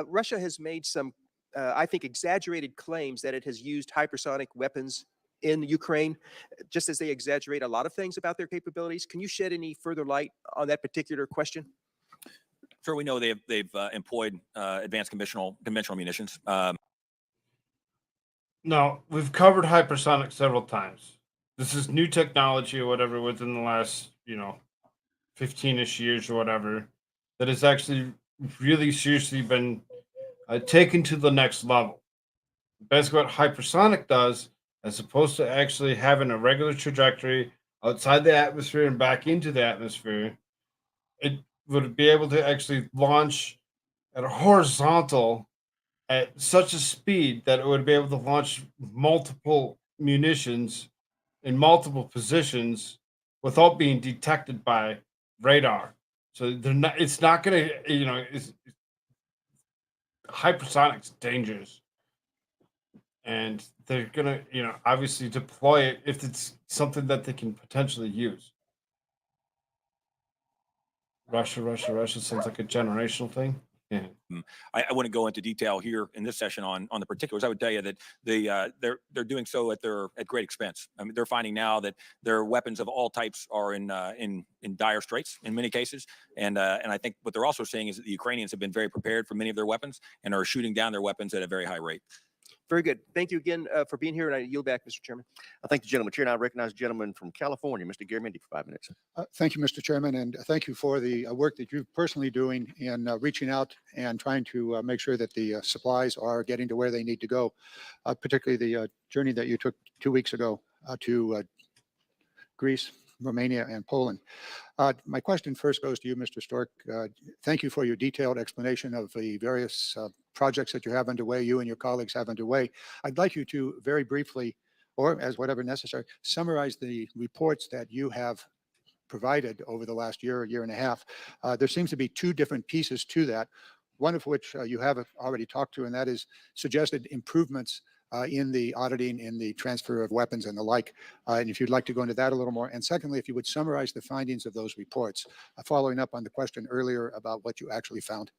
Russia has made some, I think, exaggerated claims that it has used hypersonic weapons in Ukraine, just as they exaggerate a lot of things about their capabilities. Can you shed any further light on that particular question? Sure, we know they've employed advanced conventional munitions. No, we've covered hypersonic several times. This is new technology or whatever within the last, 15-ish years or whatever that has actually really seriously been taken to the next level. Basically, what hypersonic does, as opposed to actually having a regular trajectory outside the atmosphere and back into the atmosphere, it would be able to actually launch at a horizontal at such a speed that it would be able to launch multiple munitions in multiple positions without being detected by radar. So they're not. It's not going to. Hypersonic's dangerous, and they're going to, obviously deploy it if it's something that they can potentially use. Russia sounds like a generational thing. Yeah. I wouldn't go into detail here in this session on the particulars. I would tell you that they're doing so at great expense. I mean, they're finding now that their weapons of all types are in dire straits in many cases, and I think what they're also saying is that the Ukrainians have been very prepared for many of their weapons and are shooting down their weapons at a very high rate. Very good. Thank you again for being here, and I yield back, Mr. Chairman. I thank the gentleman. Chair, and I recognize the gentleman from California, Mr. Garamendi, for 5 minutes. Thank you, Mr. Chairman, and thank you for the work that you're personally doing in reaching out and trying to make sure that the supplies are getting to where they need to go, particularly the journey that you took 2 weeks ago to Greece, Romania, and Poland. My question first goes to you, Mr. Stork. Thank you for your detailed explanation of the various projects that you have underway, you and your colleagues have underway. I'd like you to very briefly, or as whatever necessary, summarize the reports that you have provided over the last year and a half. There seems to be two different pieces to that, one of which you have already talked to, and that is suggested improvements in the auditing, in the transfer of weapons and the like. And if you'd like to go into that a little more. And secondly, if you would summarize the findings of those reports, following up on the question earlier about what you actually found.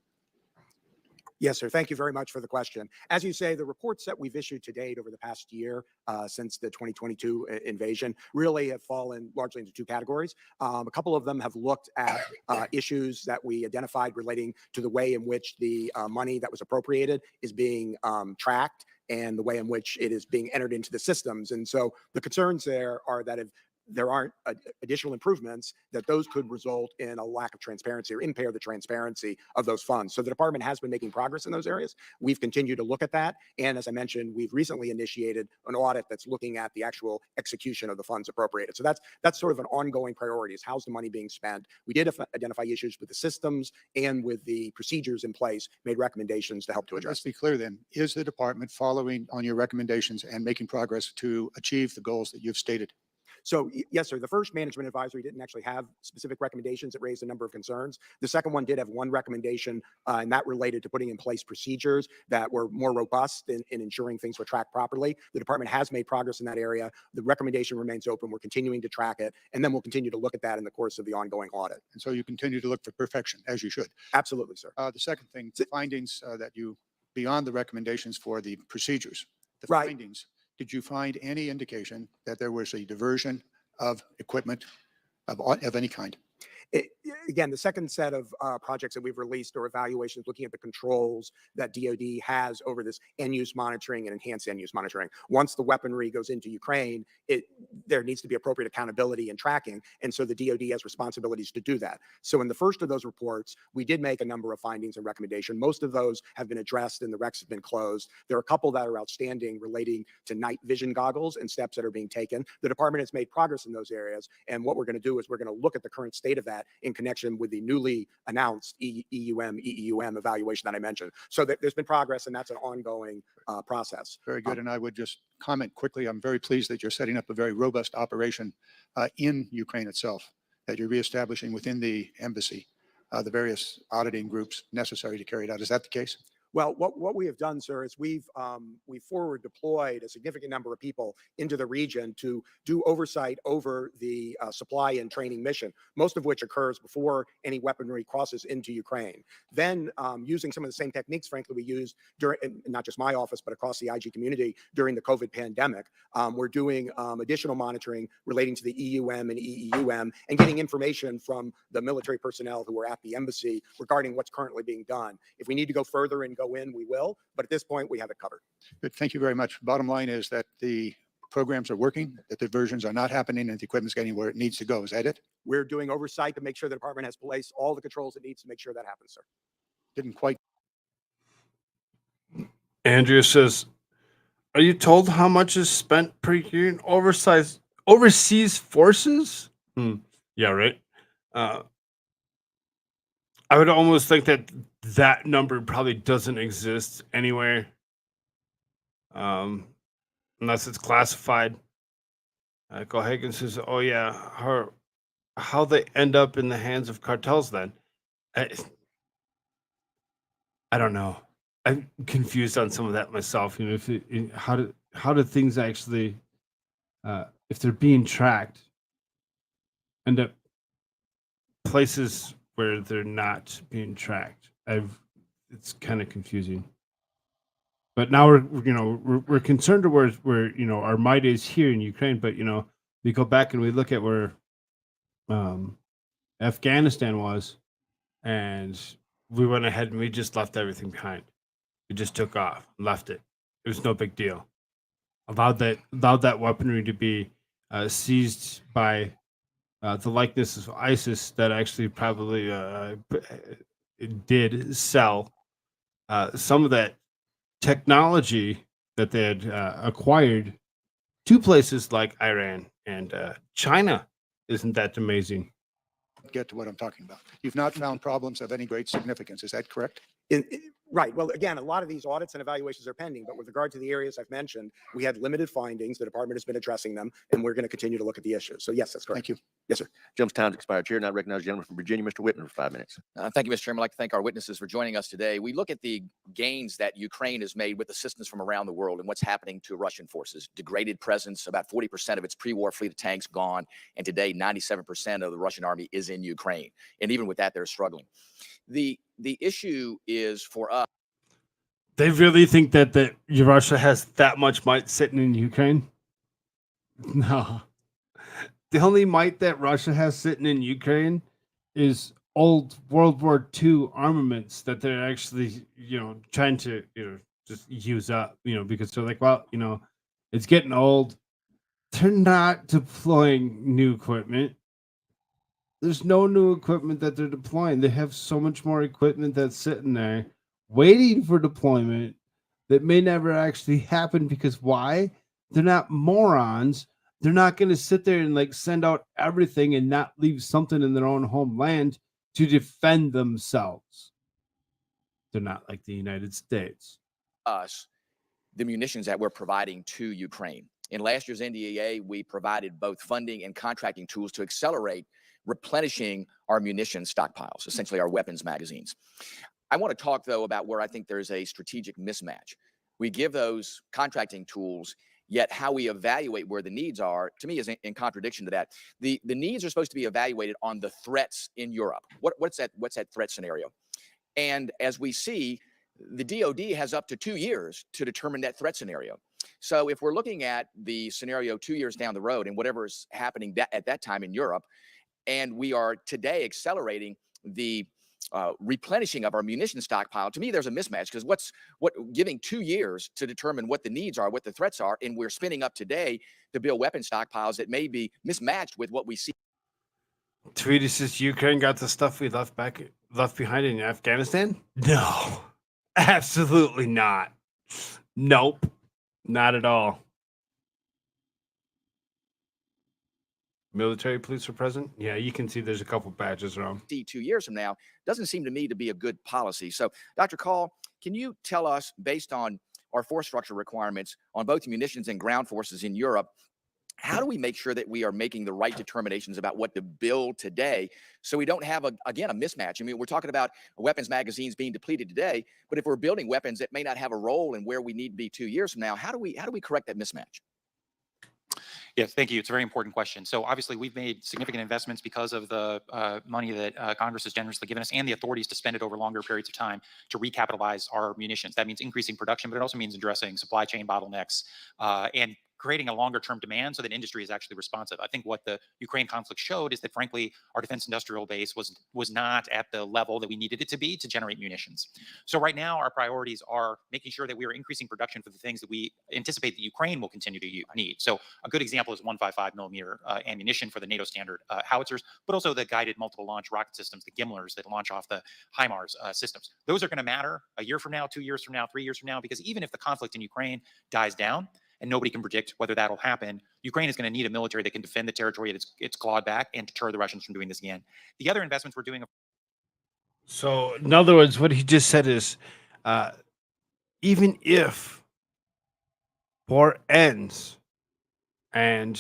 Yes, sir. Thank you very much for the question. As you say, the reports that we've issued to date over the past year since the 2022 invasion really have fallen largely into two categories. A couple of them have looked at issues that we identified relating to the way in which the money that was appropriated is being tracked and the way in which it is being entered into the systems. And so the concerns there are that if there aren't additional improvements, that those could result in a lack of transparency or impair the transparency of those funds. So the department has been making progress in those areas. We've continued to look at that. And as I mentioned, we've recently initiated an audit that's looking at the actual execution of the funds appropriated. So that's sort of an ongoing priority, is how's the money being spent? We did identify issues with the systems and with the procedures in place, made recommendations to help to address. Let's be clear then, is the department following on your recommendations and making progress to achieve the goals that you've stated? So yes, sir. The first management advisory didn't actually have specific recommendations. It raised a number of concerns. The second one did have one recommendation, and that related to putting in place procedures that were more robust in ensuring things were tracked properly. The department has made progress in that area. The recommendation remains open. We're continuing to track it, and then we'll continue to look at that in the course of the ongoing audit. And so you continue to look for perfection, as you should. Absolutely, sir. The second thing, the findings that you, beyond the recommendations for the procedures, the Right. findings, did you find any indication that there was a diversion of equipment of any kind? again, the second set of projects that we've released or evaluations looking at the controls that DoD has over this end-use monitoring and enhanced end-use monitoring. Once the weaponry goes into Ukraine, there needs to be appropriate accountability and tracking, and so the DoD has responsibilities to do that. So in the first of those reports, we did make a number of findings and recommendations. Most of those have been addressed and the recs have been closed. There are a couple that are outstanding relating to night vision goggles and steps that are being taken. The department has made progress in those areas, and what we're going to do is we're going to look at the current state of that in connection with the newly announced EEUM evaluation that I mentioned. So there's been progress, and that's an ongoing process. Very good. And I would just comment quickly, I'm very pleased that you're setting up a very robust operation in Ukraine itself, that you're reestablishing within the embassy the various auditing groups necessary to carry it out. Is that the case? Well, what we have done, sir, is we've forward deployed a significant number of people into the region to do oversight over the supply and training mission, most of which occurs before any weaponry crosses into Ukraine. Then, using some of the same techniques, frankly, we used during, not just my office, but across the IG community during the COVID pandemic, we're doing additional monitoring relating to the EUM and EEUM and getting information from the military personnel who are at the embassy regarding what's currently being done. If we need to go further and go in, we will, but at this point we have it covered. Good. Thank you very much. Bottom line is that the programs are working, that the diversions are not happening, and the equipment's getting where it needs to go. Is that it? We're doing oversight to make sure the department has placed all the controls it needs to make sure that happens, sir. Didn't quite. Andrea says, are you told how much is spent per year in overseas forces? Yeah, right. I would almost think that number probably doesn't exist anywhere, unless it's classified. Cohagen says, "Oh yeah, how they end up in the hands of cartels?" Then, I don't know. I'm confused on some of that myself. You know, how do things actually, if they're being tracked, end up places where they're not being tracked? It's kind of confusing. But now we're concerned to where our might is here in Ukraine. But we go back and we look at where Afghanistan was, and we went ahead and we just left everything behind. We just took off, left it. It was no big deal. Allowed that weaponry to be seized by the likeness of ISIS that actually probably did sell some of that technology that they had acquired to places like Iran and China. Isn't that amazing? Get to what I'm talking about. You've not found problems of any great significance. Is that correct? Right. Well, again, a lot of these audits and evaluations are pending, but with regard to the areas I've mentioned, we had limited findings. The department has been addressing them, and we're going to continue to look at the issue. So yes, that's correct. Thank you. Yes, sir. Gentleman's time's expired. Chair, now recognize the gentleman from Virginia, Mr. Whitman, for 5 minutes. Thank you, Mr. Chairman. I'd like to thank our witnesses for joining us today. We look at the gains that Ukraine has made with assistance from around the world and what's happening to Russian forces. Degraded presence, about 40% of its pre-war fleet of tanks gone, and today 97% of the Russian army is in Ukraine. And even with that, they're struggling. The issue is for us. They really think that Russia has that much might sitting in Ukraine? No. The only might that Russia has sitting in Ukraine is old World War II armaments that they're actually, trying to, just use up, because they're like, well, it's getting old. They're not deploying new equipment. There's no new equipment that they're deploying. They have so much more equipment that's sitting there waiting for deployment that may never actually happen, because why? They're not morons. They're not going to sit there and send out everything and not leave something in their own homeland to defend themselves. They're not like the United States. Us, the munitions that we're providing to Ukraine. In last year's NDAA, we provided both funding and contracting tools to accelerate replenishing our munitions stockpiles, essentially our weapons magazines. I want to talk, though, about where I think there's a strategic mismatch. We give those contracting tools, yet how we evaluate where the needs are, to me, is in contradiction to that. The needs are supposed to be evaluated on the threats in Europe. What's that threat scenario? And as we see, the DoD has up to 2 years to determine that threat scenario. So if we're looking at the scenario 2 years down the road and whatever's happening at that time in Europe, and we are today accelerating the replenishing of our munition stockpile. To me, there's a mismatch because giving 2 years to determine what the needs are, what the threats are, and we're spending up today to build weapon stockpiles that may be mismatched with what we see. Tweety says Ukraine got the stuff we left behind in Afghanistan. No, absolutely not. Nope, not at all. Military police are present. Yeah, you can see there's a couple badges around. 2 years from now doesn't seem to me to be a good policy. So, Dr. Call, can you tell us, based on our force structure requirements on both munitions and ground forces in Europe, how do we make sure that we are making the right determinations about what to build today so we don't have, again, a mismatch? I mean, we're talking about weapons magazines being depleted today, but if we're building weapons that may not have a role in where we need to be 2 years from now, how do we correct that mismatch? Yes, thank you. It's a very important question. So obviously, we've made significant investments because of the money that Congress has generously given us and the authorities to spend it over longer periods of time to recapitalize our munitions. That means increasing production, but it also means addressing supply chain bottlenecks and creating a longer term demand so that industry is actually responsive. I think what the Ukraine conflict showed is that, frankly, our defense industrial base was not at the level that we needed it to be to generate munitions. So right now, our priorities are making sure that we are increasing production for the things that we anticipate that Ukraine will continue to need. So a good example is 155 millimeter ammunition for the NATO standard howitzers, but also the guided multiple launch rocket systems, the GIMLRs that launch off the HIMARS systems. Those are going to matter a year from now, 2 years from now, 3 years from now, because even if the conflict in Ukraine dies down, and nobody can predict whether that'll happen, Ukraine is going to need a military that can defend the territory it's clawed back and deter the Russians from doing this again. The other investments we're doing. So, in other words, what he just said is, even if war ends and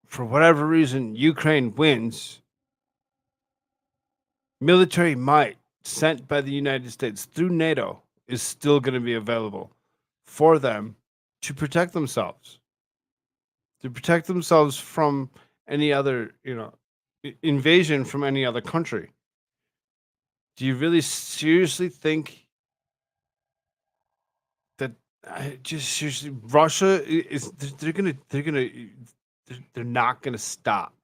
for whatever reason Ukraine wins, military might sent by the United States through NATO is still going to be available for them to protect themselves. To protect themselves from any other, invasion from any other country. Do you really seriously think that Russia is they're not gonna stop.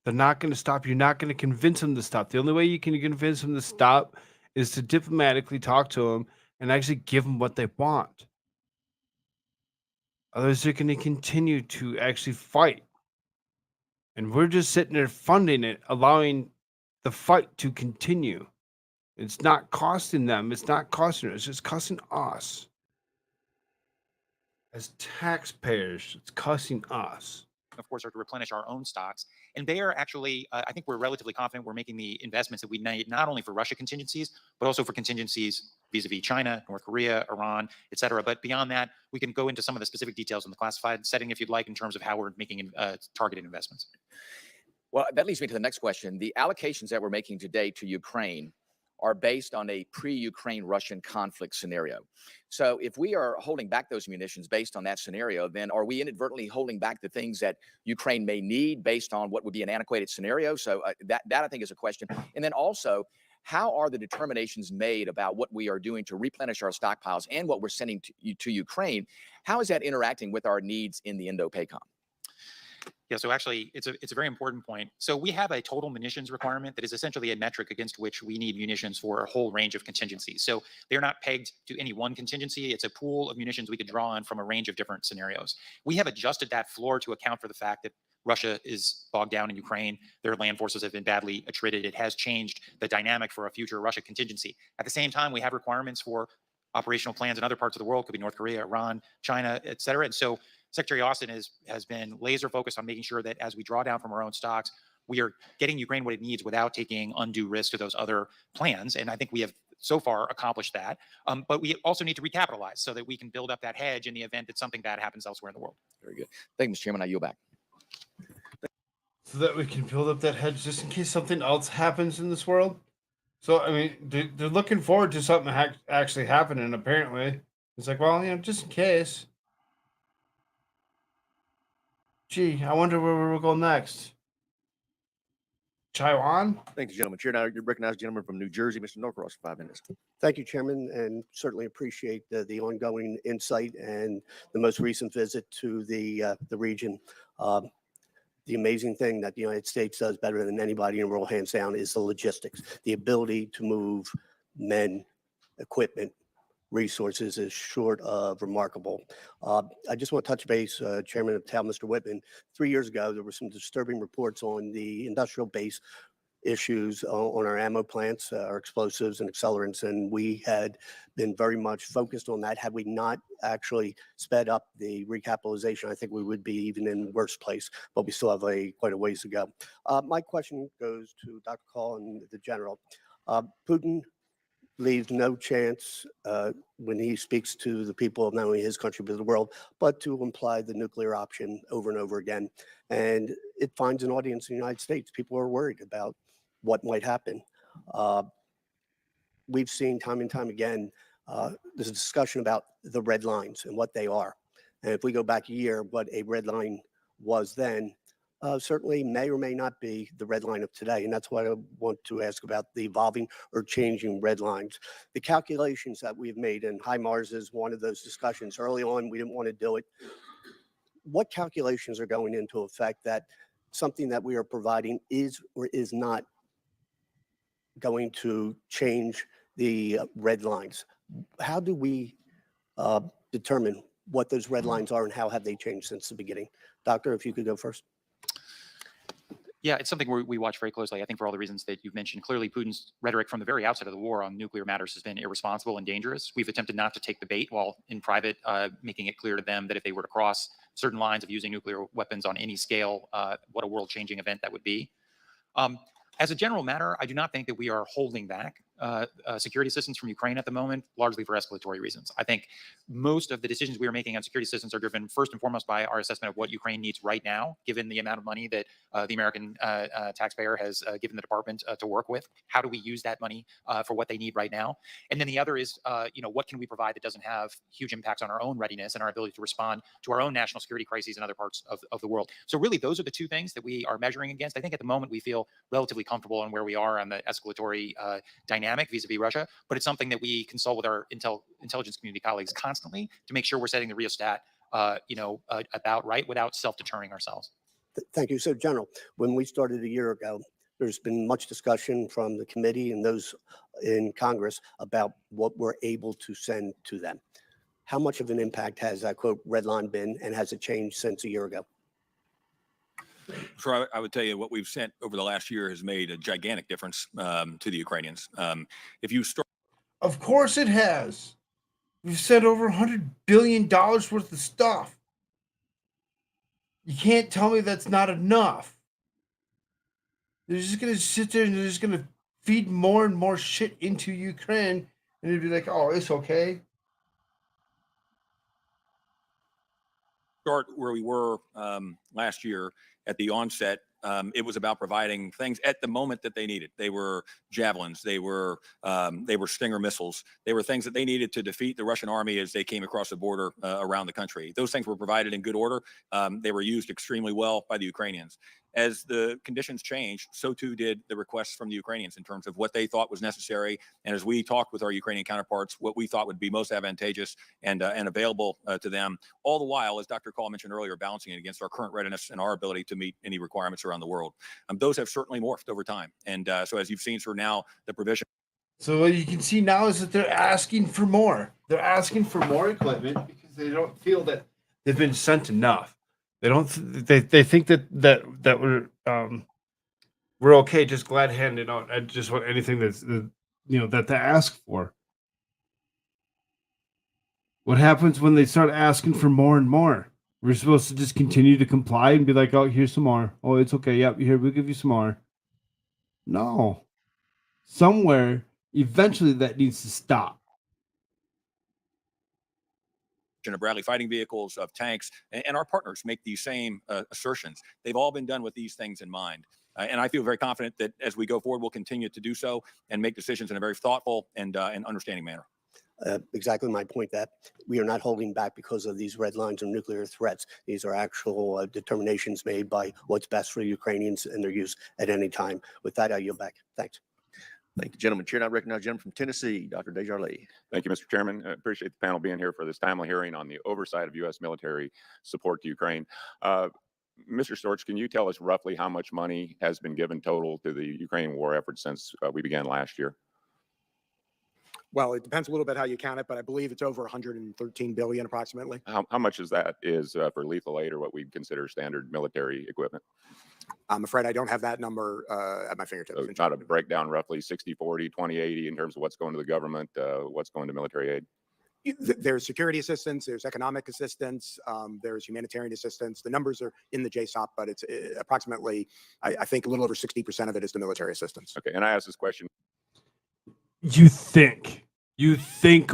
They're not gonna stop. You're not gonna convince them to stop. The only way you can convince them to stop is to diplomatically talk to them and actually give them what they want. Otherwise, they're gonna continue to actually fight. And we're just sitting there funding it, allowing the fight to continue. It's not costing them. It's not costing us. It's costing us. As taxpayers, it's costing us. Of course, are to replenish our own stocks. And they are actually, I think we're relatively confident we're making the investments that we need, not only for Russia contingencies, but also for contingencies vis-a-vis China, North Korea, Iran, et cetera. But beyond that, we can go into some of the specific details in the classified setting if you'd like, in terms of how we're making targeted investments. Well, that leads me to the next question. The allocations that we're making today to Ukraine are based on a pre-Ukraine Russian conflict scenario. So if we are holding back those munitions based on that scenario, then are we inadvertently holding back the things that Ukraine may need based on what would be an antiquated scenario? So that I think is a question. And then also, how are the determinations made about what we are doing to replenish our stockpiles and what we're sending to Ukraine? How is that interacting with our needs in the Indo-PACOM? Yeah, so actually, it's a very important point. So we have a total munitions requirement that is essentially a metric against which we need munitions for a whole range of contingencies. So they're not pegged to any one contingency. It's a pool of munitions we could draw on from a range of different scenarios. We have adjusted that floor to account for the fact that Russia is bogged down in Ukraine. Their land forces have been badly attrited. It has changed the dynamic for a future Russia contingency. At the same time, we have requirements for operational plans in other parts of the world, could be North Korea, Iran, China, et cetera. And so Secretary Austin has been laser focused on making sure that as we draw down from our own stocks, we are getting Ukraine what it needs without taking undue risk to those other plans. And I think we have so far accomplished that. But we also need to recapitalize so that we can build up that hedge in the event that something bad happens elsewhere in the world. Very good. Thank you, Mr. Chairman. I yield back. So that we can build up that hedge just in case something else happens in this world. So, I mean, they're looking forward to something actually happening, apparently. It's like, well, just in case. Gee, I wonder where we'll go next. Taiwan? Thank you, gentlemen. Chair, now you recognize the gentleman from New Jersey, Mr. Norcross, for 5 minutes. Thank you, Chairman, and certainly appreciate the ongoing insight and the most recent visit to the region. The amazing thing that the United States does better than anybody in the world, hands down, is the logistics, the ability to move men, equipment, resources is short of remarkable. I just want to touch base, Chairman of Town, Mr. Whitman. 3 years ago, there were some disturbing reports on the industrial base issues on our ammo plants, our explosives and accelerants, and we had been very much focused on that. Had we not actually sped up the recapitalization, I think we would be even in worse place, but we still have quite a ways to go. My question goes to Dr. Call and the General. Putin leaves no chance when he speaks to the people of not only his country but the world, but to imply the nuclear option over and over again. And it finds an audience in the United States. People are worried about what might happen. We've seen time and time again, there's a discussion about the red lines and what they are. And if we go back a year, what a red line was then certainly may or may not be the red line of today. And that's what I want to ask about the evolving or changing red lines. The calculations that we've made, and HIMARS is one of those discussions. Early on, we didn't want to do it. What calculations are going into effect that something that we are providing is or is not going to change the red lines? How do we determine what those red lines are and how have they changed since the beginning? Doctor, if you could go first. Yeah, it's something we watch very closely. I think for all the reasons that you've mentioned, clearly Putin's rhetoric from the very outset of the war on nuclear matters has been irresponsible and dangerous. We've attempted not to take the bait while in private, making it clear to them that if they were to cross certain lines of using nuclear weapons on any scale, what a world-changing event that would be. As a general matter, I do not think that we are holding back security assistance from Ukraine at the moment, largely for escalatory reasons. I think most of the decisions we are making on security assistance are driven first and foremost by our assessment of what Ukraine needs right now, given the amount of money that the American taxpayer has given the department to work with. How do we use that money for what they need right now? And then the other is, what can we provide that doesn't have huge impacts on our own readiness and our ability to respond to our own national security crises in other parts of the world. So really, those are the two things that we are measuring against. I think at the moment we feel relatively comfortable on where we are on the escalatory dynamic vis-a-vis Russia, but it's something that we consult with our intelligence community colleagues constantly to make sure we're setting the rheostat, about right without self-deterring ourselves. Thank you. So, General, when we started a year ago, there's been much discussion from the committee and those in Congress about what we're able to send to them. How much of an impact has that, quote, red line been, and has it changed since a year ago? So I would tell you what we've sent over the last year has made a gigantic difference to the Ukrainians. If you start, Of course it has. We've sent over $100 billion worth of stuff. You can't tell me that's not enough. They're just going to sit there and they're just going to feed more and more shit into Ukraine. And it'd be like, oh, it's okay. start where we were last year at the onset, it was about providing things at the moment that they needed. They were javelins, they were Stinger missiles, they were things that they needed to defeat the Russian army as they came across the border around the country. Those things were provided in good order. They were used extremely well by the Ukrainians. As the conditions changed, so too did the requests from the Ukrainians in terms of what they thought was necessary. And as we talked with our Ukrainian counterparts, what we thought would be most advantageous and available to them, all the while, as Dr. Call mentioned earlier, balancing it against our current readiness and our ability to meet any requirements around the world. Those have certainly morphed over time. And so as you've seen, so now the provision. So what you can see now is that they're asking for more. They're asking for more equipment because they don't feel that they've been sent enough. They don't. They think that we're okay, just glad handing out. I just want anything that's that they ask for. What happens when they start asking for more and more? We're supposed to just continue to comply and be like, oh, here's some more. Oh, it's okay. Yep, here, we'll give you some more. No. Somewhere, eventually that needs to stop. Of Bradley fighting vehicles, of tanks, and our partners make these same assertions. They've all been done with these things in mind. And I feel very confident that as we go forward, we'll continue to do so and make decisions in a very thoughtful and understanding manner. Exactly my point, that we are not holding back because of these red lines or nuclear threats. These are actual determinations made by what's best for Ukrainians and their use at any time. With that, I yield back. Thanks. Thank you, gentlemen. Chair, I recognize the gentleman from Tennessee, Dr. Desjardins. Thank you, Mr. Chairman. I appreciate the panel being here for this timely hearing on the oversight of U.S. military support to Ukraine. Mr. Storch, can you tell us roughly how much money has been given total to the Ukraine war effort since we began last year? Well, it depends a little bit how you count it, but I believe it's over 113 billion approximately. How much is that for lethal aid or what we'd consider standard military equipment? I'm afraid I don't have that number at my fingertips. So not a breakdown, roughly 60-40, 20-80 in terms of what's going to the government, what's going to military aid? There's security assistance, there's economic assistance, there's humanitarian assistance. The numbers are in the JSOP, but it's approximately, I think, a little over 60% of it is the military assistance. Okay, and I asked this question. You think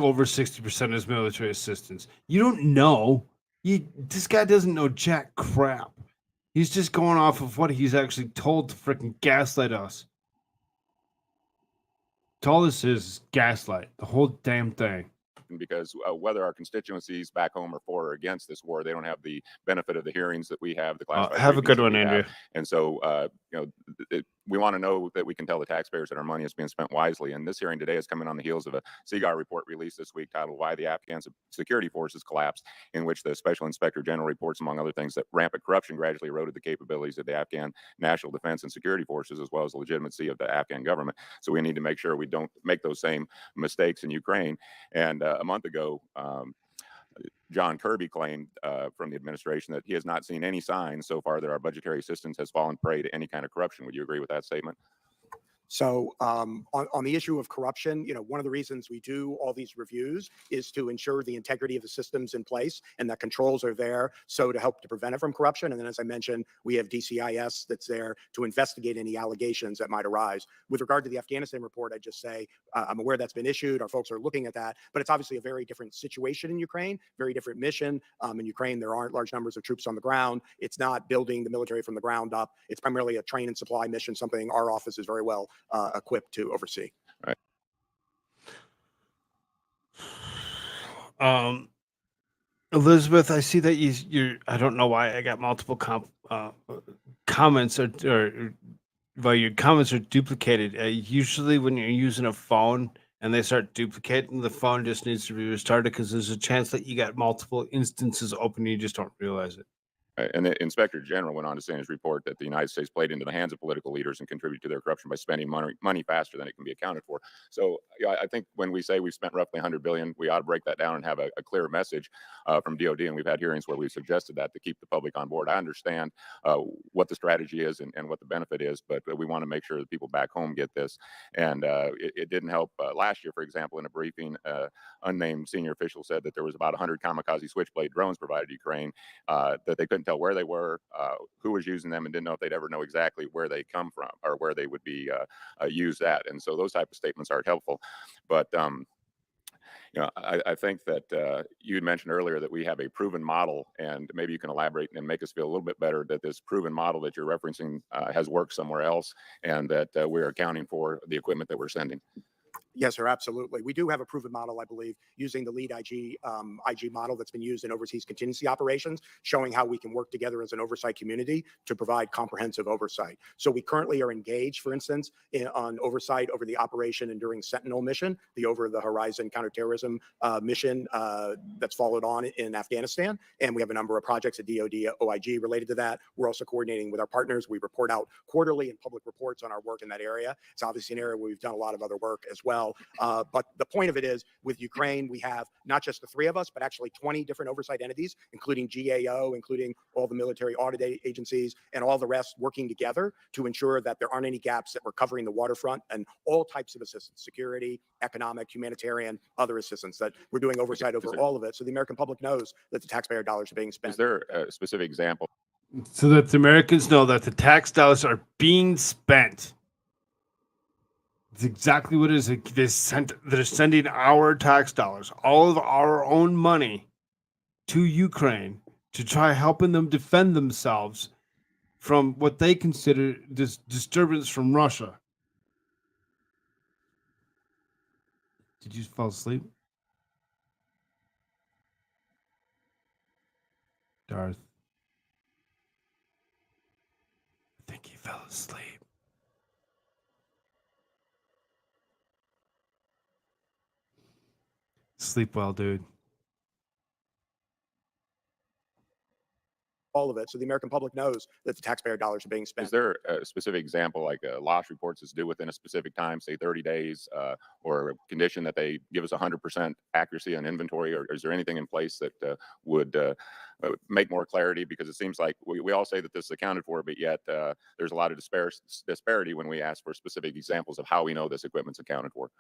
over 60% is military assistance. You don't know. This guy doesn't know jack crap. He's just going off of what he's actually told to freaking gaslight us. All this is gaslight, the whole damn thing. Because whether our constituencies back home are for or against this war, they don't have the benefit of the hearings that we have. The classified Have a briefings good that one, we have. Andrew. And so, we want to know that we can tell the taxpayers that our money is being spent wisely. And this hearing today is coming on the heels of a CIGAR report released this week titled "Why the Afghan Security Forces Collapsed," in which the Special Inspector General reports, among other things, that rampant corruption gradually eroded the capabilities of the Afghan National Defense and Security Forces, as well as the legitimacy of the Afghan government. So we need to make sure we don't make those same mistakes in Ukraine. And a month ago, John Kirby claimed from the administration that he has not seen any signs so far that our budgetary assistance has fallen prey to any kind of corruption. Would you agree with that statement? So on the issue of corruption, one of the reasons we do all these reviews is to ensure the integrity of the systems in place and that controls are there so to help to prevent it from corruption. And then, as I mentioned, we have DCIS that's there to investigate any allegations that might arise. With regard to the Afghanistan report, I just say I'm aware that's been issued. Our folks are looking at that, but it's obviously a very different situation in Ukraine, very different mission. In Ukraine, there aren't large numbers of troops on the ground. It's not building the military from the ground up. It's primarily a train and supply mission, something our office is very well equipped to oversee. Right. Elizabeth, I see that you're. I don't know why I got multiple comments well, your comments are duplicated. Usually, when you're using a phone and they start duplicating, the phone just needs to be restarted because there's a chance that you got multiple instances open and you just don't realize it. And the Inspector General went on to say in his report that the United States played into the hands of political leaders and contributed to their corruption by spending money faster than it can be accounted for. So I think when we say we've spent roughly $100 billion, we ought to break that down and have a clear message from DOD. And we've had hearings where we've suggested that to keep the public on board. I understand what the strategy is and what the benefit is, but we want to make sure that people back home get this. And it didn't help last year, for example, in a briefing, unnamed senior official said that there was about 100 kamikaze Switchblade drones provided to Ukraine, that they couldn't tell where they were, who was using them, and didn't know if they'd ever know exactly where they come from or where they would be used at. And so those type of statements aren't helpful. But I think that you had mentioned earlier that we have a proven model, and maybe you can elaborate and make us feel a little bit better that this proven model that you're referencing has worked somewhere else, and that we're accounting for the equipment that we're sending. Yes, sir, absolutely. We do have a proven model, I believe, using the lead IG model that's been used in overseas contingency operations, showing how we can work together as an oversight community to provide comprehensive oversight. So we currently are engaged, for instance, on oversight over the Operation Enduring Sentinel mission, the over-the-horizon counterterrorism mission that's followed on in Afghanistan. And we have a number of projects at DOD, OIG related to that. We're also coordinating with our partners. We report out quarterly in public reports on our work in that area. It's obviously an area where we've done a lot of other work as well. But the point of it is, with Ukraine, we have not just the three of us, but actually 20 different oversight entities, including GAO, including all the military audit agencies, and all the rest working together to ensure that there aren't any gaps, that we're covering the waterfront and all types of assistance, security, economic, humanitarian, other assistance, that we're doing oversight over all of it. So the American public knows that the taxpayer dollars are being spent. Is there a specific example? So that the Americans know that the tax dollars are being spent. It's exactly what it is. They're sending our tax dollars, all of our own money, to Ukraine to try helping them defend themselves from what they consider this disturbance from Russia. Did you fall asleep? Darth. I think he fell asleep. Sleep well, dude. all of it, so the American public knows that the taxpayer dollars are being Is spent. there a specific example, like loss reports is due within a specific time, say 30 days, or a condition that they give us 100% accuracy on inventory, or is there anything in place that would make more clarity? Because it seems like we all say that this is accounted for, but yet there's a lot of disparity when we ask for specific examples of how we know this equipment's accounted for.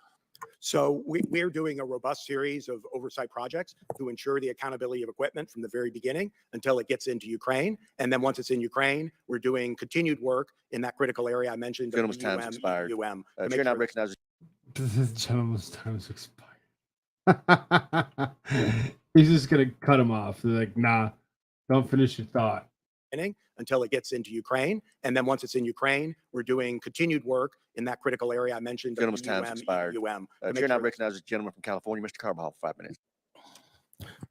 So we're doing a robust series of oversight projects to ensure the accountability of equipment from the very beginning until it gets into Ukraine. And then once it's in Ukraine, we're doing continued work in that critical area I mentioned. Gentleman's time's expired. UM, Chair now recognizes. The gentleman's time is expired. He's just gonna cut him off. They're like, nah, don't finish your thought. Until it gets into Ukraine. And then once it's in Ukraine, we're doing continued work in that critical area I mentioned. Gentleman's time's expired. Chair now recognizes the gentleman from California, Mr. Carbajal, for 5 minutes.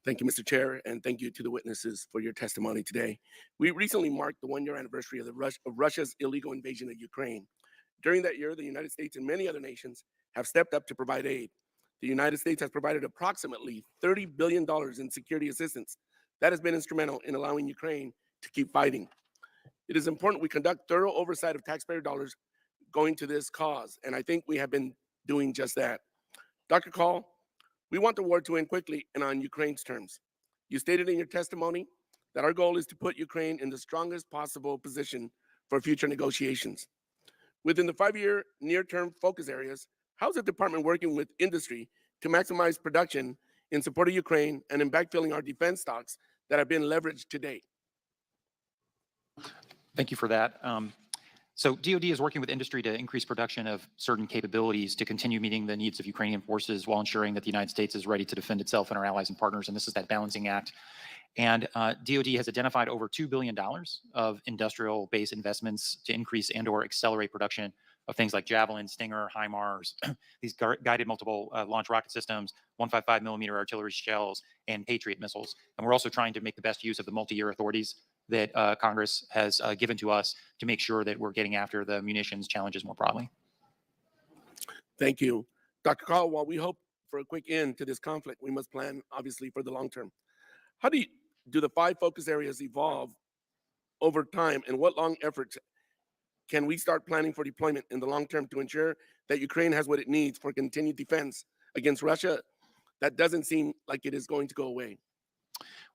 Thank you, Mr. Chair, and thank you to the witnesses for your testimony today. We recently marked the one-year anniversary of Russia's illegal invasion of Ukraine. During that year, the United States and many other nations have stepped up to provide aid. The United States has provided approximately $30 billion in security assistance. That has been instrumental in allowing Ukraine to keep fighting. It is important we conduct thorough oversight of taxpayer dollars going to this cause, and I think we have been doing just that. Dr. Call, we want the war to end quickly and on Ukraine's terms. You stated in your testimony that our goal is to put Ukraine in the strongest possible position for future negotiations. Within the 5-year near-term focus areas, how is the department working with industry to maximize production in support of Ukraine and in backfilling our defense stocks that have been leveraged to date? Thank you for that. So DoD is working with industry to increase production of certain capabilities to continue meeting the needs of Ukrainian forces while ensuring that the United States is ready to defend itself and our allies and partners. And this is that balancing act. And DoD has identified over $2 billion of industrial base investments to increase and or accelerate production of things like Javelin, Stinger, HIMARS, these guided multiple launch rocket systems, 155 millimeter artillery shells, and Patriot missiles. And we're also trying to make the best use of the multi-year authorities that Congress has given to us to make sure that we're getting after the munitions challenges more broadly. Thank you. Dr. Carl, while we hope for a quick end to this conflict, we must plan, obviously, for the long term. How do the 5 focus areas evolve over time, and what long efforts can we start planning for deployment in the long term to ensure that Ukraine has what it needs for continued defense against Russia? That doesn't seem like it is going to go away.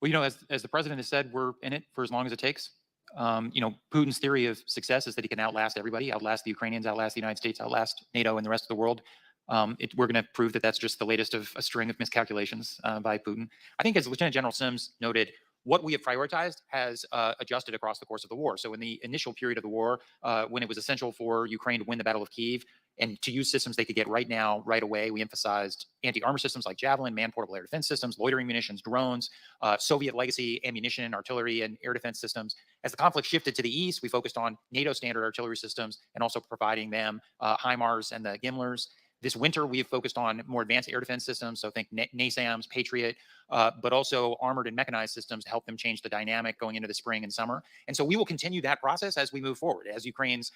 Well, you know, as the president has said, we're in it for as long as it takes. You know, Putin's theory of success is that he can outlast everybody, outlast the Ukrainians, outlast the United States, outlast NATO and the rest of the world. We're going to prove that that's just the latest of a string of miscalculations by Putin. I think, as Lieutenant General Sims noted, what we have prioritized has adjusted across the course of the war. So in the initial period of the war, when it was essential for Ukraine to win the Battle of Kyiv and to use systems they could get right now, right away, we emphasized anti-armor systems like Javelin, man-portable air defense systems, loitering munitions, drones, Soviet legacy ammunition, artillery, and air defense systems. As the conflict shifted to the east, we focused on NATO standard artillery systems and also providing them HIMARS and the Gimlers. This winter, we have focused on more advanced air defense systems, so think NASAMS, Patriot, but also armored and mechanized systems to help them change the dynamic going into the spring and summer. And so we will continue that process as we move forward, as Ukraine's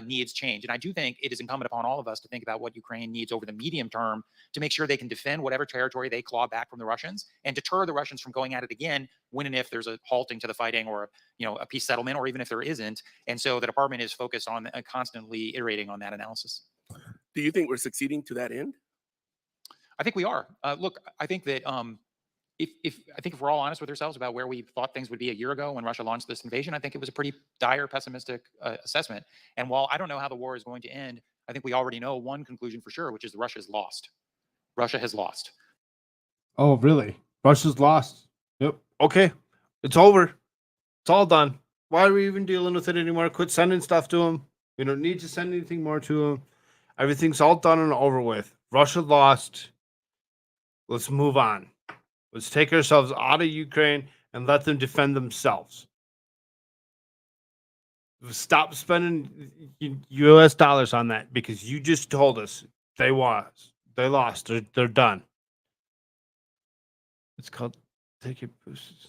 needs change. And I do think it is incumbent upon all of us to think about what Ukraine needs over the medium term to make sure they can defend whatever territory they claw back from the Russians and deter the Russians from going at it again when and if there's a halting to the fighting or a peace settlement, or even if there isn't. And so the department is focused on constantly iterating on that analysis. Do you think we're succeeding to that end? I think we are. Look, I think that if we're all honest with ourselves about where we thought things would be a year ago when Russia launched this invasion, I think it was a pretty dire, pessimistic assessment. And while I don't know how the war is going to end, I think we already know one conclusion for sure, which is that Russia has lost. Russia has lost. Oh, really? Russia's lost. Yep. Okay. It's over. It's all done. Why are we even dealing with it anymore? Quit sending stuff to them. We don't need to send anything more to them. Everything's all done and over with. Russia lost. Let's move on. Let's take ourselves out of Ukraine and let them defend themselves. Stop spending U.S. dollars on that, because you just told us they lost. They're done. It's called take your boosts.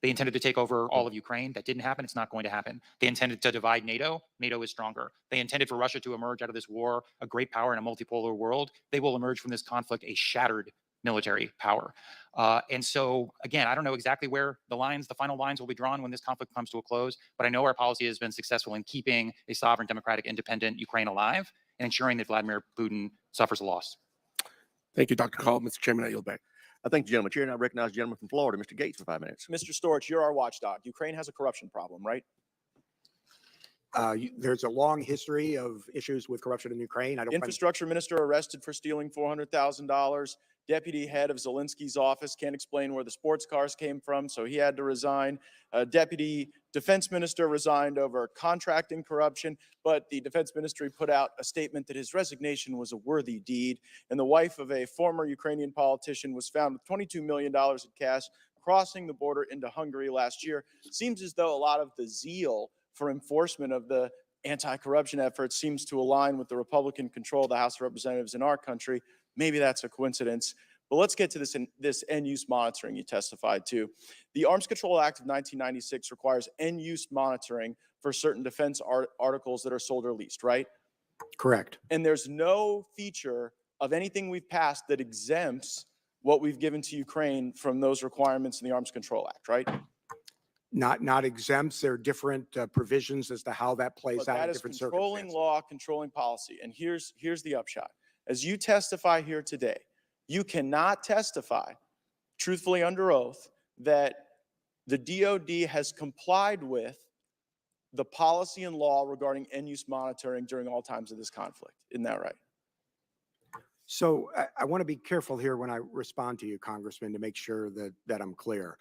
They intended to take over all of Ukraine. That didn't happen. It's not going to happen. They intended to divide NATO. NATO is stronger. They intended for Russia to emerge out of this war a great power in a multipolar world. They will emerge from this conflict a shattered military power. And so, again, I don't know exactly where the final lines will be drawn when this conflict comes to a close, but I know our policy has been successful in keeping a sovereign, democratic, independent Ukraine alive and ensuring that Vladimir Putin suffers a loss. Thank you, Dr. Call. Mr. Chairman, I yield back. I thank the gentleman. Chair, and I recognize the gentleman from Florida, Mr. Gates, for 5 minutes. Mr. Storch, you're our watchdog. Ukraine has a corruption problem, right? There's a long history of issues with corruption in Ukraine. I don't. Infrastructure minister arrested for stealing $400,000. Deputy head of Zelensky's office can't explain where the sports cars came from, so he had to resign. Deputy defense minister resigned over contracting corruption, but the defense ministry put out a statement that his resignation was a worthy deed. And the wife of a former Ukrainian politician was found with $22 million in cash crossing the border into Hungary last year. Seems as though a lot of the zeal for enforcement of the anti-corruption efforts seems to align with the Republican control of the House of Representatives in our country. Maybe that's a coincidence. But let's get to this end-use monitoring you testified to. The Arms Control Act of 1996 requires end-use monitoring for certain defense articles that are sold or leased, right? Correct. And there's no feature of anything we've passed that exempts what we've given to Ukraine from those requirements in the Arms Control Act, right? Not exempts. There are different provisions as to how that plays But out that in is different controlling circumstances. law, controlling policy. And here's the upshot. As you testify here today, you cannot testify truthfully under oath that the DOD has complied with the policy and law regarding end-use monitoring during all times of this conflict. Isn't that right? So I want to be careful here when I respond to you, Congressman, to make sure that I'm clear.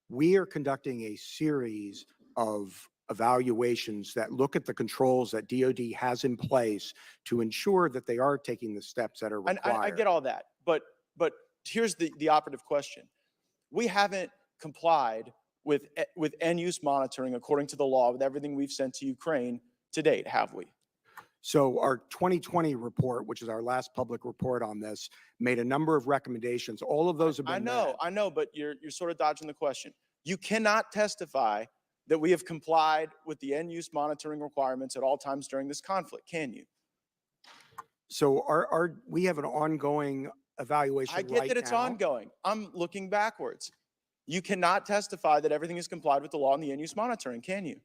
We are conducting a series of evaluations that look at the controls that DOD has in place to ensure that they are taking the steps that are And required. I get all that, but here's the operative question. We haven't complied with end-use monitoring according to the law with everything we've sent to Ukraine to date, have we? So our 2020 report, which is our last public report on this, made a number of recommendations. All of those have been met. I know, but you're sort of dodging the question. You cannot testify that we have complied with the end-use monitoring requirements at all times during this conflict, can you? So we have an ongoing evaluation I get right that it's now. ongoing. I'm looking backwards. You cannot testify that everything is complied with the law and the end-use monitoring, can you?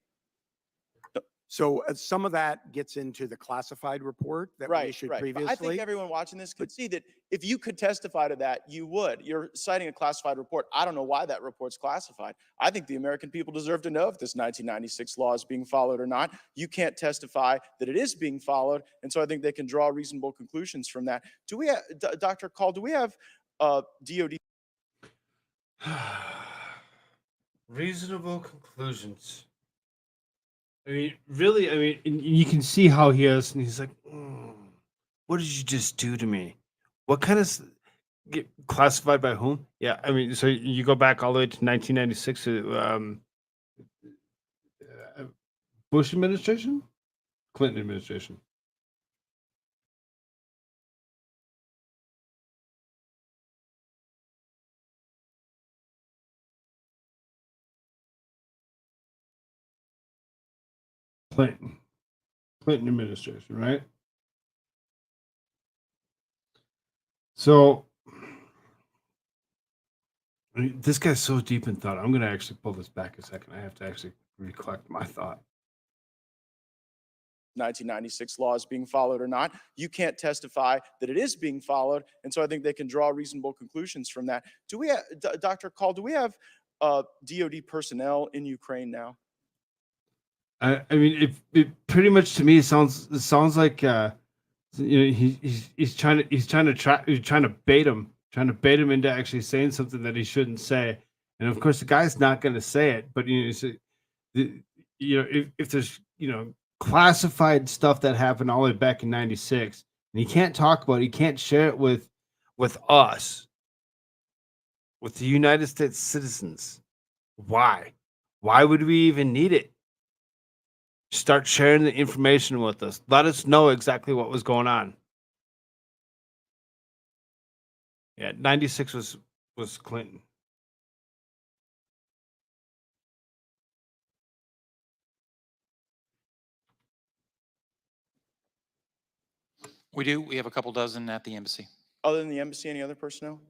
So some of that gets into the classified report that we issued But previously. I think everyone watching this could see that if you could testify to that, you would. You're citing a classified report. I don't know why that report's classified. I think the American people deserve to know if this 1996 law is being followed or not. You can't testify that it is being followed, and so I think they can draw reasonable conclusions from that. Do we have, Dr. Call, do we have DOD? Reasonable conclusions. I mean, really, I mean, and you can see how he is, and he's like, what did you just do to me? What kind of get classified by whom? Yeah, I mean, so you go back all the way to 1996, Bush administration, Clinton administration. Clinton administration, right? So I mean, this guy's so deep in thought. I'm going to actually pull this back a second. I have to actually recollect my thought. 1996 law is being followed or not. You can't testify that it is being followed, and so I think they can draw reasonable conclusions from that. Do we have, Dr. Call, do we have DOD personnel in Ukraine now? I mean, it pretty much to me sounds like he's trying to bait him into actually saying something that he shouldn't say, and of course the guy's not going to say it. But if there's classified stuff that happened all the way back in '96, and he can't talk about it, he can't share it with us, with the United States citizens. Why would we even need it? Start sharing the information with us. Let us know exactly what was going on. Yeah, 96 was Clinton. We do. We have a couple dozen at the embassy. Other than the embassy, any other personnel?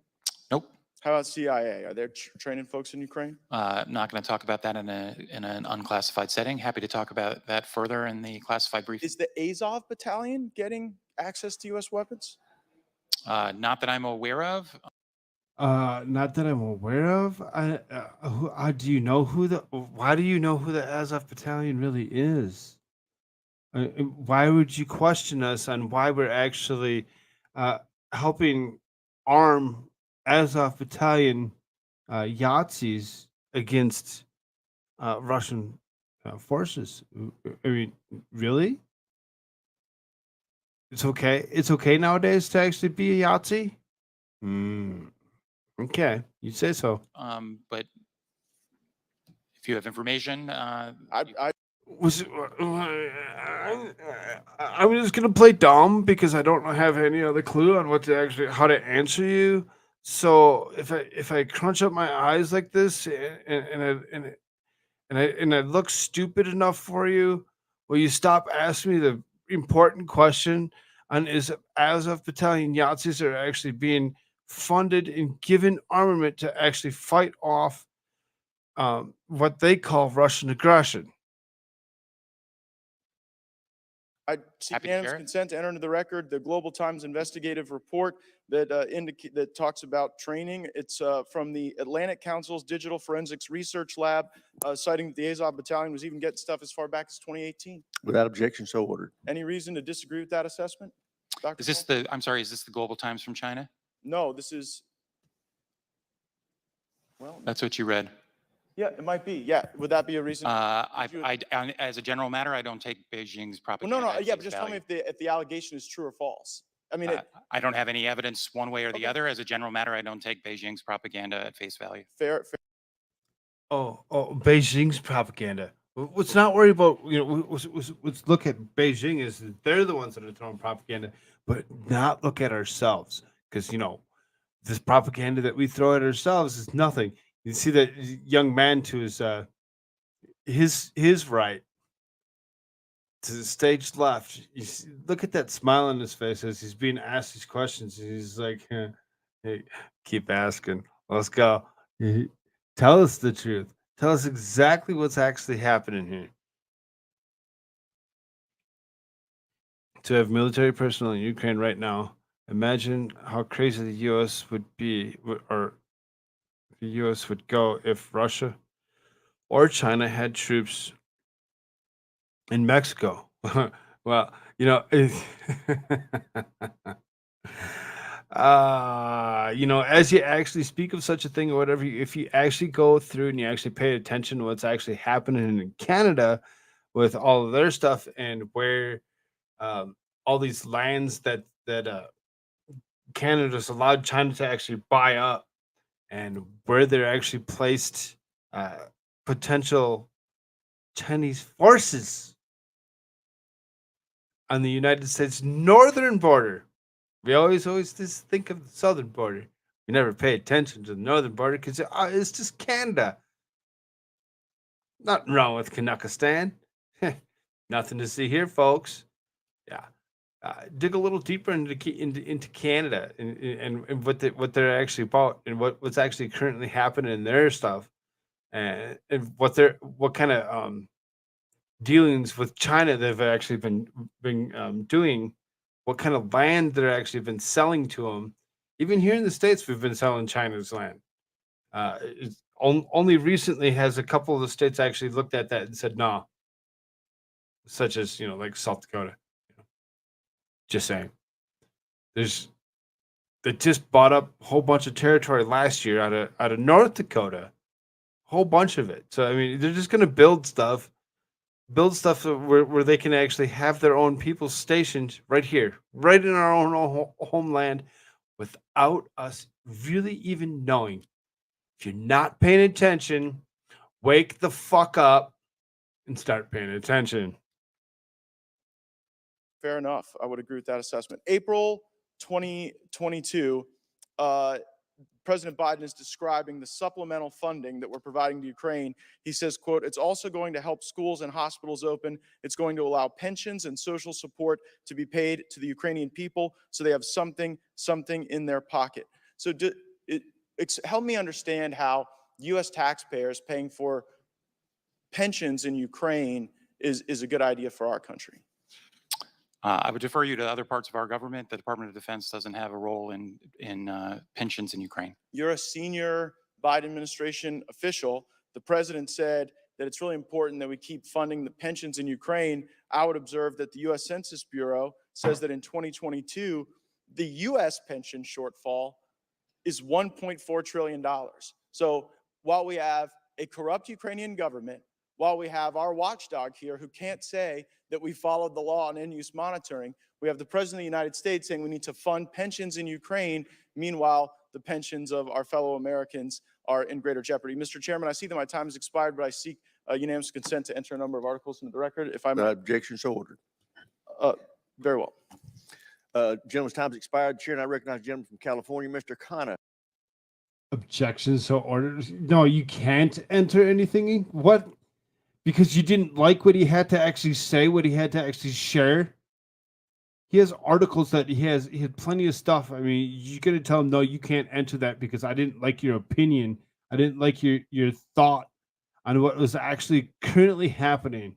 Nope. How about CIA? Are they training folks in Ukraine? Not going to talk about that in an unclassified setting. Happy to talk about that further in the classified briefing. Is the Azov battalion getting access to U.S. weapons? Not that I'm aware of. Not that I'm aware of. Do you know who the? Why do you know who the Azov Battalion really is? Why would you question us on why we're actually helping arm Azov Battalion Yahtzees against Russian forces? I mean, really? It's okay. It's okay nowadays to actually be a Yahtzee. Okay, you say so. But if you have information, Was I'm just gonna play dumb because I don't have any other clue on what to actually how to answer you. So if I crunch up my eyes like this and I look stupid enough for you, will you stop asking me the important question on is Azov Battalion Yahtzees are actually being funded and given armament to actually fight off what they call Russian aggression? I seek Happy to unanimous share it. consent to enter into the record the Global Times investigative report that that talks about training. It's from the Atlantic Council's Digital Forensics Research Lab, citing that the Azov Battalion was even getting stuff as far back as 2018. Without objection, so ordered. Any reason to disagree with that assessment, Dr. is this the? I'm sorry. Is this the Global Times from China? No, this is. Well, That's what you read. yeah, it might be. Yeah, would that be a reason? As a general matter, I don't take Beijing's Well, propaganda. no, at yeah, face but just tell me value. if the allegation is true or false. I mean, I don't have any evidence one way or the Okay. other. As a general matter, I don't take Beijing's propaganda at face value. fair. Oh, Beijing's propaganda. Let's not worry about let's look at Beijing as they're the ones that are throwing propaganda, but not look at ourselves because this propaganda that we throw at ourselves is nothing. You see that young man to his right, to the stage left. Look at that smile on his face as he's being asked these questions. He's like, hey, keep asking. Let's go. Tell us the truth. Tell us exactly what's actually happening here. To have military personnel in Ukraine right now, imagine how crazy the U.S. would be, or the U.S. would go if Russia or China had troops in Mexico. Well, as you actually speak of such a thing or whatever, if you actually go through and you actually pay attention to what's actually happening in Canada with all of their stuff and where all these lands that Canada's allowed China to actually buy up and where they're actually placed potential Chinese forces on the United States northern border. We always just think of the southern border. We never pay attention to the northern border because it's just Canada. Nothing wrong with Kanakistan. Nothing to see here, folks. Yeah. Dig a little deeper into Canada and what they're actually about and what's actually currently happening in their stuff and what kind of dealings with China they've actually been doing, what kind of land they're actually been selling to them. Even here in the States, we've been selling China's land. Only recently has a couple of the states actually looked at that and said no, such as like South Dakota. Just saying. They just bought up a whole bunch of territory last year out of North Dakota, a whole bunch of it. So I mean, they're just going to build stuff where they can actually have their own people stationed right here, right in our own homeland, without us really even knowing. If you're not paying attention, wake the fuck up and start paying attention. Fair enough. I would agree with that assessment. April 2022, President Biden is describing the supplemental funding that we're providing to Ukraine. He says, quote, "It's also going to help schools and hospitals open. It's going to allow pensions and social support to be paid to the Ukrainian people so they have something in their pocket." So help me understand how U.S. taxpayers paying for pensions in Ukraine is a good idea for our country. I would defer you to other parts of our government. The Department of Defense doesn't have a role in pensions in Ukraine. You're a senior Biden administration official. The president said that it's really important that we keep funding the pensions in Ukraine. I would observe that the U.S. Census Bureau says that in 2022, the U.S. pension shortfall is $1.4 trillion. So while we have a corrupt Ukrainian government, while we have our watchdog here who can't say that we followed the law on end-use monitoring, we have the President of the United States saying we need to fund pensions in Ukraine. Meanwhile, the pensions of our fellow Americans are in greater jeopardy. Mr. Chairman, I see that my time has expired, but I seek unanimous consent to enter a number of articles into the record. If I may. Objection so ordered. Very well. Gentleman's time has expired. Chair, and I recognize the gentleman from California, Mr. Khanna. Objections so ordered. No, you can't enter anything in. What? Because you didn't like what he had to actually say, what he had to actually share. He has articles that he had plenty of stuff. I mean, you're gonna tell him no, you can't enter that because I didn't like your opinion. I didn't like your thought on what was actually currently happening.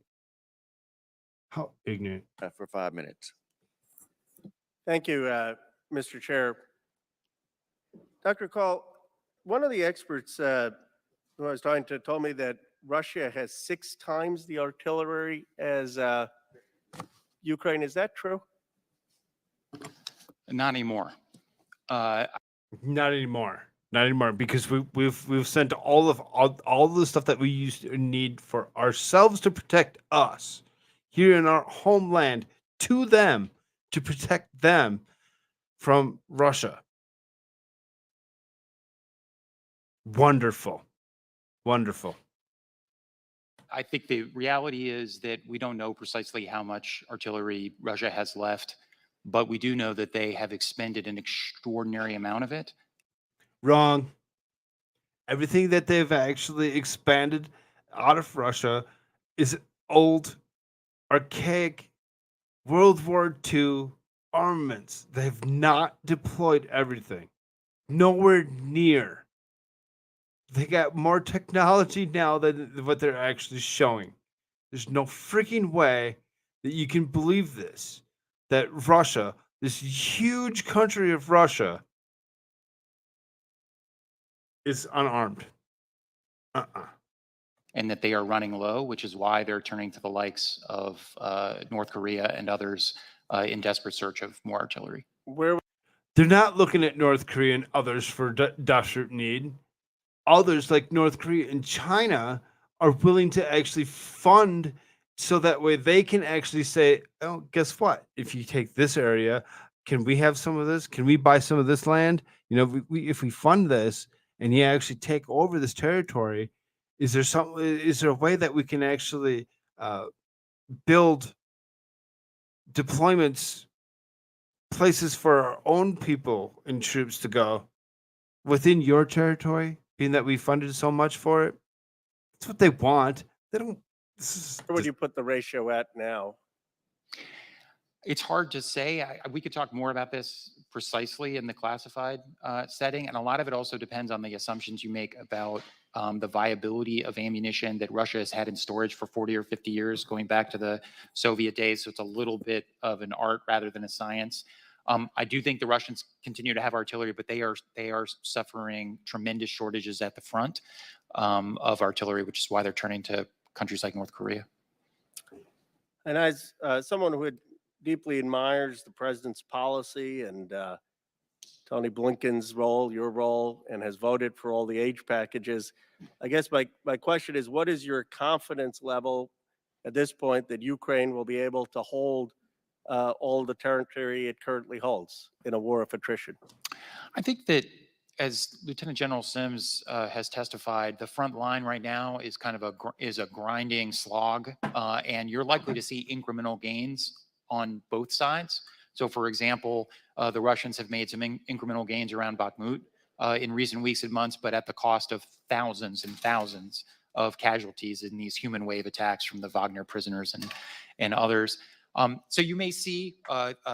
How ignorant. For 5 minutes. Thank you, Mr. Chair. Dr. Call, one of the experts who I was talking to told me that Russia has 6 times the artillery as Ukraine. Is that true? Not anymore. Not anymore. Not anymore, because we've sent all the stuff that we used to need for ourselves to protect us here in our homeland to them to protect them from Russia. Wonderful. Wonderful. I think the reality is that we don't know precisely how much artillery Russia has left, but we do know that they have expended an extraordinary amount of it. Wrong. Everything that they've actually expanded out of Russia is old, archaic World War II armaments. They've not deployed everything. Nowhere near. They got more technology now than what they're actually showing. There's no freaking way that you can believe this. That Russia, this huge country of Russia, is unarmed. And that they are running low, which is why they're turning to the likes of North Korea and others in desperate search of more artillery. They're not looking at North Korea and others for desperate need. Others like North Korea and China are willing to actually fund so that way they can actually say, oh, guess what? If you take this area, can we have some of this? Can we buy some of this land? You know, if we fund this and you actually take over this territory, is there a way that we can actually build deployments, places for our own people and troops to go within your territory, being that we funded so much for it? That's what they want. They don't. Where would you put the ratio at now? It's hard to say. We could talk more about this precisely in the classified setting, and a lot of it also depends on the assumptions you make about the viability of ammunition that Russia has had in storage for 40 or 50 years, going back to the Soviet days. So it's a little bit of an art rather than a science. I do think the Russians continue to have artillery, but they are suffering tremendous shortages at the front of artillery, which is why they're turning to countries like North Korea. And as someone who deeply admires the president's policy and Tony Blinken's role, your role, and has voted for all the aid packages, I guess my question is, what is your confidence level at this point that Ukraine will be able to hold all the territory it currently holds in a war of attrition? I think that, as Lieutenant General Sims has testified, the front line right now is kind of a grinding slog, and you're likely to see incremental gains on both sides. So, for example, the Russians have made some incremental gains around Bakhmut in recent weeks and months, but at the cost of thousands and thousands of casualties in these human wave attacks from the Wagner prisoners and others. So you may see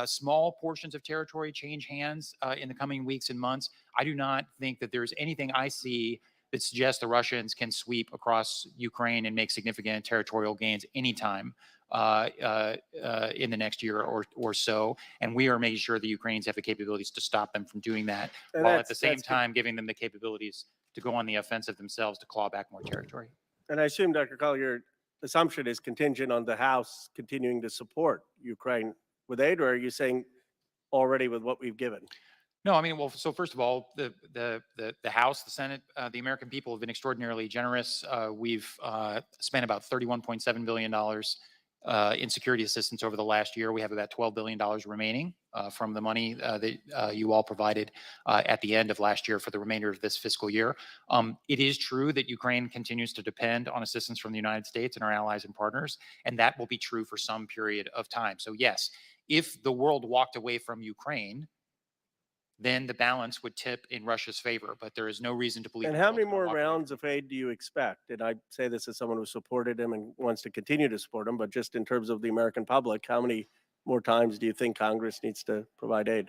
small portions of territory change hands in the coming weeks and months. I do not think that there's anything I see that suggests the Russians can sweep across Ukraine and make significant territorial gains anytime in the next year or so. And we are making sure the Ukrainians have the capabilities to stop them from doing that, And while at that's- the same that's good. time giving them the capabilities to go on the offensive themselves to claw back more territory. And I assume, Dr. Call, your assumption is contingent on the House continuing to support Ukraine with aid, or are you saying already with what we've given? No, I mean, well, so first of all, the House, the Senate, the American people have been extraordinarily generous. We've spent about $31.7 billion in security assistance over the last year. We have about $12 billion remaining from the money that you all provided at the end of last year for the remainder of this fiscal year. It is true that Ukraine continues to depend on assistance from the United States and our allies and partners, and that will be true for some period of time. So yes, if the world walked away from Ukraine, then the balance would tip in Russia's favor. But there is no reason to believe. And the how world's many gonna more walk away rounds of aid do you expect? And I say this as someone who supported him and wants to continue to support him, but just in terms of the American public, how many more times do you think Congress needs to provide aid?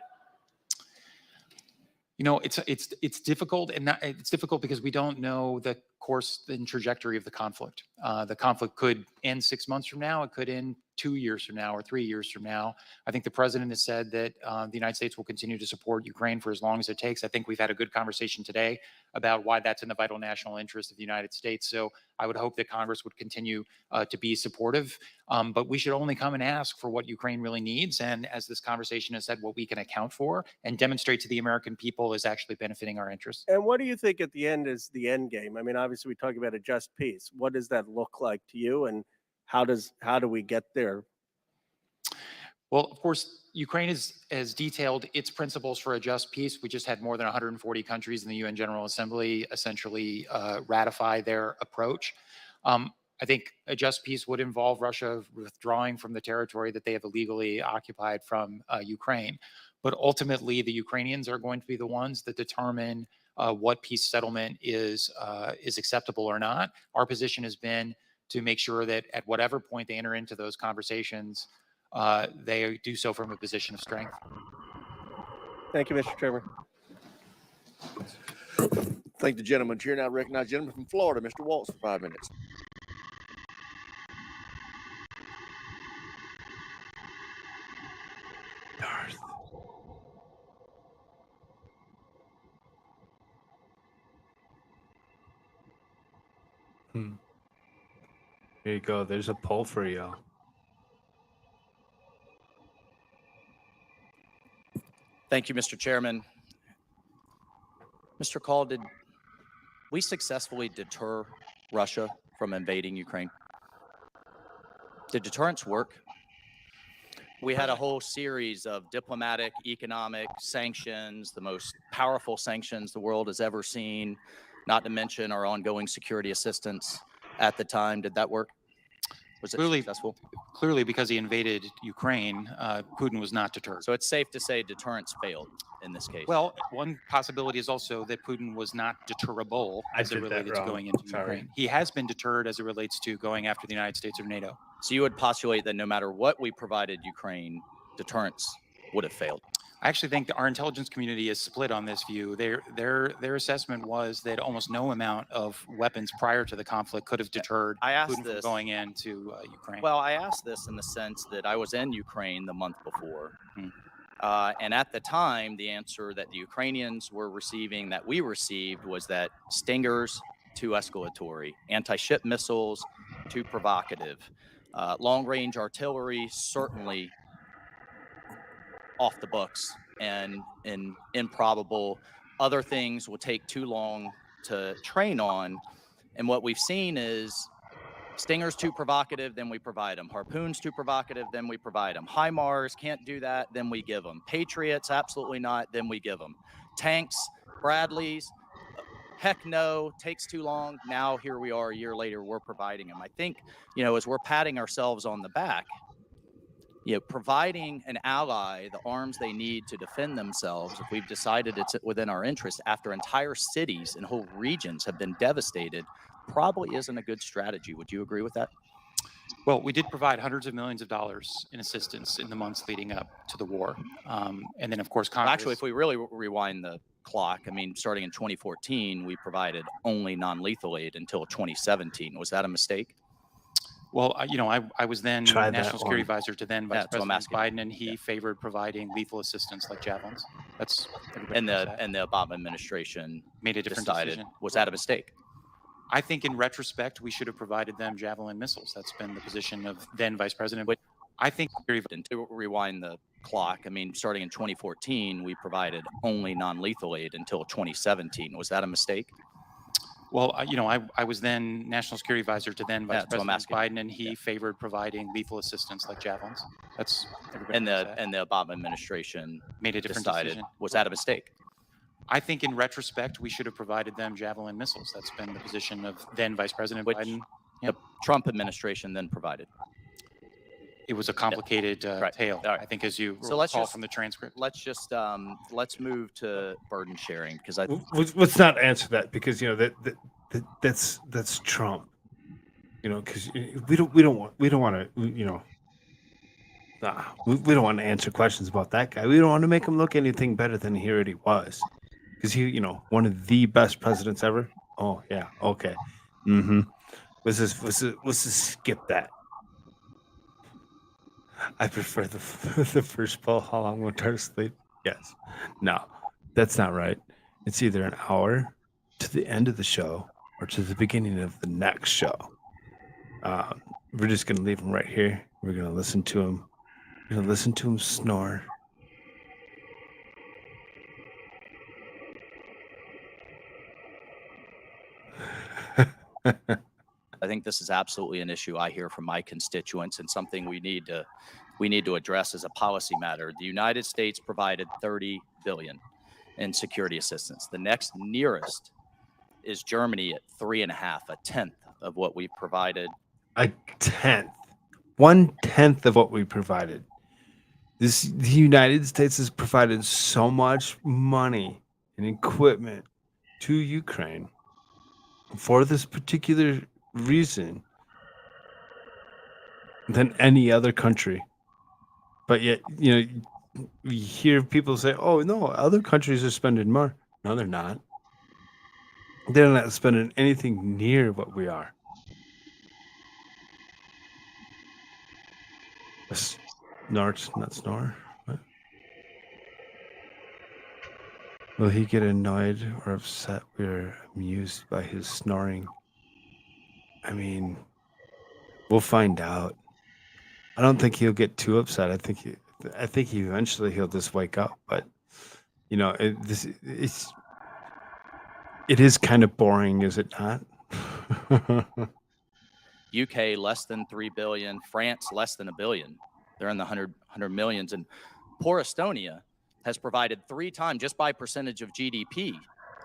You know, it's difficult, and it's difficult because we don't know the course and trajectory of the conflict. The conflict could end 6 months from now. It could end 2 years from now or 3 years from now. I think the president has said that the United States will continue to support Ukraine for as long as it takes. I think we've had a good conversation today about why that's in the vital national interest of the United States. So I would hope that Congress would continue to be supportive. But we should only come and ask for what Ukraine really needs. And as this conversation has said, what we can account for and demonstrate to the American people is actually benefiting our interests. And what do you think at the end is the end game? I mean, obviously we talk about a just peace. What does that look like to you? And how do we get there? Well, of course, Ukraine has detailed its principles for a just peace. We just had more than 140 countries in the UN General Assembly essentially ratify their approach. I think a just peace would involve Russia withdrawing from the territory that they have illegally occupied from Ukraine. But ultimately, the Ukrainians are going to be the ones that determine what peace settlement is acceptable or not. Our position has been to make sure that at whatever point they enter into those conversations, they do so from a position of strength. Thank you, Mr. Chairman. Thank the gentleman. Chair now recognize the gentleman from Florida, Mr. Waltz, for 5 minutes. Here you go. There's a poll for you. Thank you, Mr. Chairman. Mr. Call, did we successfully deter Russia from invading Ukraine? Did deterrence work? We had a whole series of diplomatic, economic sanctions, the most powerful sanctions the world has ever seen, not to mention our ongoing security assistance at the time. Did that work? Was it successful? Clearly, because he invaded Ukraine, Putin was not deterred. So it's safe to say deterrence failed in this case. Well, one possibility is also that Putin was not deterrable as it related to going into Ukraine. He has been deterred as it relates to going after the United States or NATO. So you would postulate that no matter what we provided Ukraine, deterrence would have failed. I actually think that our intelligence community is split on this view. Their assessment was that almost no amount of weapons prior to the conflict could have deterred Putin from going into Ukraine. Well, I asked this in the sense that I was in Ukraine the month before. And at the time, the answer that the Ukrainians were receiving, that we received, was that Stingers, too escalatory, anti-ship missiles, too provocative, long-range artillery, certainly off the books and improbable. Other things will take too long to train on. And what we've seen is Stingers too provocative, then we provide them. Harpoons too provocative, then we provide them. HIMARS can't do that, then we give them. Patriots, absolutely not, then we give them. Tanks, Bradleys, heck no, takes too long. Now here we are a year later, we're providing them. I think, as we're patting ourselves on the back, providing an ally the arms they need to defend themselves, if we've decided it's within our interest after entire cities and whole regions have been devastated, probably isn't a good strategy. Would you agree with that? Well, we did provide hundreds of millions of dollars in assistance in the months leading up to the war. And then, of course, Well, Congress. actually, if we really rewind the clock, I mean, starting in 2014, we provided only non-lethal aid until 2017. Was that a mistake? Well, I was then Try that National Security one. Advisor to then Yeah, Vice that's what I'm President asking. Biden, and he favored providing lethal assistance like javelins. That's everybody And knows the that. and the Obama administration Made a different decided. decision. Was that a mistake? I think in retrospect, we should have provided them javelin missiles. That's been the position of then Vice President. But I think to rewind the clock, I mean, starting in 2014, we provided only non-lethal aid until 2017. Was that a mistake? Well, I was then National Security Advisor to then Vice That's what I'm President asking. Biden, and he favored providing lethal assistance like javelins. That's everybody And knows the that. and the Obama administration Made a different decided. decision. Was that a mistake? I think in retrospect, we should have provided them javelin missiles. That's been the position of then Vice President Which Biden. the Trump administration then provided. It was a complicated Right. tale, All right. I think, as you So let's recall just from the transcript. let's move to burden sharing because Let's not answer that because that's Trump. Because we don't want to. We don't want to answer questions about that guy. We don't want to make him look anything better than he already was. Because one of the best presidents ever. Oh yeah, okay. Mm-hmm. Let's just skip that. I prefer the first poll. How long will Tara sleep? Yes. No, that's not right. It's either an hour to the end of the show or to the beginning of the next show. We're just gonna leave him right here. We're gonna listen to him. We're gonna listen to him snore. I think this is absolutely an issue I hear from my constituents and something we need to address as a policy matter. The United States provided $30 billion in security assistance. The next nearest is Germany at 3.5, a tenth of what we provided. A tenth, 1/10 of what we provided. The United States has provided so much money and equipment to Ukraine for this particular reason than any other country. But yet, you hear people say, "Oh no, other countries are spending more." No, they're not. They're not spending anything near what we are. Snort, not snore. What? Will he get annoyed or upset? We're amused by his snoring. I mean, we'll find out. I don't think he'll get too upset. I think eventually he'll just wake up. But it is kind of boring, is it not? UK less than 3 billion, France less than 1 billion. They're in the 100 millions. And poor Estonia has provided 3 times, just by percentage of GDP,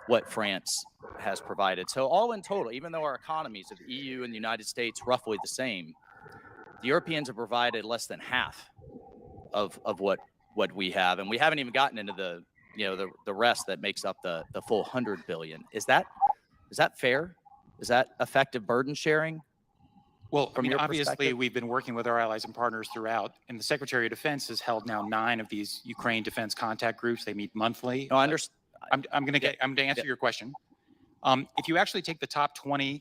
what France has provided. So all in total, even though our economies of the EU and the United States roughly the same, the Europeans have provided less than half of what we have. And we haven't even gotten into the rest that makes up the full 100 billion. Is that fair? Is that effective burden sharing? Well, From your obviously, perspective? we've been working with our allies and partners throughout, and the Secretary of Defense has held now 9 of these Ukraine defense contact groups. They meet monthly. No, I understand. I'm going to answer your question. If you actually take the top 20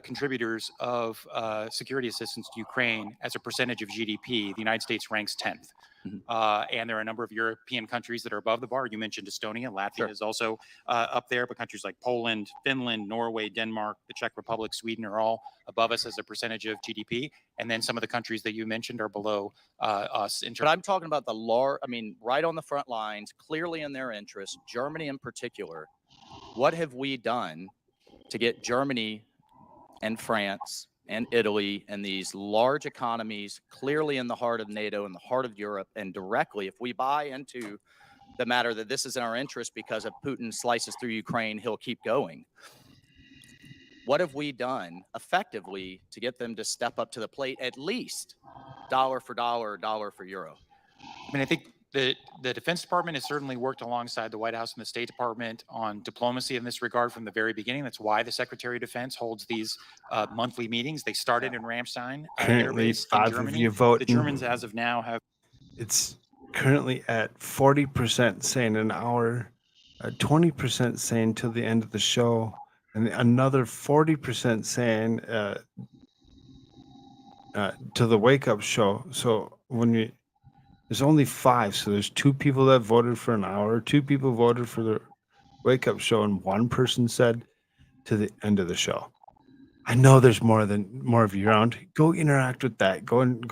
contributors of security assistance to Ukraine as a percentage of GDP, the United States ranks 10th. And there are a number of European countries that are above the bar. You mentioned Estonia. Latvia is also up there, but countries like Poland, Finland, Norway, Denmark, the Czech Republic, Sweden are all above us as a percentage of GDP. And then some of the countries that you mentioned are below us. But I'm talking about right on the front lines, clearly in their interest, Germany in particular. What have we done to get Germany and France and Italy and these large economies clearly in the heart of NATO, in the heart of Europe, and directly, if we buy into the matter that this is in our interest because if Putin slices through Ukraine, he'll keep going. What have we done effectively to get them to step up to the plate, at least dollar for dollar, dollar for euro? I mean, I think The Defense Department has certainly worked alongside the White House and the State Department on diplomacy in this regard from the very beginning. That's why the Secretary of Defense holds these monthly meetings. They started in Ramstein Air Currently, Base in 5 of Germany. you The voting. Germans, as of now, have It's currently at 40% saying an hour, 20% saying till the end of the show, and another 40% saying to the wake up show. So there's only 5, so there's 2 people that voted for an hour, 2 people voted for the wake up show, and 1 person said to the end of the show. I know there's more of you around. Go interact with that. Go and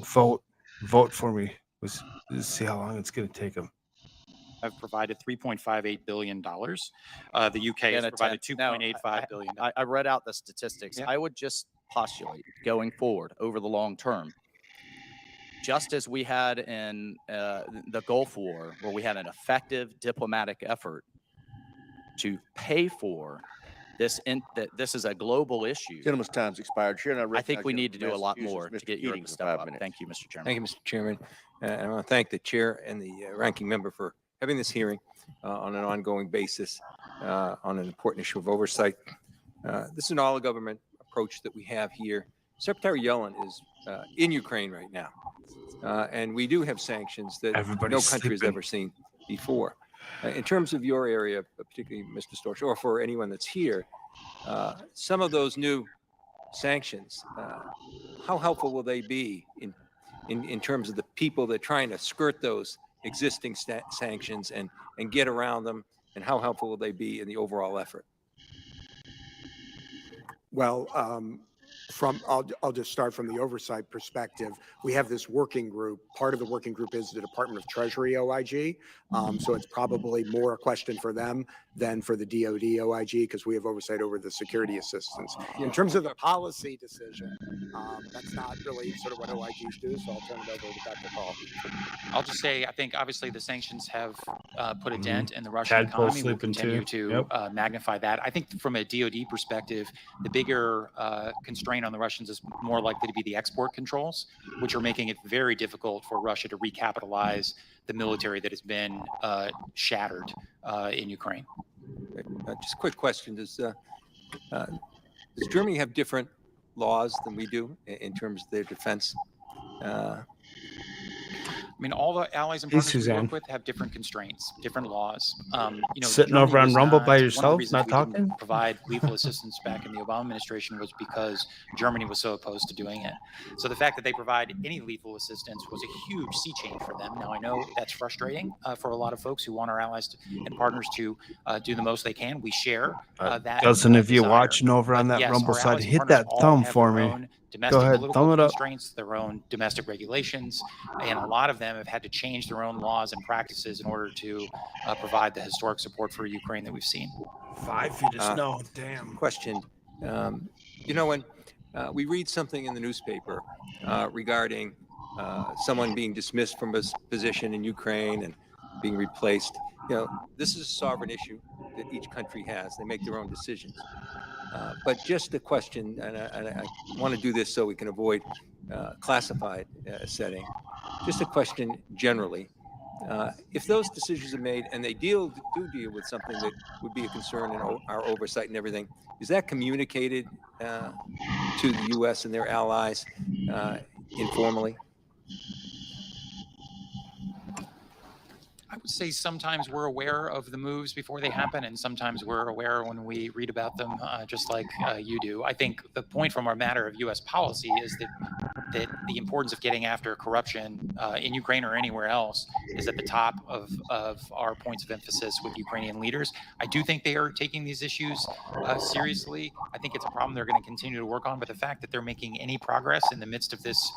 vote for me. Let's see how long it's going to take them. have provided $3.58 billion. The UK has provided $2.85 billion. I read out the statistics. I would just postulate going forward over the long term, just as we had in the Gulf War, where we had an effective diplomatic effort to pay for this, that this is a global issue. Gentleman's time's expired. Chair, I think we need to do a lot Massachusetts, more to Mr. get your Keating for stuff 5 up. minutes. Thank you, Mr. Chairman. Thank you, Mr. Chairman. And I want to thank the chair and the ranking member for having this hearing on an ongoing basis on an important issue of oversight. This is an all-government approach that we have here. Secretary Yellen is in Ukraine right now, and we do have sanctions that no country has ever seen before. In terms of your area, particularly Mr. Storch, or for anyone that's here, some of those new sanctions, how helpful will they be in terms of the people that are trying to skirt those existing sanctions and get around them, and how helpful will they be in the overall effort? Well, I'll just start from the oversight perspective. We have this working group. Part of the working group is the Department of Treasury OIG. So it's probably more a question for them than for the DoD OIG, because we have oversight over the security assistance. In terms of the policy decision, that's not really sort of what OIGs do. So I'll turn it over to Dr. Call. I'll just say, I think obviously the sanctions have put a dent in the Chad Russian economy. We'll sleeping continue too. to magnify that. I think from a DoD perspective, the bigger constraint on the Russians is more likely to be the export controls, which are making it very difficult for Russia to recapitalize the military that has been shattered in Ukraine. Just a quick question. Does Germany have different laws than we do in terms of their defense? I mean, all the allies and Hey, partners we Suzanne. work with have different constraints, different laws. Sitting Germany over on was Rumble not- by one of the yourself, reasons not we didn't talking? provide lethal assistance back in the Obama administration was because Germany was so opposed to doing it. So the fact that they provide any lethal assistance was a huge sea change for them. Now, I know that's frustrating for a lot of folks who want our allies and partners to do the most they can. We share that. Dozen of you desire. watching over on But that yes, Rumble our side, allies and hit partners that all thumb have for their me. own domestic Go ahead, political thumb it up. constraints, their own domestic regulations, and a lot of them have had to change their own laws and practices in order to provide the historic support for Ukraine that we've seen. 5 feet of snow. Damn. Question. You know, when we read something in the newspaper regarding someone being dismissed from a position in Ukraine and being replaced, you know, this is a sovereign issue that each country has. They make their own decisions. But just a question, and I want to do this so we can avoid classified setting. Just a question generally. If those decisions are made and they do deal with something that would be a concern in our oversight and everything, is that communicated to the U.S. and their allies informally? I would say sometimes we're aware of the moves before they happen, and sometimes we're aware when we read about them, just like you do. I think the point from our matter of U.S. policy is that the importance of getting after corruption in Ukraine or anywhere else is at the top of our points of emphasis with Ukrainian leaders. I do think they are taking these issues seriously. I think it's a problem they're going to continue to work on, but the fact that they're making any progress in the midst of this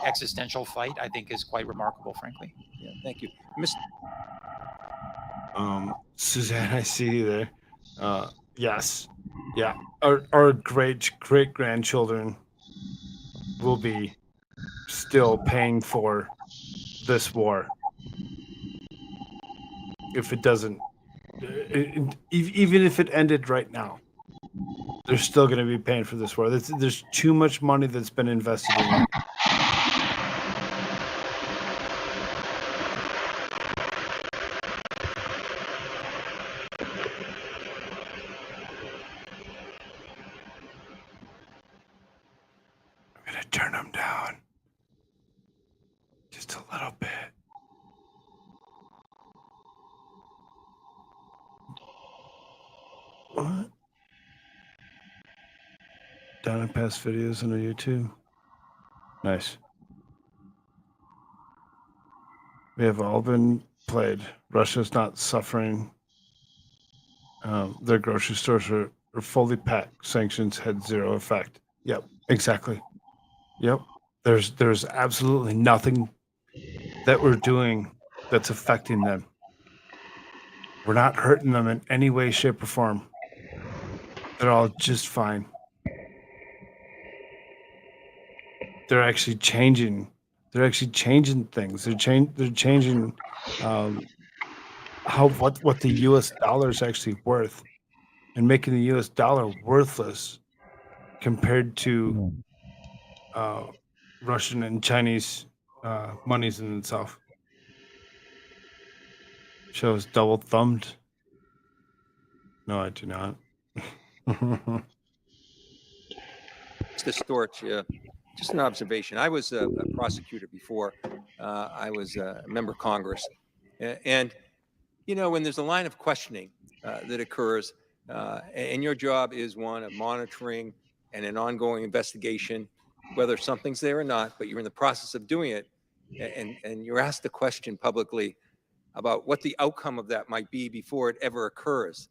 existential fight, I think is quite remarkable, frankly. Yeah, thank you. Suzanne, I see you there. Yes. Yeah. Our great grandchildren will be still paying for this war if it doesn't, even if it ended right now. They're still going to be paying for this war. There's too much money that's been invested in it. turn them down just a little bit. What? Down and past videos on YouTube. Nice. We have all been played. Russia's not suffering. Their grocery stores are fully packed. Sanctions had zero effect. Yep, exactly. Yep. There's absolutely nothing that we're doing that's affecting them. We're not hurting them in any way, shape, or form. They're all just fine. They're actually changing. They're actually changing things. They're changing what the U.S. dollar is actually worth, and making the U.S. dollar worthless compared to Russian and Chinese monies in itself. Shows double thumbed. No, I do not. Mr. Storch, just an observation. I was a prosecutor before I was a member of Congress. And, you know, when there's a line of questioning that occurs, and your job is one of monitoring and an ongoing investigation, whether something's there or not, but you're in the process of doing it, and you're asked a question publicly about what the outcome of that might be before it ever occurs.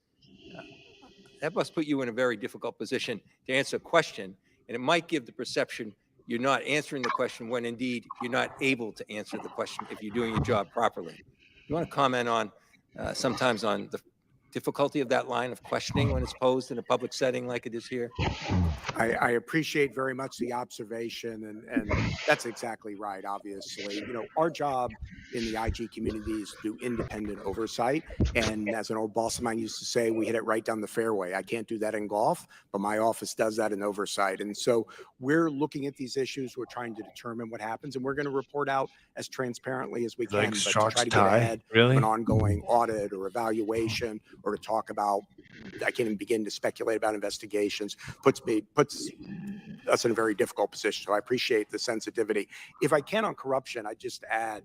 That must put you in a very difficult position to answer a question, and it might give the perception you're not answering the question when indeed you're not able to answer the question if you're doing your job properly. You want to comment on sometimes on the difficulty of that line of questioning when it's posed in a public setting like it is here? I appreciate very much the observation, and that's exactly right, obviously. You know, our job in the IG community is to do independent oversight. And as an old boss of mine used to say, we hit it right down the fairway. I can't do that in golf, but my office does that in oversight. And so we're looking at these issues. We're trying to determine what happens, and we're going to report out as transparently as we can. Like But to Shark's try to get tie? ahead Really? of an ongoing audit or evaluation, or to talk about, I can't even begin to speculate about investigations, puts us in a very difficult position. So I appreciate the sensitivity. If I can on corruption, I just add,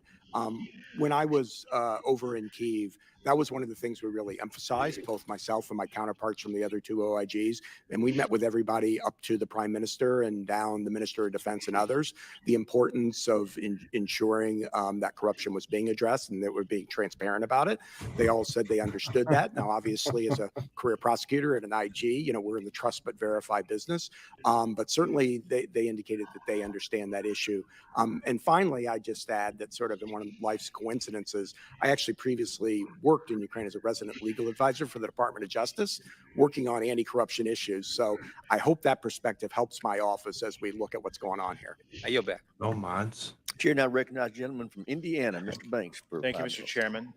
when I was over in Kyiv, that was one of the things we really emphasized, both myself and my counterparts from the other two OIGs. And we met with everybody up to the prime minister and down the minister of defense and others, the importance of ensuring that corruption was being addressed and that we're being transparent about it. They all said they understood that. Now, obviously, as a career prosecutor at an IG, you know, we're in the trust but verify business. But certainly they indicated that they understand that issue. And finally, I just add that sort of in one of life's coincidences, I actually previously worked in Ukraine as a resident legal advisor for the Department of Justice, working on anti-corruption issues. So I hope that perspective helps my office as we look at what's going on here. I yield back. No mods. Chair now recognize gentleman from Indiana, Mr. Banks. Thank you, Mr. Chairman.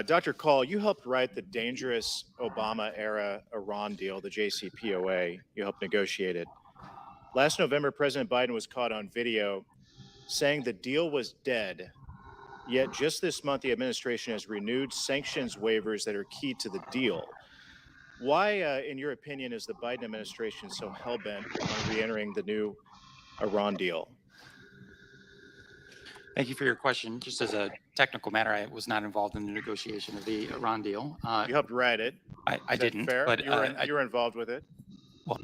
Dr. Call, you helped write the dangerous Obama-era Iran deal, the JCPOA. You helped negotiate it. Last November, President Biden was caught on video saying the deal was dead. Yet just this month, the administration has renewed sanctions waivers that are key to the deal. Why, in your opinion, is the Biden administration so hell-bent on re-entering the new Iran deal? Thank you for your question. Just as a technical matter, I was not involved in the negotiation of the Iran deal. You helped write it. I Is that didn't, fair? but You were involved with it. Well,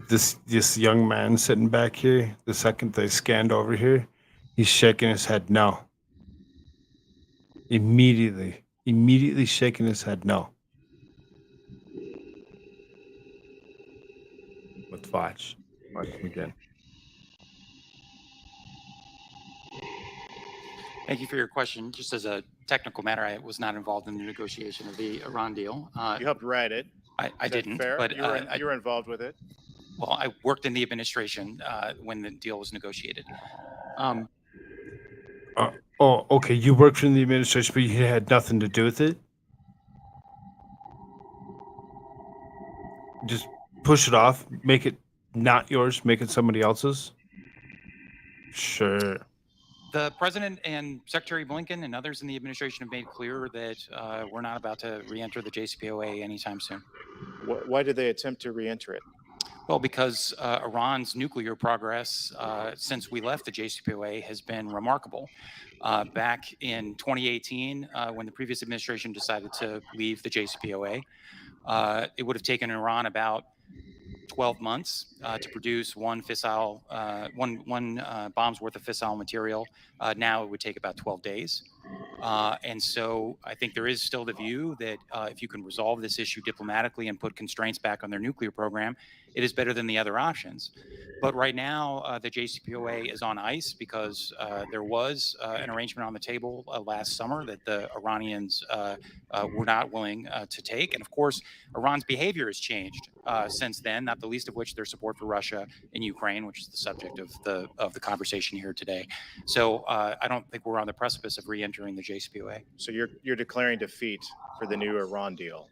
this young man sitting back here, the second they scanned over here, he's shaking his head no. Immediately shaking his head no. Let's watch him again. Thank you for your question. Just as a technical matter, I was not involved in the negotiation of the Iran deal. You helped write it. I Is that didn't, fair? but You were involved with it. well, I worked in the administration when the deal was negotiated. Oh, okay. You worked in the administration, but you had nothing to do with it? Just push it off, make it not yours, make it somebody else's? Sure. The president and Secretary Blinken and others in the administration have made clear that we're not about to re-enter the JCPOA anytime soon. Why did they attempt to re-enter it? Well, because Iran's nuclear progress since we left the JCPOA has been remarkable. Back in 2018, when the previous administration decided to leave the JCPOA, it would have taken Iran about 12 months to produce one fissile, one bomb's worth of fissile material. Now it would take about 12 days. And so I think there is still the view that if you can resolve this issue diplomatically and put constraints back on their nuclear program, it is better than the other options. But right now, the JCPOA is on ice because there was an arrangement on the table last summer that the Iranians were not willing to take. And of course, Iran's behavior has changed since then, not the least of which their support for Russia in Ukraine, which is the subject of the conversation here today. So I don't think we're on the precipice of re-entering the JCPOA. So you're declaring defeat for the new Iran deal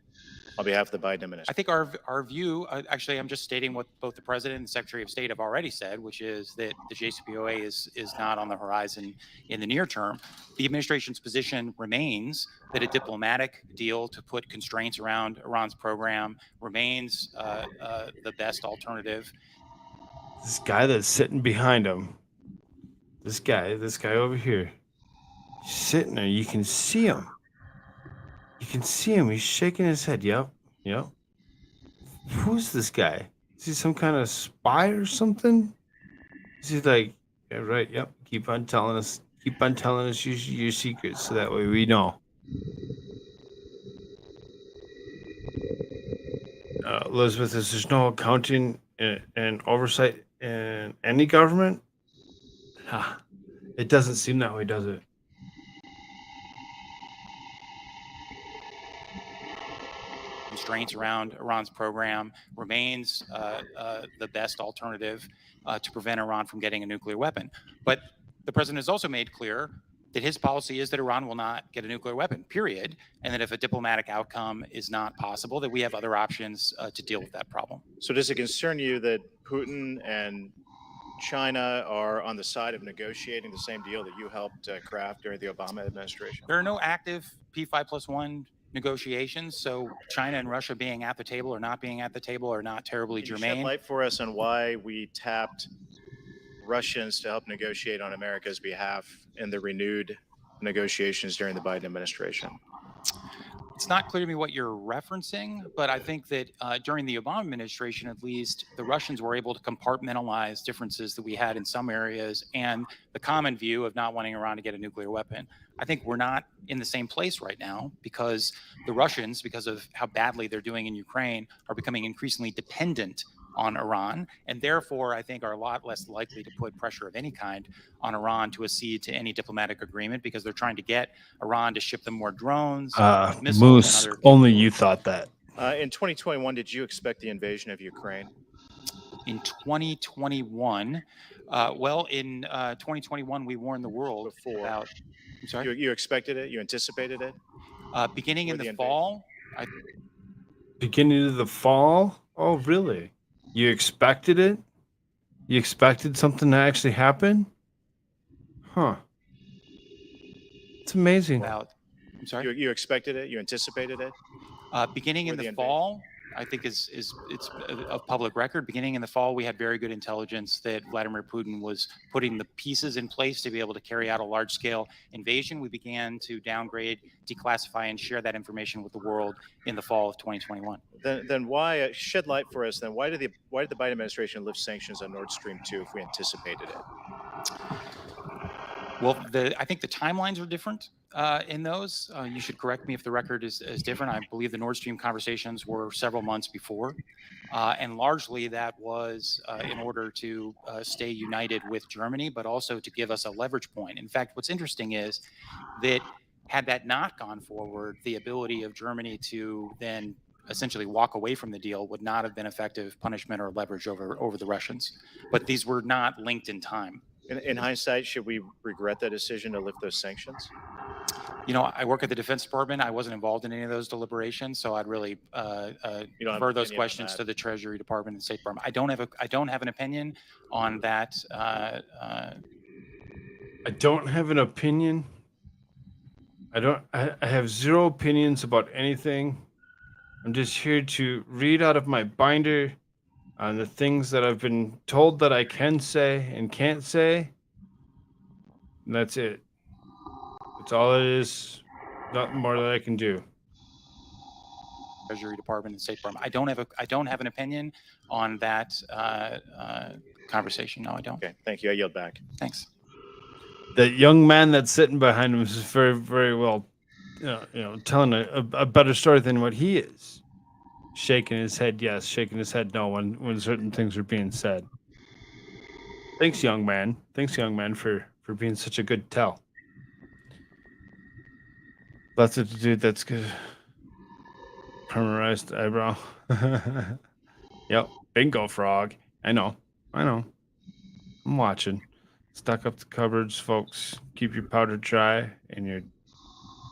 on behalf of the Biden administration. I think our view, actually, I'm just stating what both the president and the Secretary of State have already said, which is that the JCPOA is not on the horizon in the near term. The administration's position remains that a diplomatic deal to put constraints around Iran's program remains the best alternative. This guy that's sitting behind him, this guy over here, he's sitting there. You can see him. You can see him. He's shaking his head. Yep. Who's this guy? Is he some kind of spy or something? Is he like, yeah, right, yep, keep on telling us your secrets so that way we know. Elizabeth, there's no accounting and oversight in any government? It doesn't seem that way, does it? Constraints around Iran's program remains the best alternative to prevent Iran from getting a nuclear weapon. But the president has also made clear that his policy is that Iran will not get a nuclear weapon, period, and that if a diplomatic outcome is not possible, that we have other options to deal with that problem. So does it concern you that Putin and China are on the side of negotiating the same deal that you helped craft during the Obama administration? There are no active P5+1 negotiations, so China and Russia being at the table or not being at the table are not terribly Can you germane. shed light for us on why we tapped Russians to help negotiate on America's behalf in the renewed negotiations during the Biden administration? It's not clear to me what you're referencing, but I think that during the Obama administration, at least, the Russians were able to compartmentalize differences that we had in some areas and the common view of not wanting Iran to get a nuclear weapon. I think we're not in the same place right now because the Russians, because of how badly they're doing in Ukraine, are becoming increasingly dependent on Iran, and therefore I think are a lot less likely to put pressure of any kind on Iran to accede to any diplomatic agreement because they're trying to get Iran to ship them more drones, missiles, Moose, and other only you thought that. In 2021, did you expect the invasion of Ukraine? In 2021, in 2021, we warned the world about. I'm sorry. You expected it? You anticipated it? Beginning in Before the the fall. Beginning of the fall? Oh, really? You expected it? You expected something to actually happen? Huh. It's amazing. I'm sorry. You expected it? You anticipated it? Beginning in the fall, I think it's of public record. Beginning in the fall, we had very good intelligence that Vladimir Putin was putting the pieces in place to be able to carry out a large-scale invasion. We began to downgrade, declassify, and share that information with the world in the fall of 2021. Then why shed light for us? Then why did the Biden administration lift sanctions on Nord Stream 2 if we anticipated it? Well, I think the timelines are different in those. You should correct me if the record is different. I believe the Nord Stream conversations were several months before. And largely that was in order to stay united with Germany, but also to give us a leverage point. In fact, what's interesting is that had that not gone forward, the ability of Germany to then essentially walk away from the deal would not have been effective punishment or leverage over the Russians. But these were not linked in time. In hindsight, should we regret that decision to lift those sanctions? You know, I work at the Defense Department. I wasn't involved in any of those deliberations, so I'd really defer those questions to the Treasury Department and State Department. I don't have an opinion on that. I don't have an opinion. I have zero opinions about anything. I'm just here to read out of my binder on the things that I've been told that I can say and can't say. And that's it. That's all it is. Nothing more that I can do. Treasury Department and State Department. I don't have an opinion on that conversation. No, I don't. Okay, thank you. I yield back. Thanks. That young man that's sitting behind him is very, very well, telling a better story than what he is. Shaking his head yes, shaking his head no when certain things are being said. Thanks, young man. Thanks, young man, for being such a good tell. That's it, dude. That's good. Permanized eyebrow. Yep. Bingo, frog. I know. I'm watching. Stock up the cupboards, folks. Keep your powder dry and your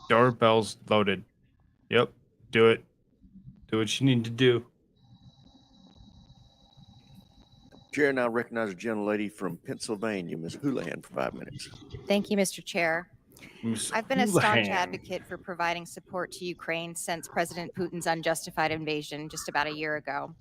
doorbells loaded. Yep. Do it. Do what you need to do. Chair now recognizes a gentlelady from Pennsylvania, Ms. Houlihan, for 5 minutes. Thank you, Mr. Chair. Ms. I've been a staunch Houlihan. advocate for providing support to Ukraine since President Putin's unjustified invasion just about a year ago.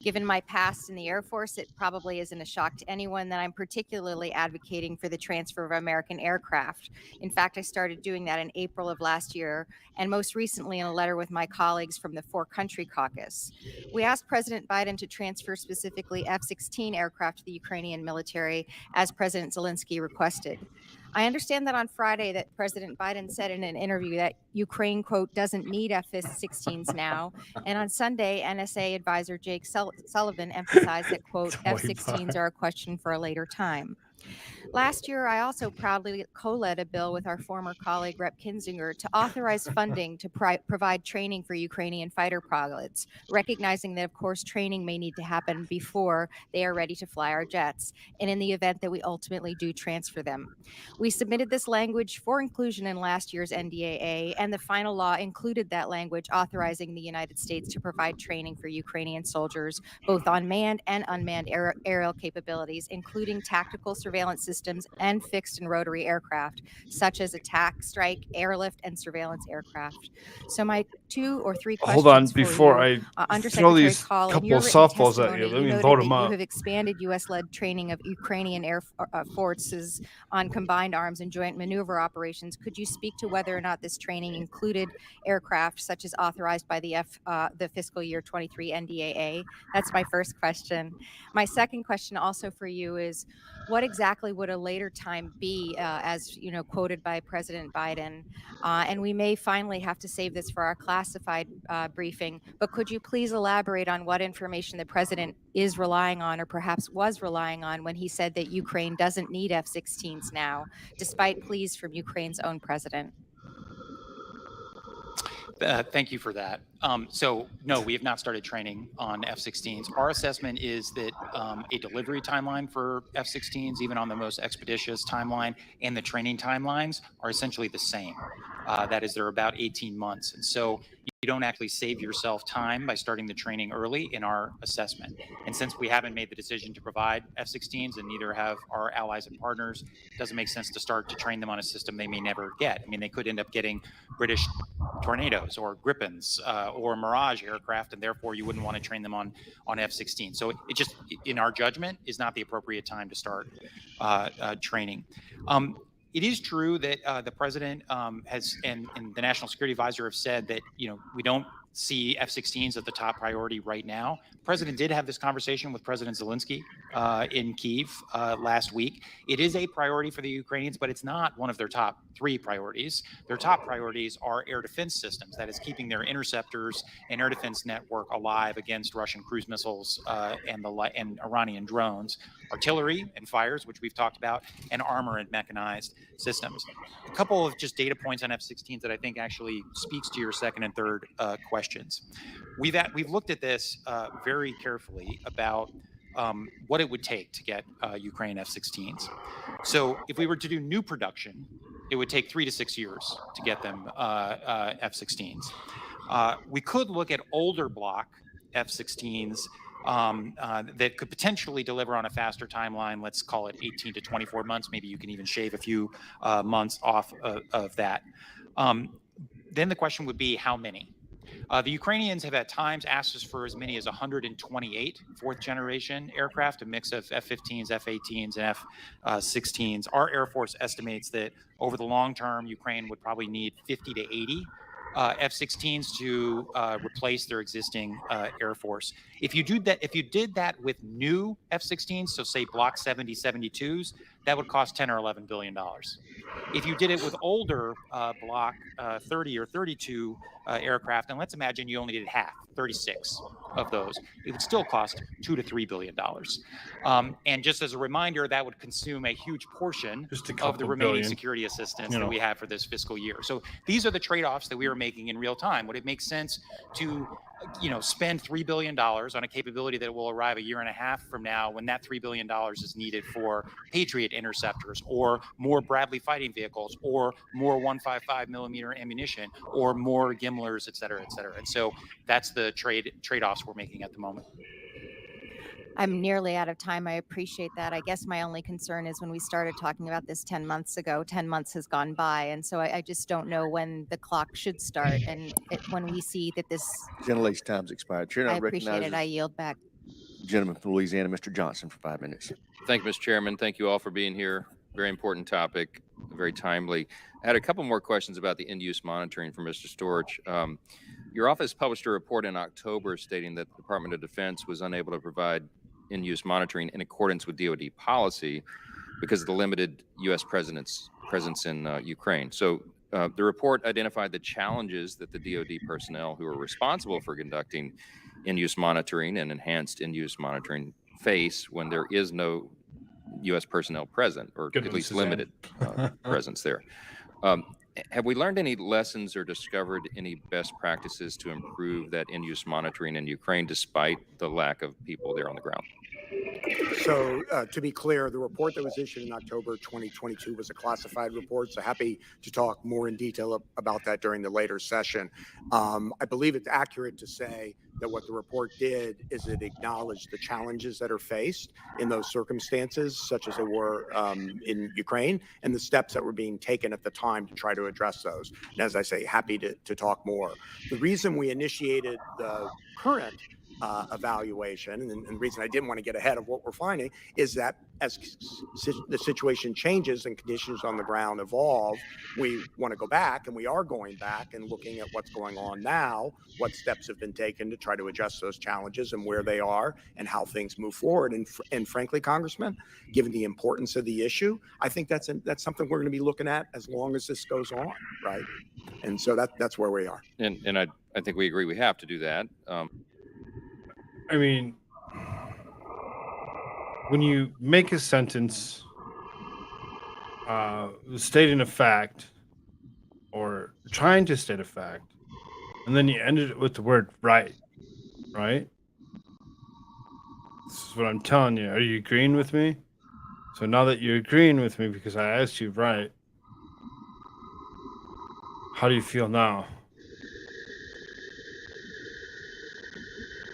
Given my past in the Air Force, it probably isn't a shock to anyone that I'm particularly advocating for the transfer of American aircraft. In fact, I started doing that in April of last year, and most recently in a letter with my colleagues from the Four Country Caucus. We asked President Biden to transfer specifically F-16 aircraft to the Ukrainian military, as President Zelensky requested. I understand that on Friday that President Biden said in an interview that Ukraine, quote, doesn't need F-16s now. And on Sunday, NSA advisor Jake Sullivan emphasized that, quote, F-16s are a question for a later time. Last year, I also proudly co-led a bill with our former colleague, Rep. Kinzinger, to authorize funding to provide training for Ukrainian fighter pilots, recognizing that, of course, training may need to happen before they are ready to fly our jets, and in the event that we ultimately do transfer them. We submitted this language for inclusion in last year's NDAA, and the final law included that language authorizing the United States to provide training for Ukrainian soldiers, both on manned and unmanned aerial capabilities, including tactical surveillance systems and fixed and rotary aircraft, such as attack, strike, airlift, and surveillance aircraft. So my 2 or 3 questions Hold on, for before you, I throw Undersecretary these Call, in couple your of written softballs at testimony, you, let you me noted load that them you up. have expanded U.S.-led training of Ukrainian air forces on combined arms and joint maneuver operations. Could you speak to whether or not this training included aircraft such as authorized by the fiscal year 23 NDAA? That's my first question. My second question also for you is, what exactly would a later time be, as quoted by President Biden? And we may finally have to save this for our classified briefing, but could you please elaborate on what information the president is relying on, or perhaps was relying on, when he said that Ukraine doesn't need F-16s now, despite pleas from Ukraine's own president? Thank you for that. So no, we have not started training on F-16s. Our assessment is that a delivery timeline for F-16s, even on the most expeditious timeline, and the training timelines are essentially the same. That is, they're about 18 months. And so you don't actually save yourself time by starting the training early in our assessment. And since we haven't made the decision to provide F-16s, and neither have our allies and partners, it doesn't make sense to start to train them on a system they may never get. I mean, they could end up getting British Tornadoes or Gripens or Mirage aircraft, and therefore you wouldn't want to train them on F-16. So it just, in our judgment, is not the appropriate time to start training. It is true that the president has and the National Security Advisor have said that we don't see F-16s as the top priority right now. The president did have this conversation with President Zelensky in Kyiv last week. It is a priority for the Ukrainians, but it's not one of their top 3 priorities. Their top priorities are air defense systems, that is keeping their interceptors and air defense network alive against Russian cruise missiles and Iranian drones, artillery and fires, which we've talked about, and armor and mechanized systems. A couple of just data points on F-16s that I think actually speaks to your second and third questions. We've looked at this very carefully about what it would take to get Ukraine F-16s. So if we were to do new production, it would take 3 to 6 years to get them F-16s. We could look at older block F-16s that could potentially deliver on a faster timeline. Let's call it 18 to 24 months. Maybe you can even shave a few months off of that. Then the question would be how many? The Ukrainians have at times asked us for as many as 128 fourth generation aircraft, a mix of F-15s, F-18s, and F-16s. Our Air Force estimates that over the long term, Ukraine would probably need 50 to 80 F-16s to replace their existing Air Force. If you did that with new F-16s, so say Block 70, 72s, that would cost 10 or 11 billion dollars. If you did it with older Block 30 or 32 aircraft, and let's imagine you only did half, 36 of those, it would still cost $2 to $3 billion. And just as a reminder, that would consume a huge portion of the remaining billion, security assistance you that know. we have for this fiscal year. So these are the trade-offs that we are making in real time. Would it make sense to spend $3 billion on a capability that will arrive a year and a half from now when that $3 billion is needed for Patriot interceptors or more Bradley fighting vehicles or more 155 millimeter ammunition or more Gimlers, et cetera, et cetera. And so that's the trade-offs we're making at the moment. I'm nearly out of time. I appreciate that. I guess my only concern is when we started talking about this 10 months ago, 10 months has gone by. And so I just don't know when the clock should start. And when we see that this, Gentlelady's time's expired. Chair I now appreciate it. recognizes I yield back. the gentleman from Louisiana, Mr. Johnson, for 5 minutes. Thank you, Mr. Chairman. Thank you all for being here. Very important topic, very timely. I had a couple more questions about the end-use monitoring for Mr. Storch. Your office published a report in October stating that the Department of Defense was unable to provide end-use monitoring in accordance with DoD policy because of the limited U.S. presence in Ukraine. So the report identified the challenges that the DoD personnel who are responsible for conducting end-use monitoring and enhanced end-use monitoring face when there is no U.S. personnel present, or Good at one, least Suzanne. limited presence there. Have we learned any lessons or discovered any best practices to improve that end-use monitoring in Ukraine despite the lack of people there on the ground? So to be clear, the report that was issued in October 2022 was a classified report. So happy to talk more in detail about that during the later session. I believe it's accurate to say that what the report did is it acknowledged the challenges that are faced in those circumstances, such as they were in Ukraine, and the steps that were being taken at the time to try to address those. And as I say, happy to talk more. The reason we initiated the current evaluation, and the reason I didn't want to get ahead of what we're finding, is that as the situation changes and conditions on the ground evolve, we want to go back, and we are going back and looking at what's going on now, what steps have been taken to try to adjust those challenges and where they are and how things move forward. And frankly, Congressman, given the importance of the issue, I think that's something we're going to be looking at as long as this goes on, right? And so that's where we are. And I think we agree we have to do that. I mean, when you make a sentence stating a fact or trying to state a fact, and then you ended it with the word right? This is what I'm telling you. Are you agreeing with me? So now that you're agreeing with me because I asked you right, how do you feel now?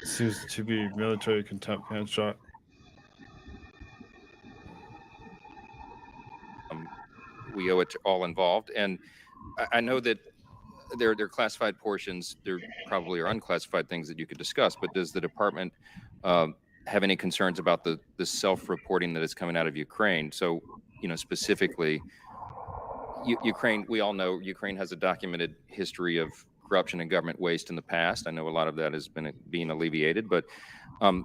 Seems to be military contempt, Handshot. We owe it to all involved. And I know that there are classified portions. There probably are unclassified things that you could discuss. But does the department have any concerns about the self-reporting that is coming out of Ukraine? So, specifically, Ukraine, we all know Ukraine has a documented history of corruption and government waste in the past. I know a lot of that has been being alleviated, but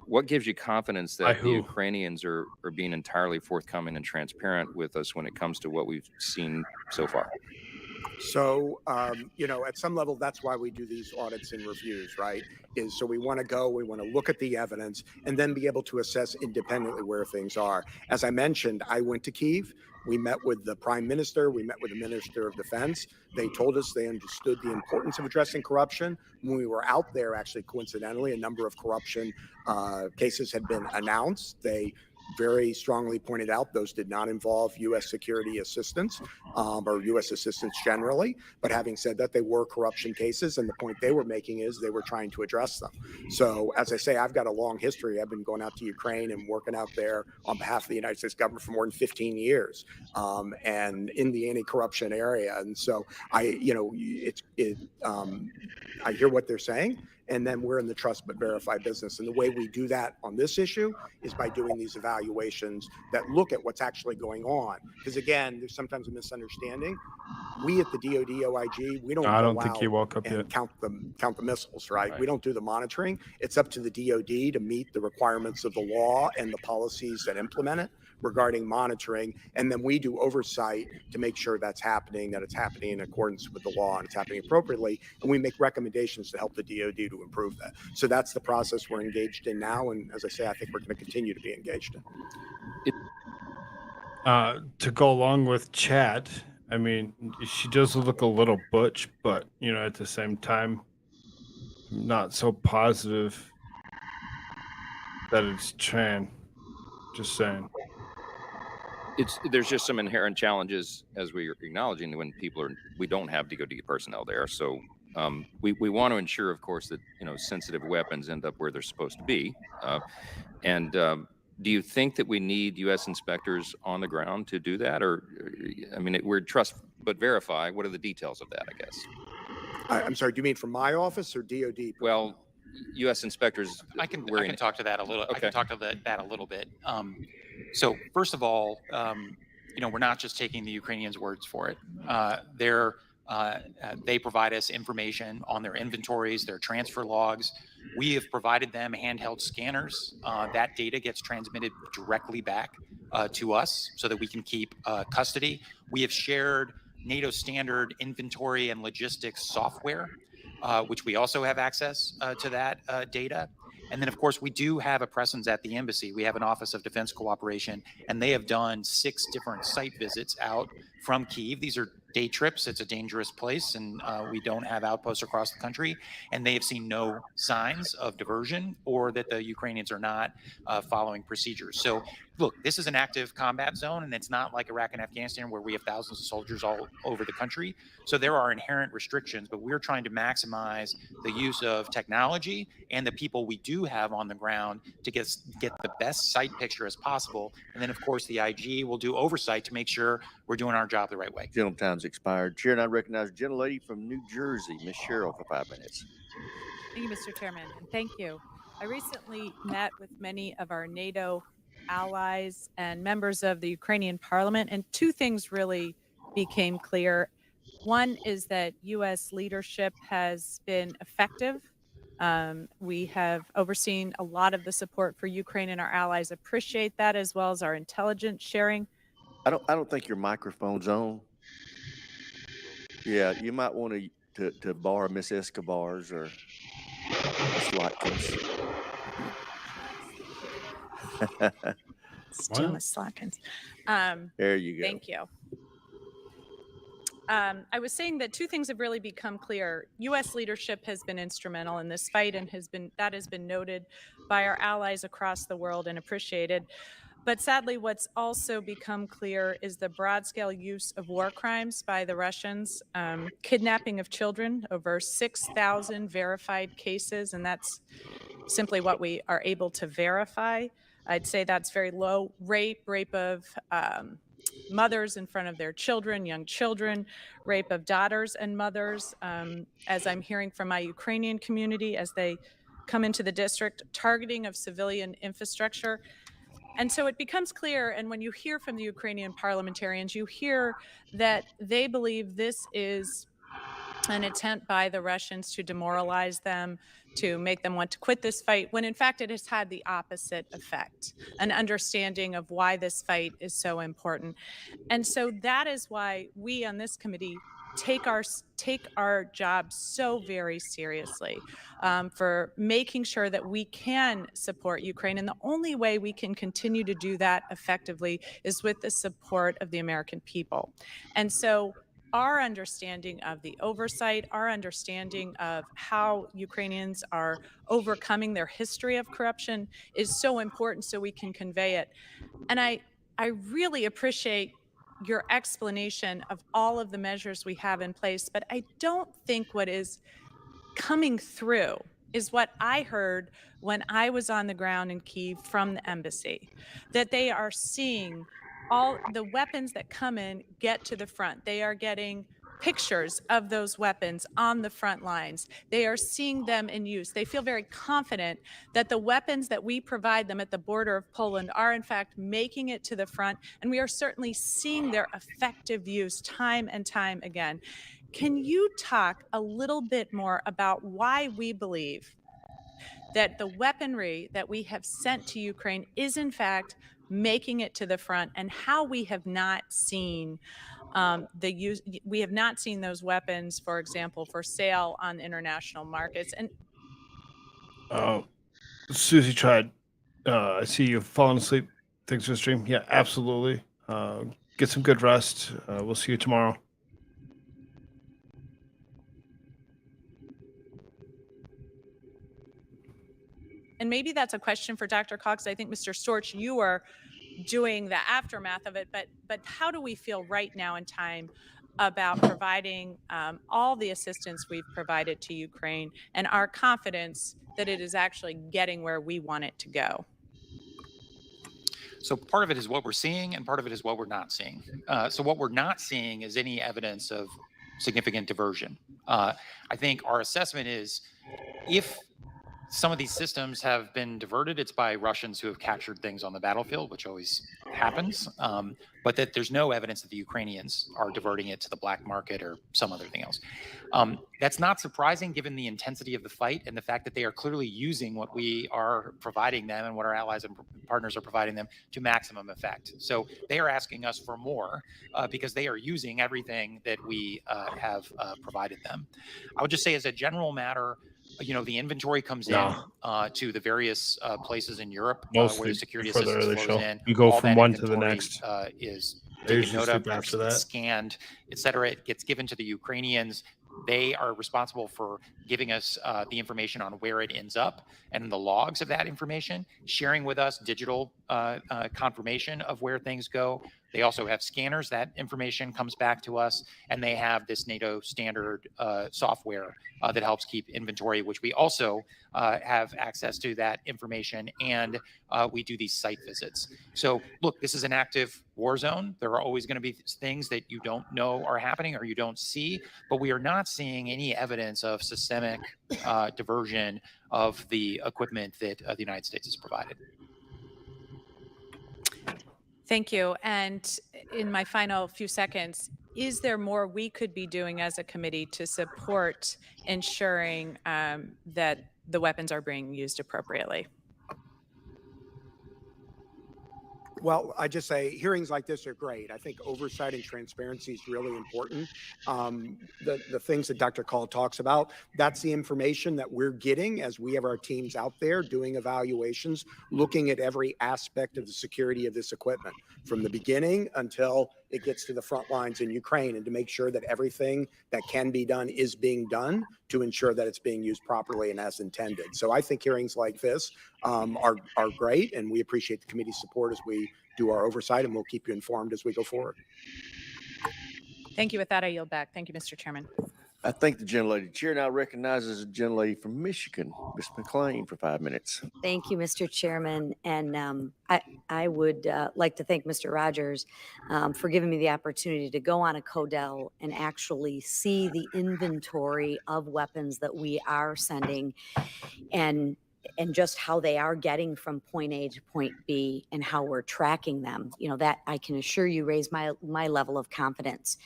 what gives you confidence that the Ukrainians are being entirely forthcoming and transparent with us when it comes to what we've seen so far? So, at some level, that's why we do these audits and reviews, right? Is so we want to look at the evidence and then be able to assess independently where things are. As I mentioned, I went to Kyiv. We met with the prime minister. We met with the minister of defense. They told us they understood the importance of addressing corruption. When we were out there, actually, coincidentally, a number of corruption cases had been announced. They very strongly pointed out those did not involve U.S. security assistance or U.S. assistance generally. But having said that, they were corruption cases, and the point they were making is they were trying to address them. So as I say, I've got a long history. I've been going out to Ukraine and working out there on behalf of the United States government for more than 15 years, and in the anti-corruption area. And so I hear what they're saying. And then we're in the trust but verify business. And the way we do that on this issue is by doing these evaluations that look at what's actually going on. Because again, there's sometimes a misunderstanding. We at the DoD OIG, we don't I go don't think he out woke up and yet. count the missiles, right? We don't do the monitoring. It's up to the DoD to meet the requirements of the law and the policies that implement it regarding monitoring. And then we do oversight to make sure that's happening, that it's happening in accordance with the law and it's happening appropriately. And we make recommendations to help the DoD to improve that. So that's the process we're engaged in now. And as I say, I think we're going to continue to be engaged in. To go along with chat, I mean, she does look a little butch, but at the same time, I'm not so positive that it's Tran. Just saying. There's just some inherent challenges, as we are acknowledging, when we don't have DoD personnel there. So we want to ensure, of course, that sensitive weapons end up where they're supposed to be. Do you think that we need U.S. inspectors on the ground to do that? Or, I mean, we're trust but verify. What are the details of that, I guess? I'm sorry, do you mean from my office or DoD? Well, U.S. inspectors. I can talk to that a little. Okay. I can talk to that a little bit. So first of all, we're not just taking the Ukrainians' words for it. They provide us information on their inventories, their transfer logs. We have provided them handheld scanners. That data gets transmitted directly back to us so that we can keep custody. We have shared NATO standard inventory and logistics software, which we also have access to that data. And then, of course, we do have a presence at the embassy. We have an Office of Defense Cooperation, and they have done 6 different site visits out from Kyiv. These are day trips. It's a dangerous place, and we don't have outposts across the country. And they have seen no signs of diversion or that the Ukrainians are not following procedures. So, look, this is an active combat zone, and it's not like Iraq and Afghanistan where we have thousands of soldiers all over the country. So there are inherent restrictions, but we're trying to maximize the use of technology and the people we do have on the ground to get the best site picture as possible. And then, of course, the IG will do oversight to make sure we're doing our job the right way. General time's expired. Chair, and I recognize the gentlelady from New Jersey, Ms. Sherrill, for 5 minutes. Thank you, Mr. Chairman, and thank you. I recently met with many of our NATO allies and members of the Ukrainian parliament, and 2 things really became clear. One is that U.S. leadership has been effective. We have overseen a lot of the support for Ukraine, and our allies appreciate that, as well as our intelligence sharing. I don't think your microphone's on. Yeah, you might want to borrow Miss Escobar's or Miss Watkins. Still Miss Watkins. There you go. Thank you. I was saying that 2 things have really become clear. U.S. leadership has been instrumental in this fight, and that has been noted by our allies across the world and appreciated. But sadly, what's also become clear is the broad-scale use of war crimes by the Russians, kidnapping of children, over 6,000 verified cases, and that's simply what we are able to verify. I'd say that's very low. Rape of mothers in front of their children, young children, rape of daughters and mothers, as I'm hearing from my Ukrainian community as they come into the district, targeting of civilian infrastructure. And so it becomes clear, and when you hear from the Ukrainian parliamentarians, you hear that they believe this is an attempt by the Russians to demoralize them, to make them want to quit this fight, when in fact it has had the opposite effect, an understanding of why this fight is so important. And so that is why we on this committee take our job so very seriously, for making sure that we can support Ukraine. And the only way we can continue to do that effectively is with the support of the American people. And so our understanding of the oversight, our understanding of how Ukrainians are overcoming their history of corruption is so important so we can convey it. And I really appreciate your explanation of all of the measures we have in place, but I don't think what is coming through is what I heard when I was on the ground in Kyiv from the embassy, that they are seeing all the weapons that come in get to the front. They are getting pictures of those weapons on the front lines. They are seeing them in use. They feel very confident that the weapons that we provide them at the border of Poland are in fact making it to the front, and we are certainly seeing their effective use time and time again. Can you talk a little bit more about why we believe that the weaponry that we have sent to Ukraine is in fact making it to the front, and how we have not seen we have not seen those weapons, for example, for sale on international markets? And Susie tried. I see you've fallen asleep. Thanks for the stream. Yeah, absolutely. Get some good rest. We'll see you tomorrow. and maybe that's a question for Dr. Cox. I think, Mr. Storch, you are doing the aftermath of it, but how do we feel right now in time about providing all the assistance we've provided to Ukraine and our confidence that it is actually getting where we want it to go? So part of it is what we're seeing, and part of it is what we're not seeing. So what we're not seeing is any evidence of significant diversion. I think our assessment is if some of these systems have been diverted, it's by Russians who have captured things on the battlefield, which always happens, but that there's no evidence that the Ukrainians are diverting it to the black market or some other thing else. That's not surprising given the intensity of the fight and the fact that they are clearly using what we are providing them and what our allies and partners are providing them to maximum effect. So they are asking us for more because they are using everything that we have provided them. I would just say as a general matter, the inventory comes in to the various places in Europe where the security assistance flows in. You go All from that one to the inventory, next. is They taken usually note of, sleep after it's that. scanned, et cetera. It gets given to the Ukrainians. They are responsible for giving us the information on where it ends up and the logs of that information, sharing with us digital confirmation of where things go. They also have scanners. That information comes back to us, and they have this NATO standard software that helps keep inventory, which we also have access to that information, and we do these site visits. So look, this is an active war zone. There are always going to be things that you don't know are happening or you don't see, but we are not seeing any evidence of systemic diversion of the equipment that the United States has provided. Thank you. And in my final few seconds, is there more we could be doing as a committee to support ensuring that the weapons are being used appropriately? Well, I just say hearings like this are great. I think oversight and transparency is really important. The things that Dr. Call talks about, that's the information that we're getting as we have our teams out there doing evaluations, looking at every aspect of the security of this equipment from the beginning until it gets to the front lines in Ukraine, and to make sure that everything that can be done is being done to ensure that it's being used properly and as intended. So I think hearings like this are great, and we appreciate the committee's support as we do our oversight, and we'll keep you informed as we go forward. Thank you. With that, I yield back. Thank you, Mr. Chairman. I thank the gentlelady. Chair now recognizes the gentlelady from Michigan, Ms. McLean, for 5 minutes. Thank you, Mr. Chairman. And I would like to thank Mr. Rogers for giving me the opportunity to go on a CODEL and actually see the inventory of weapons that we are sending, and just how they are getting from point A to point B and how we're tracking them. That I can assure you raised my level of confidence.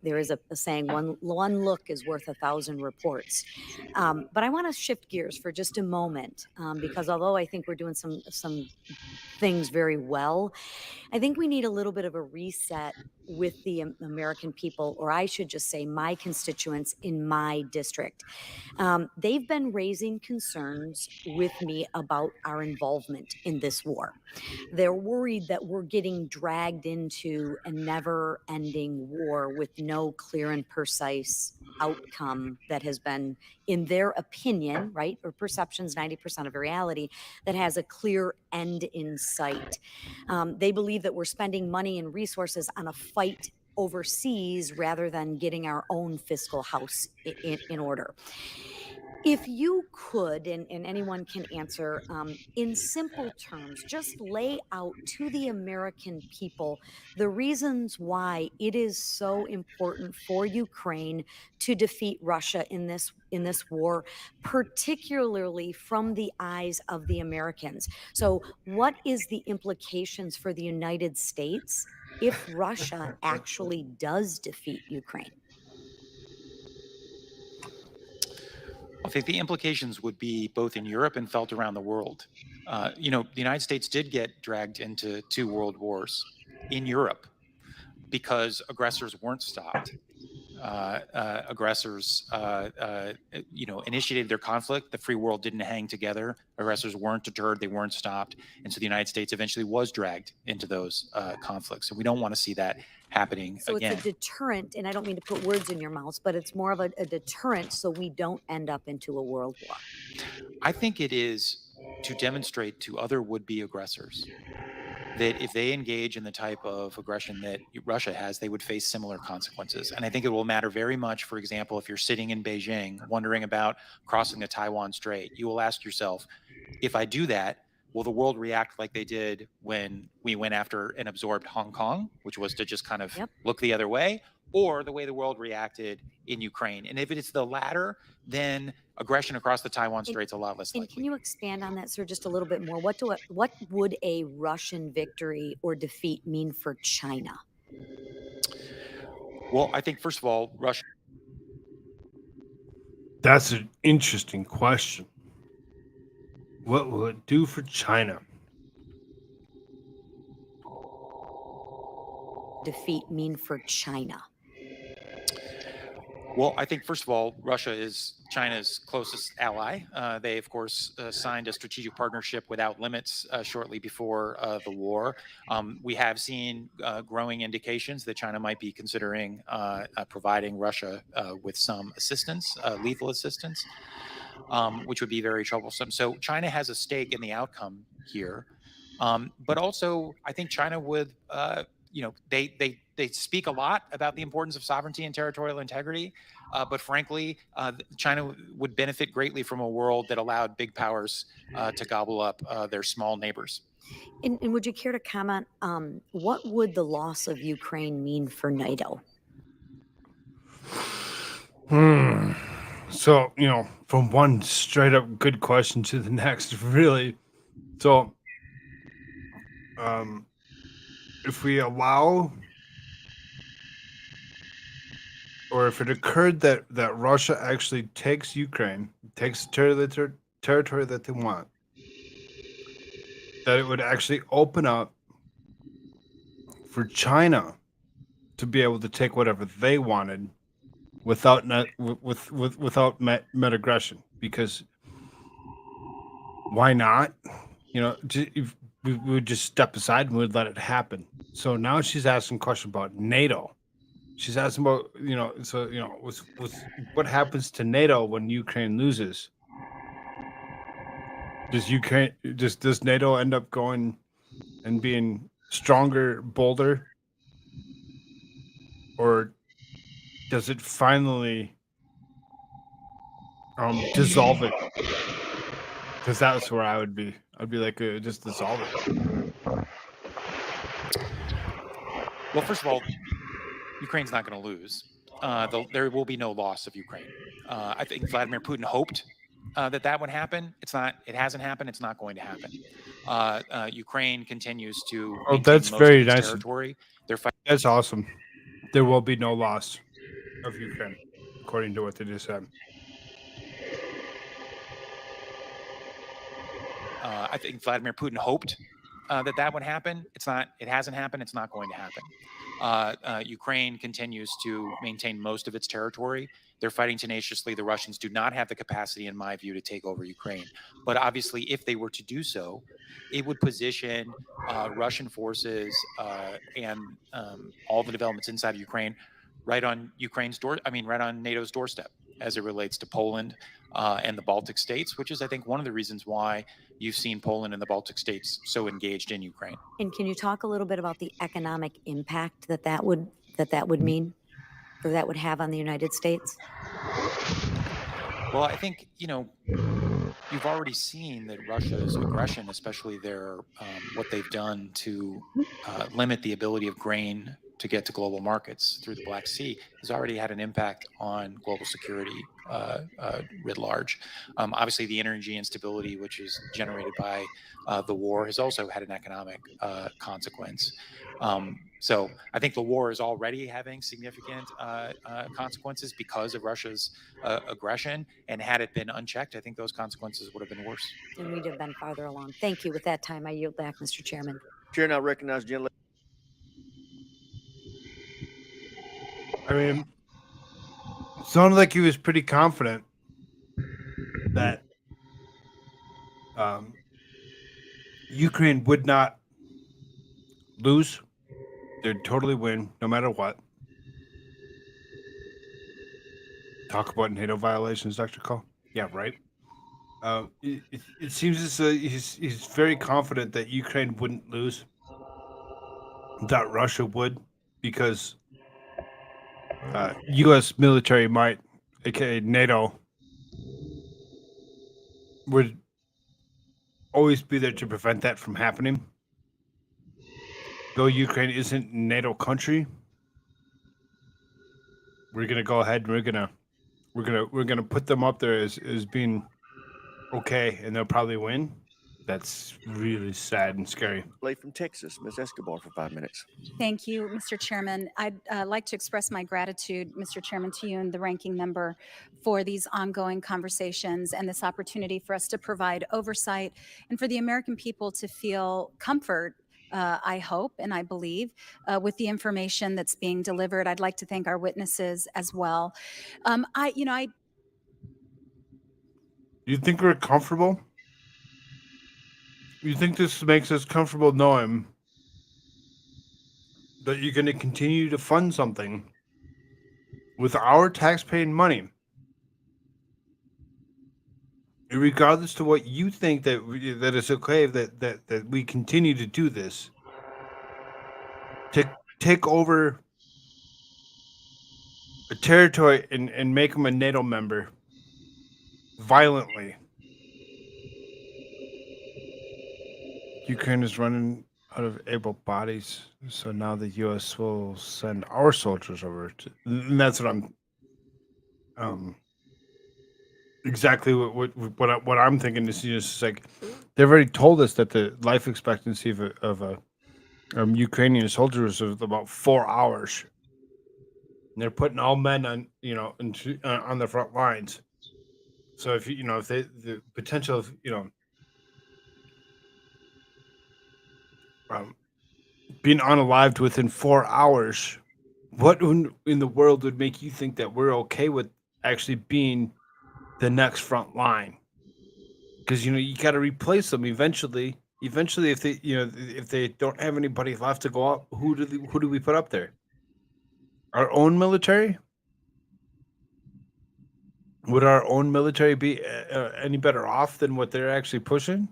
There is a saying, one look is worth 1,000 reports. But I want to shift gears for just a moment because although I think we're doing some things very well, I think we need a little bit of a reset with the American people, or I should just say my constituents in my district. They've been raising concerns with me about our involvement in this war. They're worried that we're getting dragged into a never-ending war with no clear and precise outcome that has been, in their opinion, right, or perceptions, 90% of reality, that has a clear end in sight. They believe that we're spending money and resources on a fight overseas rather than getting our own fiscal house in order. If you could, and anyone can answer, in simple terms, just lay out to the American people the reasons why it is so important for Ukraine to defeat Russia in this war, particularly from the eyes of the Americans. So, what is the implications for the United States if Russia actually does defeat Ukraine? I think the implications would be both in Europe and felt around the world. The United States did get dragged into 2 world wars in Europe because aggressors weren't stopped. Aggressors, initiated their conflict. The free world didn't hang together. Aggressors weren't deterred. They weren't stopped. And so the United States eventually was dragged into those conflicts. And we don't want to see that happening So again. it's a deterrent, and I don't mean to put words in your mouth, but it's more of a deterrent so we don't end up into a world war. I think it is to demonstrate to other would-be aggressors that if they engage in the type of aggression that Russia has, they would face similar consequences. And I think it will matter very much, for example, if you're sitting in Beijing wondering about crossing the Taiwan Strait, you will ask yourself, if I do that, will the world react like they did when we went after and absorbed Hong Kong, which was to just kind of look the other way, or the way the world reacted in Ukraine? And if it is the latter, then aggression across the Taiwan Strait's a lot less And likely. can you expand on that, sir, just a little bit more? What would a Russian victory or defeat mean for China? Well, I think, first of all, Russia. That's an interesting question. What will it do for China? Defeat mean for China? Well, I think, first of all, Russia is China's closest ally. They, of course, signed a strategic partnership without limits shortly before the war. We have seen growing indications that China might be considering providing Russia with some assistance, lethal assistance, which would be very troublesome. So China has a stake in the outcome here. But also, I think China would, they speak a lot about the importance of sovereignty and territorial integrity. But frankly, China would benefit greatly from a world that allowed big powers to gobble up their small neighbors. And would you care to comment, what would the loss of Ukraine mean for NATO? So, from one straight up good question to the next, really. So, if we allow, or if it occurred that Russia actually takes Ukraine, takes the territory that they want, that it would actually open up for China to be able to take whatever they wanted without met aggression. Because why not? If we would just step aside and we'd let it happen. So now she's asking a question about NATO. She's asking about, what happens to NATO when Ukraine loses? Does NATO end up going and being stronger, bolder? Or does it finally dissolve it? Because that's where I would be. I'd be like, just dissolve it. Well, first of all, Ukraine's not going to lose. There will be no loss of Ukraine. I think Vladimir Putin hoped that would happen. It hasn't happened. It's not going to happen. Ukraine continues to maintain That's most very of its nice. territory. They're fighting. That's awesome. There will be no loss of Ukraine, according to what they just said. I think Vladimir Putin hoped that would happen. It hasn't happened. It's not going to happen. Ukraine continues to maintain most of its territory. They're fighting tenaciously. The Russians do not have the capacity, in my view, to take over Ukraine. But obviously, if they were to do so, it would position Russian forces and all the developments inside of Ukraine right on Ukraine's door. I mean, right on NATO's doorstep as it relates to Poland and the Baltic states, which is, I think, one of the reasons why you've seen Poland and the Baltic states so engaged in Ukraine. And can you talk a little bit about the economic impact that would mean, or that would have on the United States? Well, I think, you've already seen that Russia's aggression, especially what they've done to limit the ability of grain to get to global markets through the Black Sea, has already had an impact on global security writ large. Obviously, the energy instability, which is generated by the war, has also had an economic consequence. So I think the war is already having significant consequences because of Russia's aggression. And had it been unchecked, I think those consequences would have been worse. And we'd have been farther along. Thank you. With that time, I yield back, Mr. Chairman. Chair now recognize Jen. I mean, it sounded like he was pretty confident that Ukraine would not lose. They'd totally win no matter what. Talk about NATO violations, Dr. Cole. Yeah, right. It seems as though he's very confident that Ukraine wouldn't lose, that Russia would, because U.S. military might, aka NATO, would always be there to prevent that from happening. Though Ukraine isn't a NATO country, we're gonna go ahead and we're gonna put them up there as being okay, and they'll probably win. That's really sad and scary. Late from Texas, Ms. Escobar for 5 minutes. Thank you, Mr. Chairman. I'd like to express my gratitude, Mr. Chairman, to you and the ranking member for these ongoing conversations and this opportunity for us to provide oversight and for the American people to feel comfort, I hope and I believe, with the information that's being delivered. I'd like to thank our witnesses as well. You think we're comfortable? You think this makes us comfortable knowing that you're going to continue to fund something with our taxpaying money, regardless to what you think that it's okay that we continue to do this, to take over a territory and make them a NATO member violently? Ukraine is running out of able bodies, so now the U.S. will send our soldiers over to, and that's what I'm exactly what I'm thinking is just like they've already told us that the life expectancy of a Ukrainian soldier is about 4 hours. And they're putting all men on on the front lines. So if if the potential of being unalived within 4 hours, what in the world would make you think that we're okay with actually being the next front line? Because you got to replace them eventually. Eventually, if they if they don't have anybody left to go up, who do we put up there? Our own military? Would our own military be any better off than what they're actually pushing?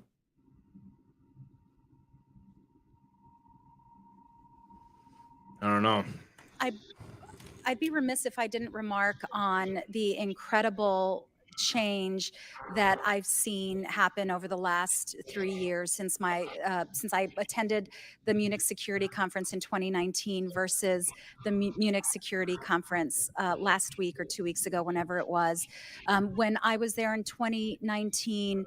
I don't know. I'd be remiss if I didn't remark on the incredible change that I've seen happen over the last 3 years since I attended the Munich Security Conference in 2019 versus the Munich Security Conference last week or 2 weeks ago, whenever it was. When I was there in 2019,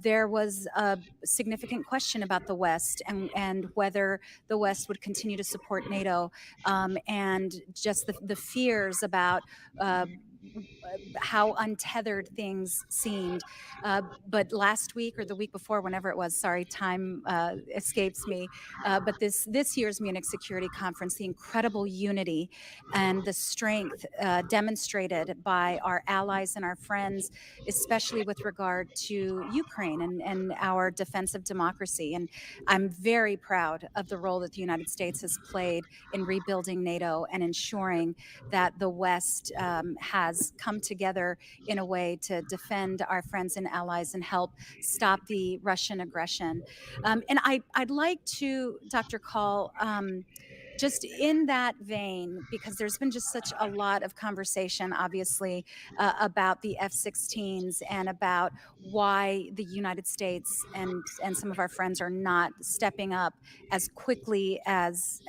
there was a significant question about the West and whether the West would continue to support NATO, and just the fears about how untethered things seemed. But last week or the week before, whenever it was, sorry, time escapes me. But this year's Munich Security Conference, the incredible unity and the strength demonstrated by our allies and our friends, especially with regard to Ukraine and our defense of democracy. And I'm very proud of the role that the United States has played in rebuilding NATO and ensuring that the West has come together in a way to defend our friends and allies and help stop the Russian aggression. And I'd like to, Dr. Call, just in that vein, because there's been just such a lot of conversation, obviously, about the F-16s and about why the United States and some of our friends are not stepping up as quickly as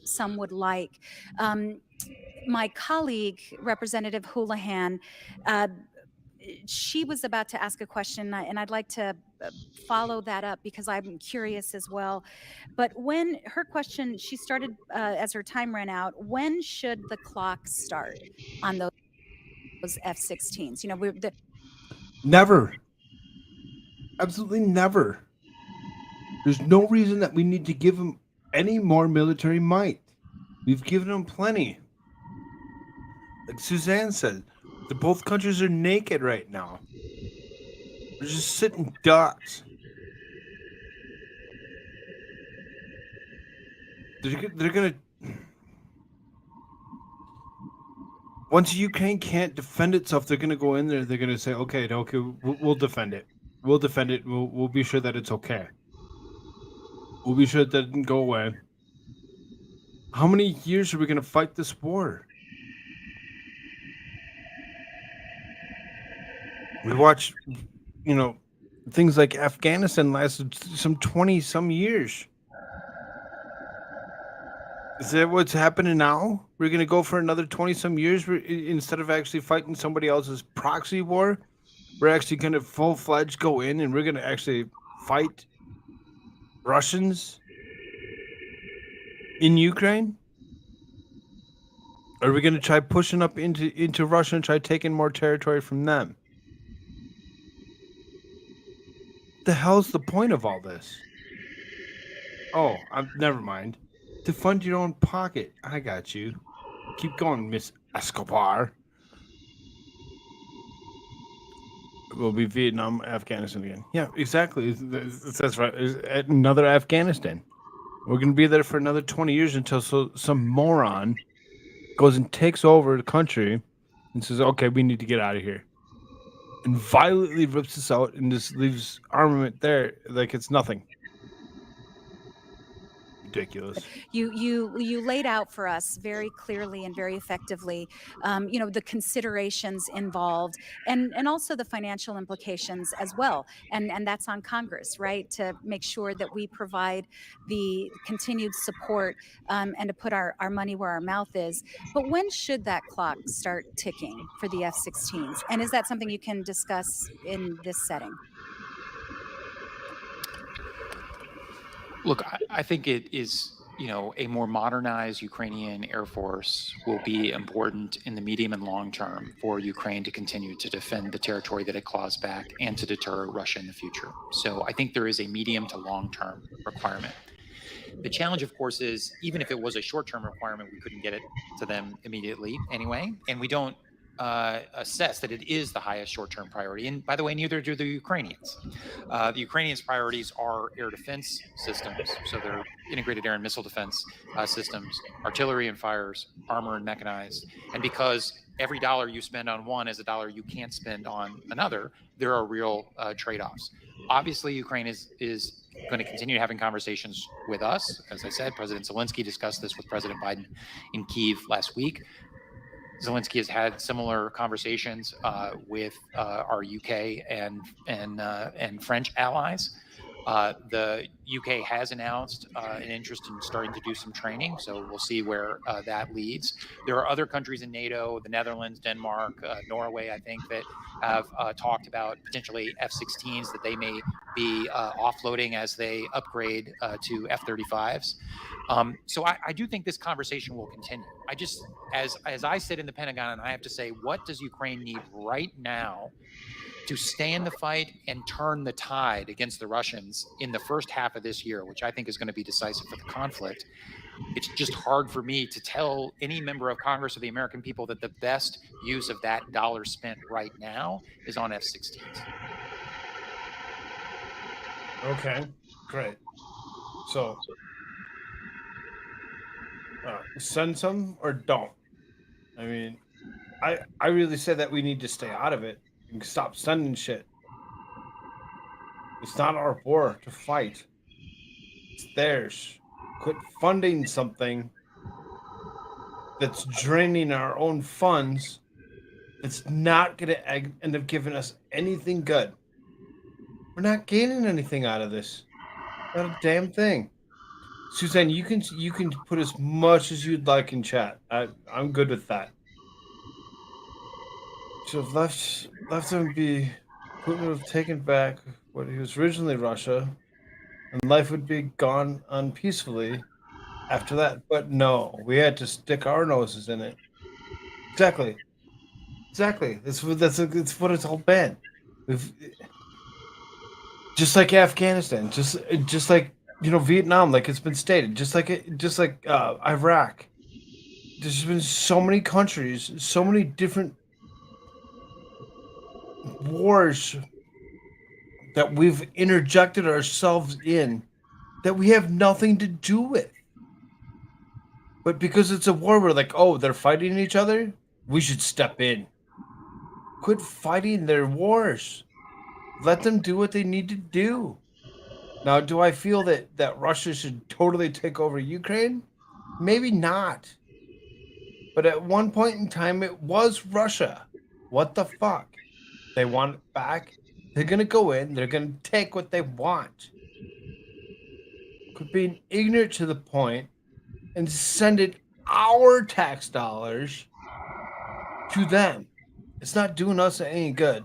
some would like. My colleague, Representative Houlihan, she was about to ask a question, and I'd like to follow that up because I'm curious as well. But when her question, she started as her time ran out, when should the clock start on those F-16s? You know, Never. Absolutely never. There's no reason that we need to give them any more military might. We've given them plenty. Like Suzanne said, both countries are naked right now. They're just sitting ducks. They're gonna. Once Ukraine can't defend itself, they're gonna go in there. They're gonna say, "Okay, we'll defend it. We'll defend it. We'll be sure that it's okay. We'll be sure that it didn't go away." How many years are we gonna fight this war? We watch, things like Afghanistan lasted some 20 some years. Is that what's happening now? We're going to go for another 20 some years instead of actually fighting somebody else's proxy war. We're actually going to full-fledged go in and we're going to actually fight Russians in Ukraine? Are we going to try pushing up into Russia and try taking more territory from them? What the hell's the point of all this? Oh, never mind. To fund your own pocket. I got you. Keep going, Miss Escobar. We'll be Vietnam, Afghanistan again. Yeah, exactly. That's right. Another Afghanistan. We're going to be there for another 20 years until some moron goes and takes over the country and says, okay, we need to get out of here. And violently rips us out and just leaves armament there like it's nothing. Ridiculous. You laid out for us very clearly and very effectively, the considerations involved and also the financial implications as well. And that's on Congress, right, to make sure that we provide the continued support and to put our money where our mouth is. But when should that clock start ticking for the F-16s? And is that something you can discuss in this setting? Look, I think it is, a more modernized Ukrainian Air Force will be important in the medium and long term for Ukraine to continue to defend the territory that it claws back and to deter Russia in the future. So I think there is a medium to long term requirement. The challenge, of course, is even if it was a short term requirement, we couldn't get it to them immediately anyway. And we don't assess that it is the highest short-term priority. And by the way, neither do the Ukrainians. The Ukrainians' priorities are air defense systems, so they're integrated air and missile defense systems, artillery and fires, armor and mechanized. And because every dollar you spend on one is a dollar you can't spend on another, there are real trade-offs. Obviously, Ukraine is going to continue having conversations with us. As I said, President Zelensky discussed this with President Biden in Kyiv last week. Zelensky has had similar conversations with our UK and French allies. The UK has announced an interest in starting to do some training, so we'll see where that leads. There are other countries in NATO, the Netherlands, Denmark, Norway, I think, that have talked about potentially F-16s that they may be offloading as they upgrade to F-35s. So I do think this conversation will continue. I just, as I sit in the Pentagon, I have to say, what does Ukraine need right now to stay in the fight and turn the tide against the Russians in the first half of this year, which I think is going to be decisive for the conflict? It's just hard for me to tell any member of Congress or the American people that the best use of that dollar spent right now is on F-16s. Okay, great. So, send some or don't. I mean, I really said that we need to stay out of it and stop sending shit. It's not our war to fight. It's theirs. Quit funding something that's draining our own funds. That's not going to end up giving us anything good. We're not gaining anything out of this. Not a damn thing. Suzanne, you can put as much as you'd like in chat. I'm good with that. Should have left him be. Putin would have taken back what he was originally Russia, and life would be gone on peacefully after that. But no, we had to stick our noses in it. Exactly. That's what it's all been. We've just like Afghanistan, just like Vietnam, like it's been stated, just like Iraq. There's been so many countries, so many different wars that we've interjected ourselves in that we have nothing to do with. But because it's a war, we're like, oh, they're fighting each other, we should step in. Quit fighting their wars. Let them do what they need to do. Now, do I feel that Russia should totally take over Ukraine? Maybe not. But at one point in time, it was Russia. What the fuck? They want it back. They're going to go in. They're going to take what they want. Quit being ignorant to the point and send it our tax dollars to them. It's not doing us any good.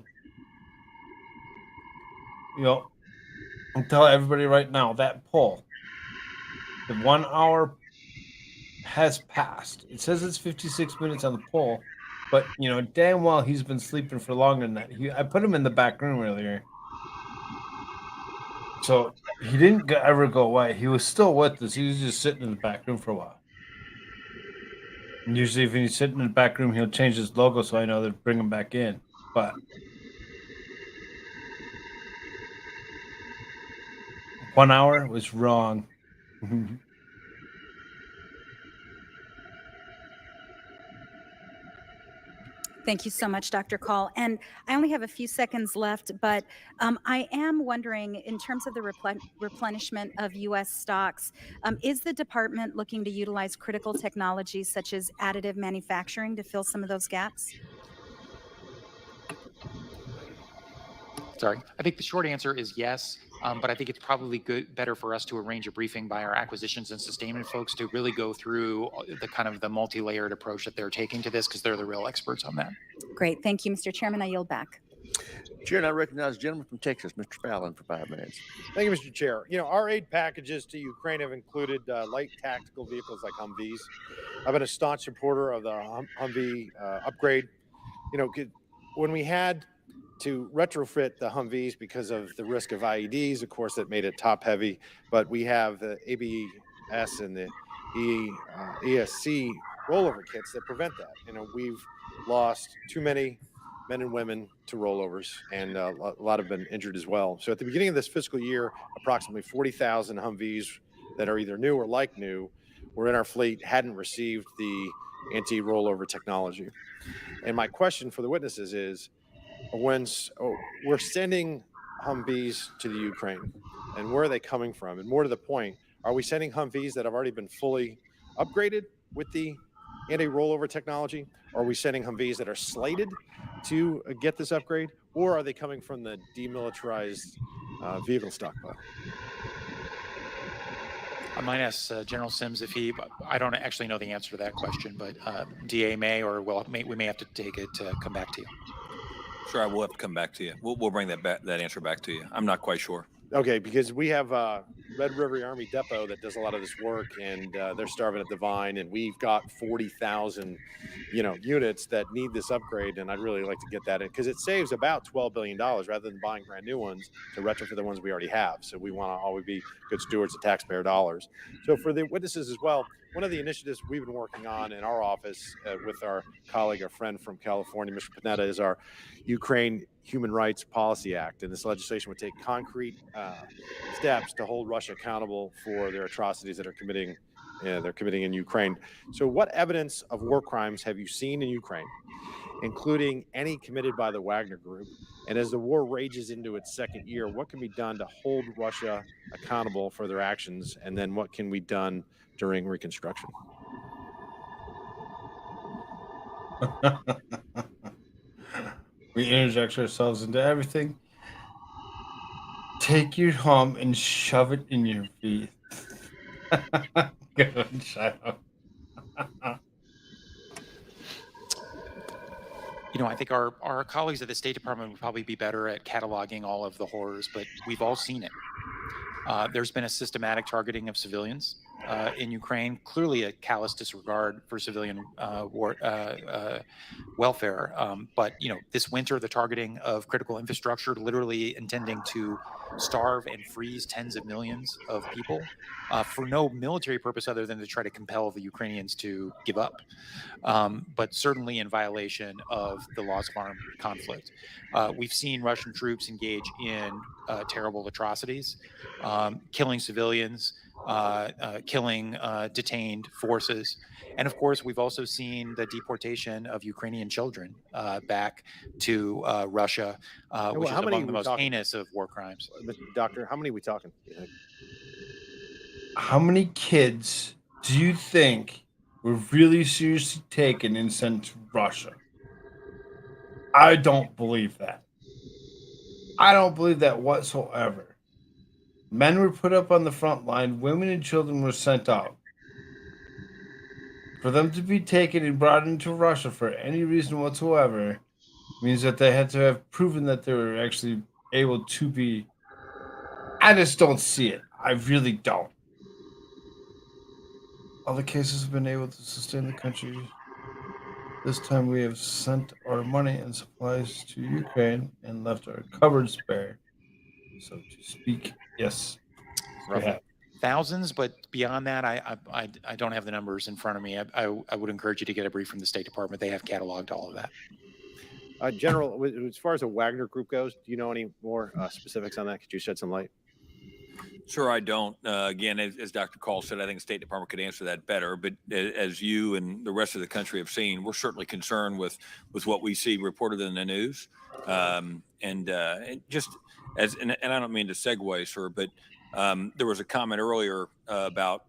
I'll tell everybody right now, that poll, the 1 hour has passed. It says it's 56 minutes on the poll, but damn well he's been sleeping for longer than that. I put him in the back room earlier, so he didn't ever go away. He was still with us. He was just sitting in the back room for a while. And usually, if he's sitting in the back room, he'll change his logo so I know to bring him back in. But 1 hour was wrong. Thank you so much, Dr. Call. And I only have a few seconds left, but I am wondering, in terms of the replenishment of U.S. stocks, is the department looking to utilize critical technologies such as additive manufacturing to fill some of those gaps? Sorry. I think the short answer is yes, but I think it's probably better for us to arrange a briefing by our acquisitions and sustainment folks to really go through the multi-layered approach that they're taking to this, because they're the real experts on that. Great. Thank you, Mr. Chairman. I yield back. Chair, and I recognize the gentleman from Texas, Mr. Fallon, for 5 minutes. Thank you, Mr. Chair. Our aid packages to Ukraine have included light tactical vehicles like Humvees. I've been a staunch supporter of the Humvee upgrade. When we had to retrofit the Humvees because of the risk of IEDs, of course, that made it top heavy, but we have the ABS and the ESC rollover kits that prevent that. We've lost too many men and women to rollovers, and a lot have been injured as well. So at the beginning of this fiscal year, approximately 40,000 Humvees that are either new or like new were in our fleet, hadn't received the anti-rollover technology. And my question for the witnesses is, when we're sending Humvees to the Ukraine, and where are they coming from? And more to the point, are we sending Humvees that have already been fully upgraded with the anti-rollover technology? Or are we sending Humvees that are slated to get this upgrade? Or are they coming from the demilitarized vehicle stockpile? I might ask General Sims if I don't actually know the answer to that question, but DA may, or we may have to take it to come back to you. Sure, I will have to come back to you. We'll bring that answer back to you. I'm not quite sure. Okay, because we have Red River Army Depot that does a lot of this work, and they're starving at the vine, and we've got 40,000, units that need this upgrade, and I'd really like to get that in because it saves about $12 billion rather than buying brand new ones to retrofit the ones we already have. So we want to always be good stewards of taxpayer dollars. So for the witnesses as well, one of the initiatives we've been working on in our office with our colleague, our friend from California, Mr. Panetta, is our Ukraine Human Rights Policy Act. And this legislation would take concrete steps to hold Russia accountable for their atrocities that they're committing in Ukraine. So what evidence of war crimes have you seen in Ukraine, including any committed by the Wagner Group? And as the war rages into its second year, what can be done to hold Russia accountable for their actions? And then what can be done during reconstruction? We interject ourselves into everything. Take your home and shove it in your feet. Good, shut up. I think our colleagues at the State Department would probably be better at cataloging all of the horrors, but we've all seen it. There's been a systematic targeting of civilians in Ukraine, clearly a callous disregard for civilian welfare. But this winter, the targeting of critical infrastructure, literally intending to starve and freeze tens of millions of people for no military purpose other than to try to compel the Ukrainians to give up. But certainly in violation of the laws of armed conflict. We've seen Russian troops engage in terrible atrocities, killing civilians, killing detained forces. And of course, we've also seen the deportation of Ukrainian children back to Russia, which is among the most heinous of war crimes. Doctor, how many are we talking? How many kids do you think were really seriously taken and sent to Russia? I don't believe that. I don't believe that whatsoever. Men were put up on the front line, women and children were sent out. For them to be taken and brought into Russia for any reason whatsoever means that they had to have proven that they were actually able to be. I just don't see it. I really don't. All the cases have been able to sustain the country. This time we have sent our money and supplies to Ukraine and left our cupboards bare, so to speak. Yes, we have. Thousands, but beyond that, I don't have the numbers in front of me. I would encourage you to get a brief from the State Department. They have cataloged all of that. General, as far as the Wagner Group goes, do you know any more specifics on that? Could you shed some light? Sure, I don't. Again, as Dr. Call said, I think the State Department could answer that better. But as you and the rest of the country have seen, we're certainly concerned with what we see reported in the news. And just and I don't mean to segue, sir, but there was a comment earlier about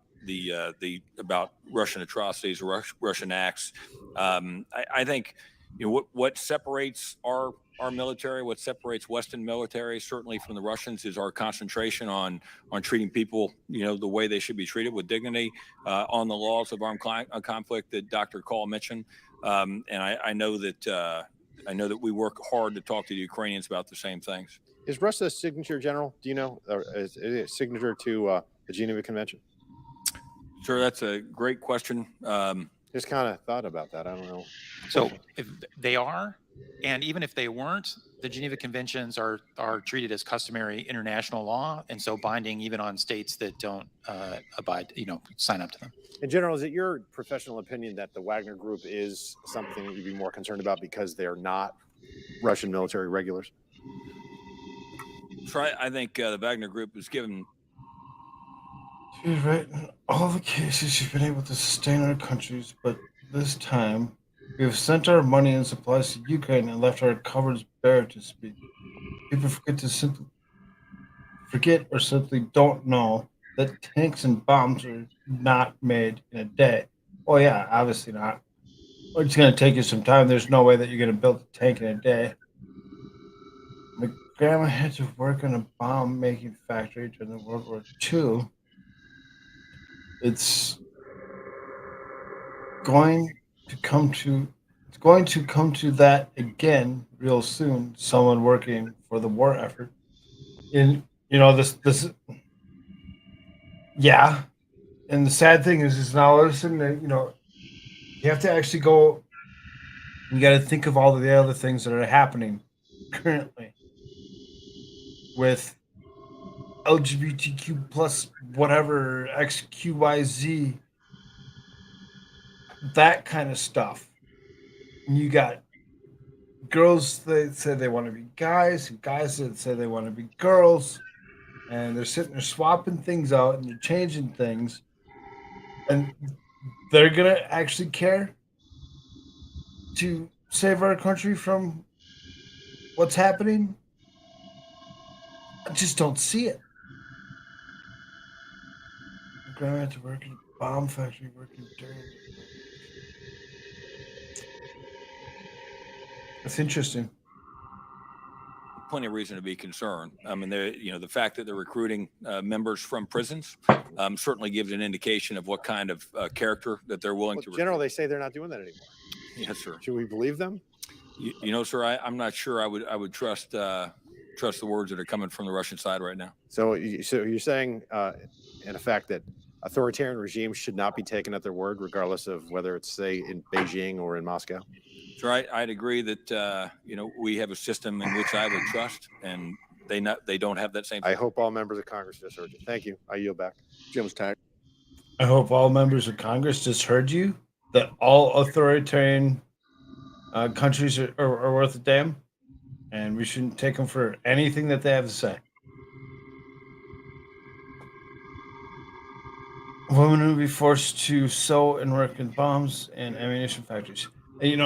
about Russian atrocities, Russian acts. I think what separates our military, what separates Western military, certainly from the Russians, is our concentration on treating people, the way they should be treated, with dignity, on the laws of armed conflict that Dr. Call mentioned. And I know that we work hard to talk to the Ukrainians about the same things. Is Russia a signature, General? Do you know? Or is it a signature to the Geneva Convention? Sure, that's a great question. Just kind of thought about that. I don't know. So if they are, and even if they weren't, the Geneva Conventions are treated as customary international law, and so binding even on states that don't sign up to them. In general, is it your professional opinion that the Wagner Group is something that you'd be more concerned about because they're not Russian military regulars? So I think the Wagner Group is given. You're right. In all the cases, you've been able to sustain our countries, but this time we have sent our money and supplies to Ukraine and left our cupboards bare, to speak. People forget or simply don't know that tanks and bombs are not made in a day. Oh yeah, obviously not. It's going to take you some time. There's no way that you're going to build a tank in a day. grandma had to work on a bomb making factory during World War II. It's going to come to it's going to come to that again real soon. Someone working for the war effort. In this yeah. And the sad thing is now all of a sudden you have to actually go. You got to think of all of the other things that are happening currently with LGBTQ plus whatever XQYZ, that kind of stuff. And you got girls that say they want to be guys, and guys that say they want to be girls, and they're sitting there swapping things out and they're changing things, and they're gonna actually care to save our country from what's happening. I just don't see it. Grandma had to work in a bomb factory working during the war. That's interesting. Plenty of reason to be concerned. I mean, the fact that they're recruiting members from prisons certainly gives an indication of what kind of character that they're willing to recruit. General, they say they're not doing that anymore. Yes, sir. Should we believe them? Sir, I'm not sure I would trust the words that are coming from the Russian side right now. So you're saying, in effect, that authoritarian regimes should not be taken at their word, regardless of whether it's, say, in Beijing or in Moscow? So I'd agree that we have a system in which I would trust, and they don't have that same. I hope all members of Congress just heard you. Thank you. I yield back. Jim's time. I hope all members of Congress just heard you that all authoritarian countries are worth a damn, and we shouldn't take them for anything that they have to say. Women will be forced to sew and work in bombs and ammunition factories. And,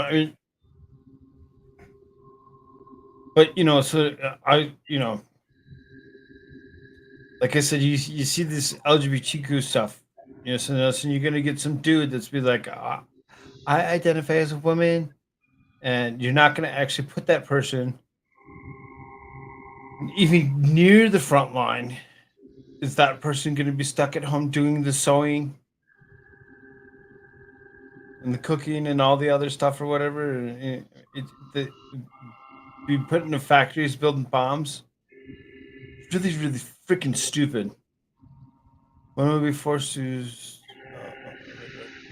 like I said, you see this LGBTQ stuff, so you're gonna get some dude that's be like, I identify as a woman, and you're not gonna actually put that person even near the front line. Is that person gonna be stuck at home doing the sewing and the cooking and all the other stuff or whatever? Be put in the factories building bombs. It's really, really freaking stupid. When will be forced to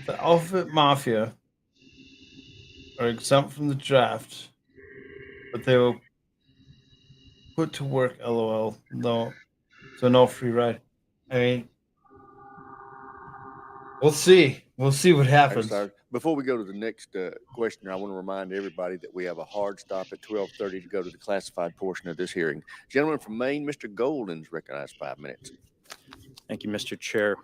the Alphabet Mafia are exempt from the draft, but they will put to work. LOL. No, so no free ride. I mean, we'll see. We'll see what happens. Before we go to the next question, I want to remind everybody that we have a hard stop at 12:30 to go to the classified portion of this hearing. Gentleman from Maine, Mr. Golden's recognized 5 minutes. Thank you, Mr. Chair.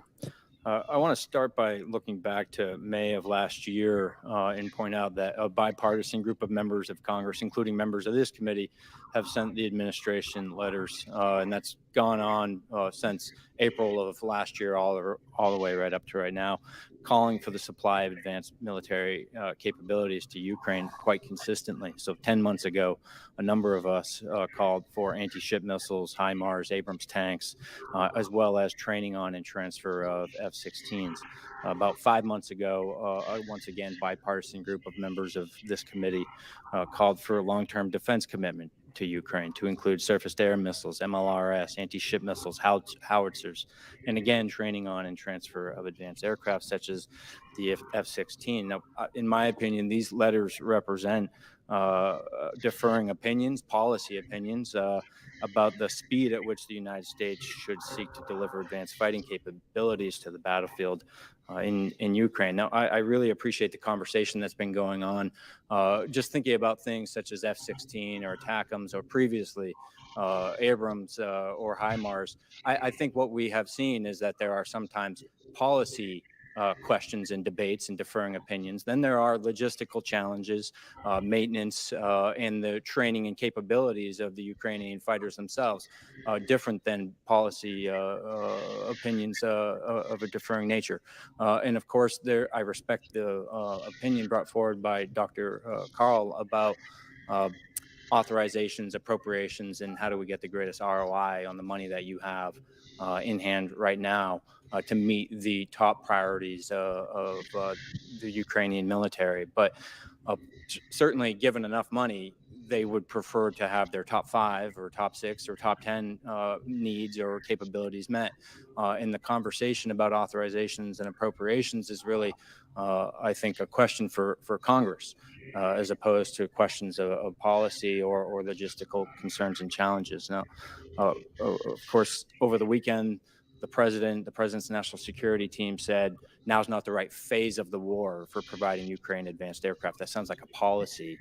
I want to start by looking back to May of last year and point out that a bipartisan group of members of Congress, including members of this committee, have sent the administration letters, and that's gone on since April of last year, all the way right up to right now, calling for the supply of advanced military capabilities to Ukraine quite consistently. So 10 months ago, a number of us called for anti-ship missiles, HIMARS, Abrams tanks, as well as training on and transfer of F-16s. About 5 months ago, once again, bipartisan group of members of this committee called for a long-term defense commitment to Ukraine to include surface-to-air missiles, MLRS, anti-ship missiles, howitzers, and again, training on and transfer of advanced aircraft such as the F-16. Now, in my opinion, these letters represent differing opinions, policy opinions, about the speed at which the United States should seek to deliver advanced fighting capabilities to the battlefield in Ukraine. Now, I really appreciate the conversation that's been going on. Just thinking about things such as F-16 or ATACMS or previously Abrams or HIMARS, I think what we have seen is that there are sometimes policy questions and debates and differing opinions. Then there are logistical challenges, maintenance, and the training and capabilities of the Ukrainian fighters themselves, different than policy opinions of a differing nature. And of course, I respect the opinion brought forward by Dr. Carl about authorizations, appropriations, and how do we get the greatest ROI on the money that you have in hand right now to meet the top priorities of the Ukrainian military. But certainly, given enough money, they would prefer to have their top 5 or top 6 or top 10 needs or capabilities met. And the conversation about authorizations and appropriations is really, I think, a question for Congress. As opposed to questions of policy or logistical concerns and challenges. Now, of course, over the weekend, the president's national security team said now's not the right phase of the war for providing Ukraine advanced aircraft. That sounds like a policy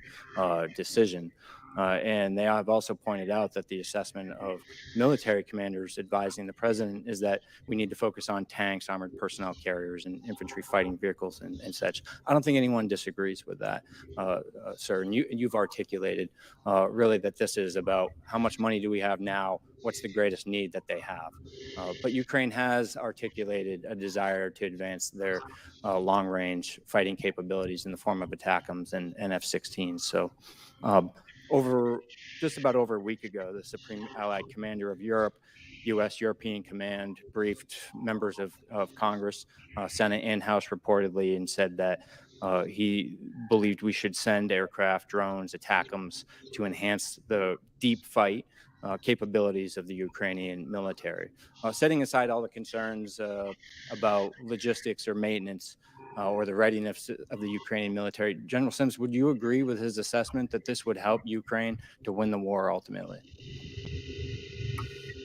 decision. And they have also pointed out that the assessment of military commanders advising the president is that we need to focus on tanks, armored personnel carriers, and infantry fighting vehicles and such. I don't think anyone disagrees with that, sir. And you've articulated really that this is about how much money do we have now, what's the greatest need that they have. But Ukraine has articulated a desire to advance their long-range fighting capabilities in the form of ATACMS and F-16s. So just about over a week ago, the Supreme Allied Commander of Europe, U.S. European Command, briefed members of Congress, Senate and House reportedly, and said that he believed we should send aircraft, drones, ATACMS to enhance the deep fight capabilities of the Ukrainian military. Setting aside all the concerns about logistics or maintenance or the readiness of the Ukrainian military, General Sims, would you agree with his assessment that this would help Ukraine to win the war ultimately?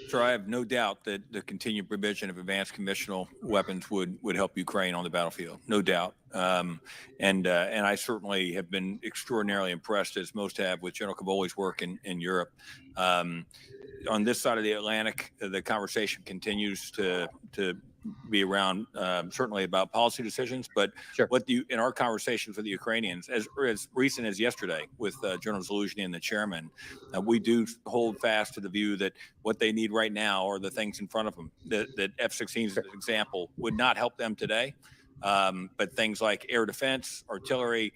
Sir, I have no doubt that the continued provision of advanced conventional weapons would help Ukraine on the battlefield. No doubt. And I certainly have been extraordinarily impressed, as most have, with General Cavoli's work in Europe. On this side of the Atlantic, the conversation continues to be around certainly about policy decisions, but in our conversations with the Ukrainians, as recent as yesterday with General Zaluzhny and the chairman, we do hold fast to the view that what they need right now are the things in front of them. That F-16s, as an example, would not help them today, but things like air defense, artillery,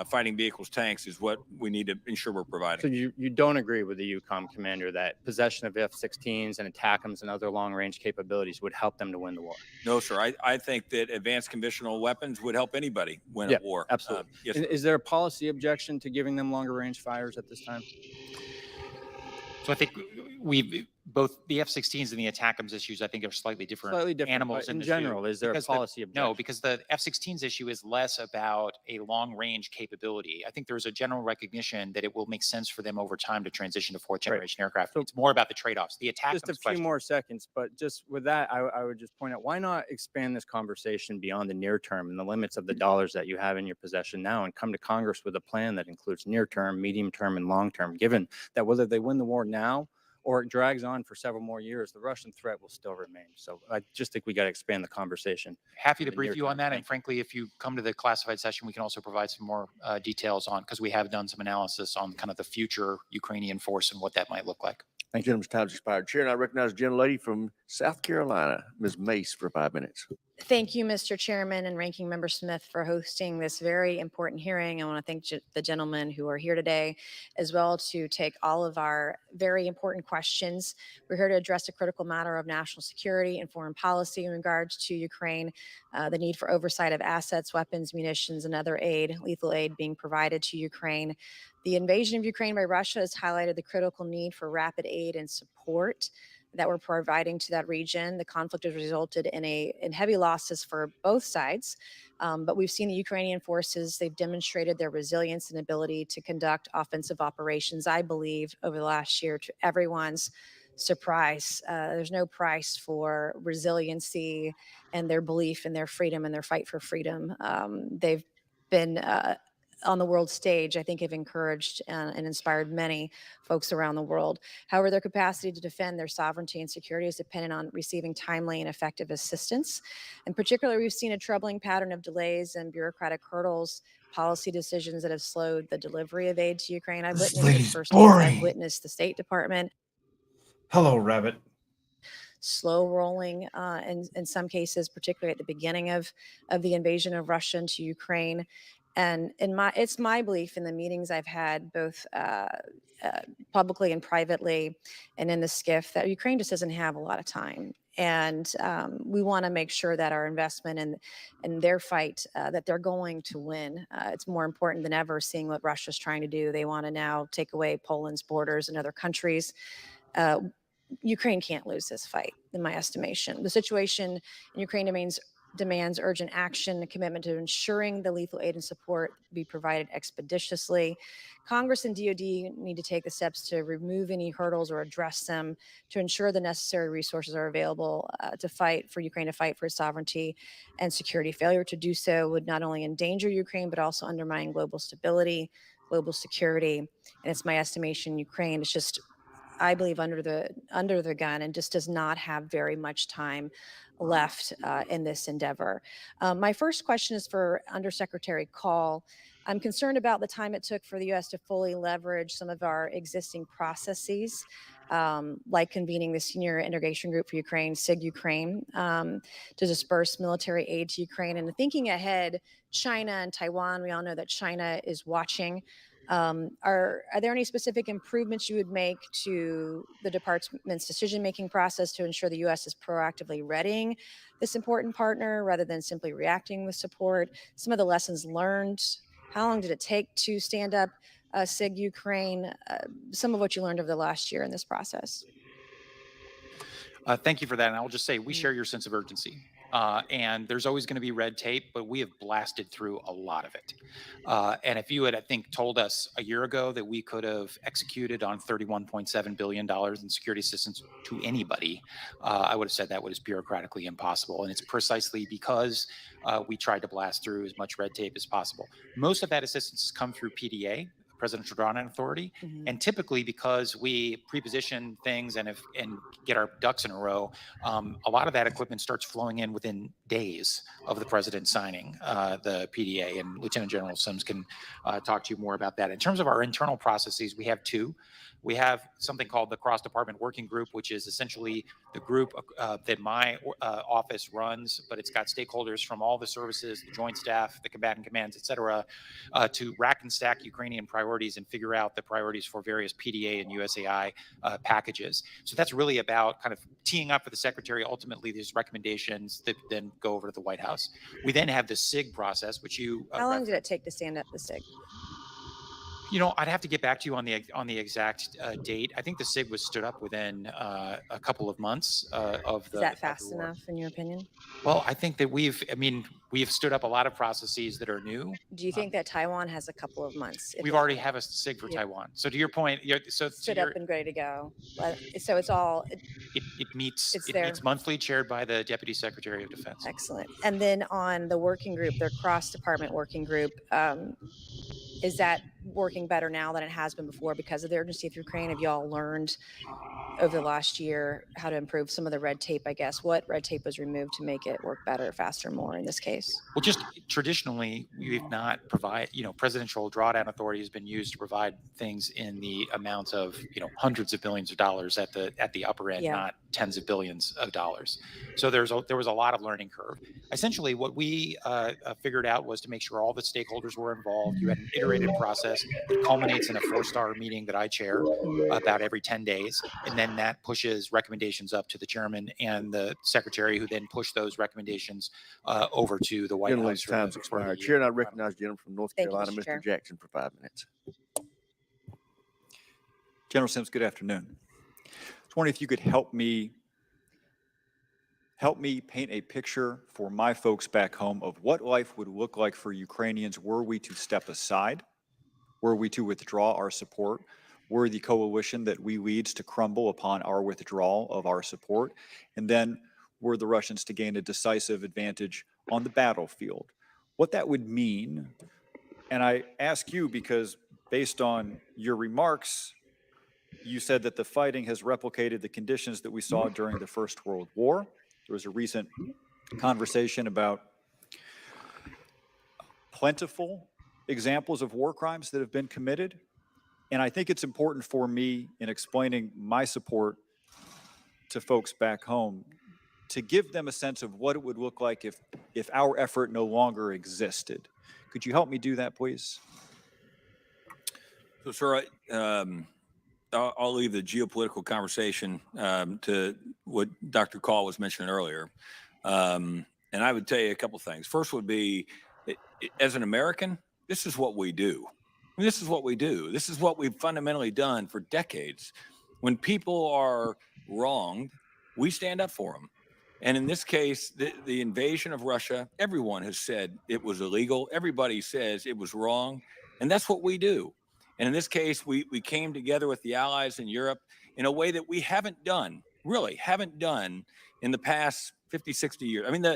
fighting vehicles, tanks is what we need to ensure we're providing. So you don't agree with the EUCOM commander that possession of F-16s and ATACMS and other long-range capabilities would help them to win the war? No, sir. I think that advanced conventional weapons would help anybody win a war. Absolutely. Yes, Is there a policy objection to giving them longer-range fires at this time? So I think both the F-16s and the ATACMS issues, I think, are slightly different animals. But in general, is there a policy objection? No, because the F-16s issue is less about a long-range capability. I think there's a general recognition that it will make sense for them over time to transition to fourth-generation aircraft. It's more about the trade-offs. The ATACMS Just a few more seconds, but just with that, I would just point out, why not expand this conversation beyond the near term and the limits of the dollars that you have in your possession now and come to Congress with a plan that includes near term, medium term, and long term, given that whether they win the war now or it drags on for several more years, the Russian threat will still remain. So I just think we got to expand the conversation. Happy to brief you on that. And frankly, if you come to the classified session, we can also provide some more details on, because we have done some analysis on kind of the future Ukrainian force and what that might look like. Thank you. Gentleman's time's expired. Chair, and I recognize the gentlelady from South Carolina, Ms. Mace, for 5 minutes. Thank you, Mr. Chairman and Ranking Member Smith, for hosting this very important hearing. I want to thank the gentlemen who are here today, as well to take all of our very important questions. We're here to address a critical matter of national security and foreign policy in regards to Ukraine, the need for oversight of assets, weapons, munitions, and other aid, lethal aid being provided to Ukraine. The invasion of Ukraine by Russia has highlighted the critical need for rapid aid and support that we're providing to that region. The conflict has resulted in heavy losses for both sides, but we've seen the Ukrainian forces, they've demonstrated their resilience and ability to conduct offensive operations, I believe, over the last year, to everyone's surprise. There's no price for resiliency and their belief in their freedom and their fight for freedom. They've been on the world stage, I think, have encouraged and inspired many folks around the world. However, their capacity to defend their sovereignty and security is dependent on receiving timely and effective assistance. In particular, we've seen a troubling pattern of delays and bureaucratic hurdles, policy decisions that have slowed the delivery of aid to Ukraine. I've witnessed it firsthand. I've witnessed the State Department. Hello, Rabbit. Slow rolling in some cases, particularly at the beginning of the invasion of Russia into Ukraine. And it's my belief in the meetings I've had, both publicly and privately, and in the SCIF, that Ukraine just doesn't have a lot of time. And we want to make sure that our investment in their fight, that they're going to win. It's more important than ever, seeing what Russia's trying to do. They want to now take away Poland's borders and other countries. Ukraine can't lose this fight, in my estimation. The situation in Ukraine demands urgent action, a commitment to ensuring the lethal aid and support be provided expeditiously. Congress and DoD need to take the steps to remove any hurdles or address them to ensure the necessary resources are available to fight for Ukraine to fight for its sovereignty and security. Failure to do so would not only endanger Ukraine, but also undermine global stability, global security. And it's my estimation, Ukraine is just, I believe, under the gun, and just does not have very much time left in this endeavor. My first question is for Undersecretary Call. I'm concerned about the time it took for the U.S. to fully leverage some of our existing processes, like convening the Senior Integration Group for Ukraine, SIG Ukraine, to disperse military aid to Ukraine. And thinking ahead, China and Taiwan, we all know that China is watching. Are there any specific improvements you would make to the department's decision-making process to ensure the U.S. is proactively readying this important partner rather than simply reacting with support? Some of the lessons learned. How long did it take to stand up SIG Ukraine? Some of what you learned over the last year in this process. Thank you for that. And I'll just say we share your sense of urgency. And there's always going to be red tape, but we have blasted through a lot of it. And if you had, I think, told us a year ago that we could have executed on $31.7 billion in security assistance to anybody, I would have said that was bureaucratically impossible. And it's precisely because we tried to blast through as much red tape as possible. Most of that assistance has come through PDA, Presidential Drawdown Authority, and typically because we pre-position things and get our ducks in a row, a lot of that equipment starts flowing in within days of the president signing the PDA. And Lieutenant General Sims can talk to you more about that. In terms of our internal processes, we have two. We have something called the Cross Department Working Group, which is essentially the group that my office runs, but it's got stakeholders from all the services, the Joint Staff, the combatant commands, et cetera, to rack and stack Ukrainian priorities and figure out the priorities for various PDA and USAI packages. So that's really about kind of teeing up for the Secretary, ultimately these recommendations that then go over to the White House. We then have the SIG process, which you— How long did it take to stand up the SIG? You know, I'd have to get back to you on the exact date. I think the SIG was stood up within a couple of months of the— Is that fast enough, in your opinion? Well, I think that we've stood up a lot of processes that are new. Do you think that Taiwan has a couple of months? We've already have a SIG for Taiwan. So to your point, Stood up and ready to go. So it's all— It meets there. it's monthly, chaired by the Deputy Secretary of Defense. Excellent. And then on the working group, their cross-department working group, is that working better now than it has been before because of the urgency of Ukraine? Have you all learned over the last year how to improve some of the red tape, I guess? What red tape was removed to make it work better, faster, more in this case? Well, just traditionally, we've not Presidential Drawdown Authority has been used to provide things in the amounts of, hundreds of billions of dollars at the upper end, not tens of billions of dollars. So there was a lot of learning curve. Essentially, what we figured out was to make sure all the stakeholders were involved. You had an iterated process that culminates in a 4-star meeting that I chair about every 10 days. And then that pushes recommendations up to the chairman and the secretary, who then push those recommendations over to the White Gentleman's House. time's expired. Chair, and I recognize the gentleman from North Thank you, Carolina, Mr. Chair. Mr. Jackson, for 5 minutes. General Sims, good afternoon. I was wondering if you could help me paint a picture for my folks back home of what life would look like for Ukrainians were we to step aside, were we to withdraw our support, were the coalition that we lead to crumble upon our withdrawal of our support, and then were the Russians to gain a decisive advantage on the battlefield. What that would mean, and I ask you because based on your remarks, you said that the fighting has replicated the conditions that we saw during the First World War. There was a recent conversation about plentiful examples of war crimes that have been committed. And I think it's important for me in explaining my support to folks back home to give them a sense of what it would look like if our effort no longer existed. Could you help me do that, please? So, sir, I'll leave the geopolitical conversation to what Dr. Call was mentioning earlier. And I would tell you a couple things. First would be, as an American, this is what we do. I mean, this is what we do. This is what we've fundamentally done for decades. When people are wronged, we stand up for them. And in this case, the invasion of Russia, everyone has said it was illegal. Everybody says it was wrong. And that's what we do. And in this case, we came together with the allies in Europe in a way that we haven't done, really haven't done in the past 50, 60 years. I mean,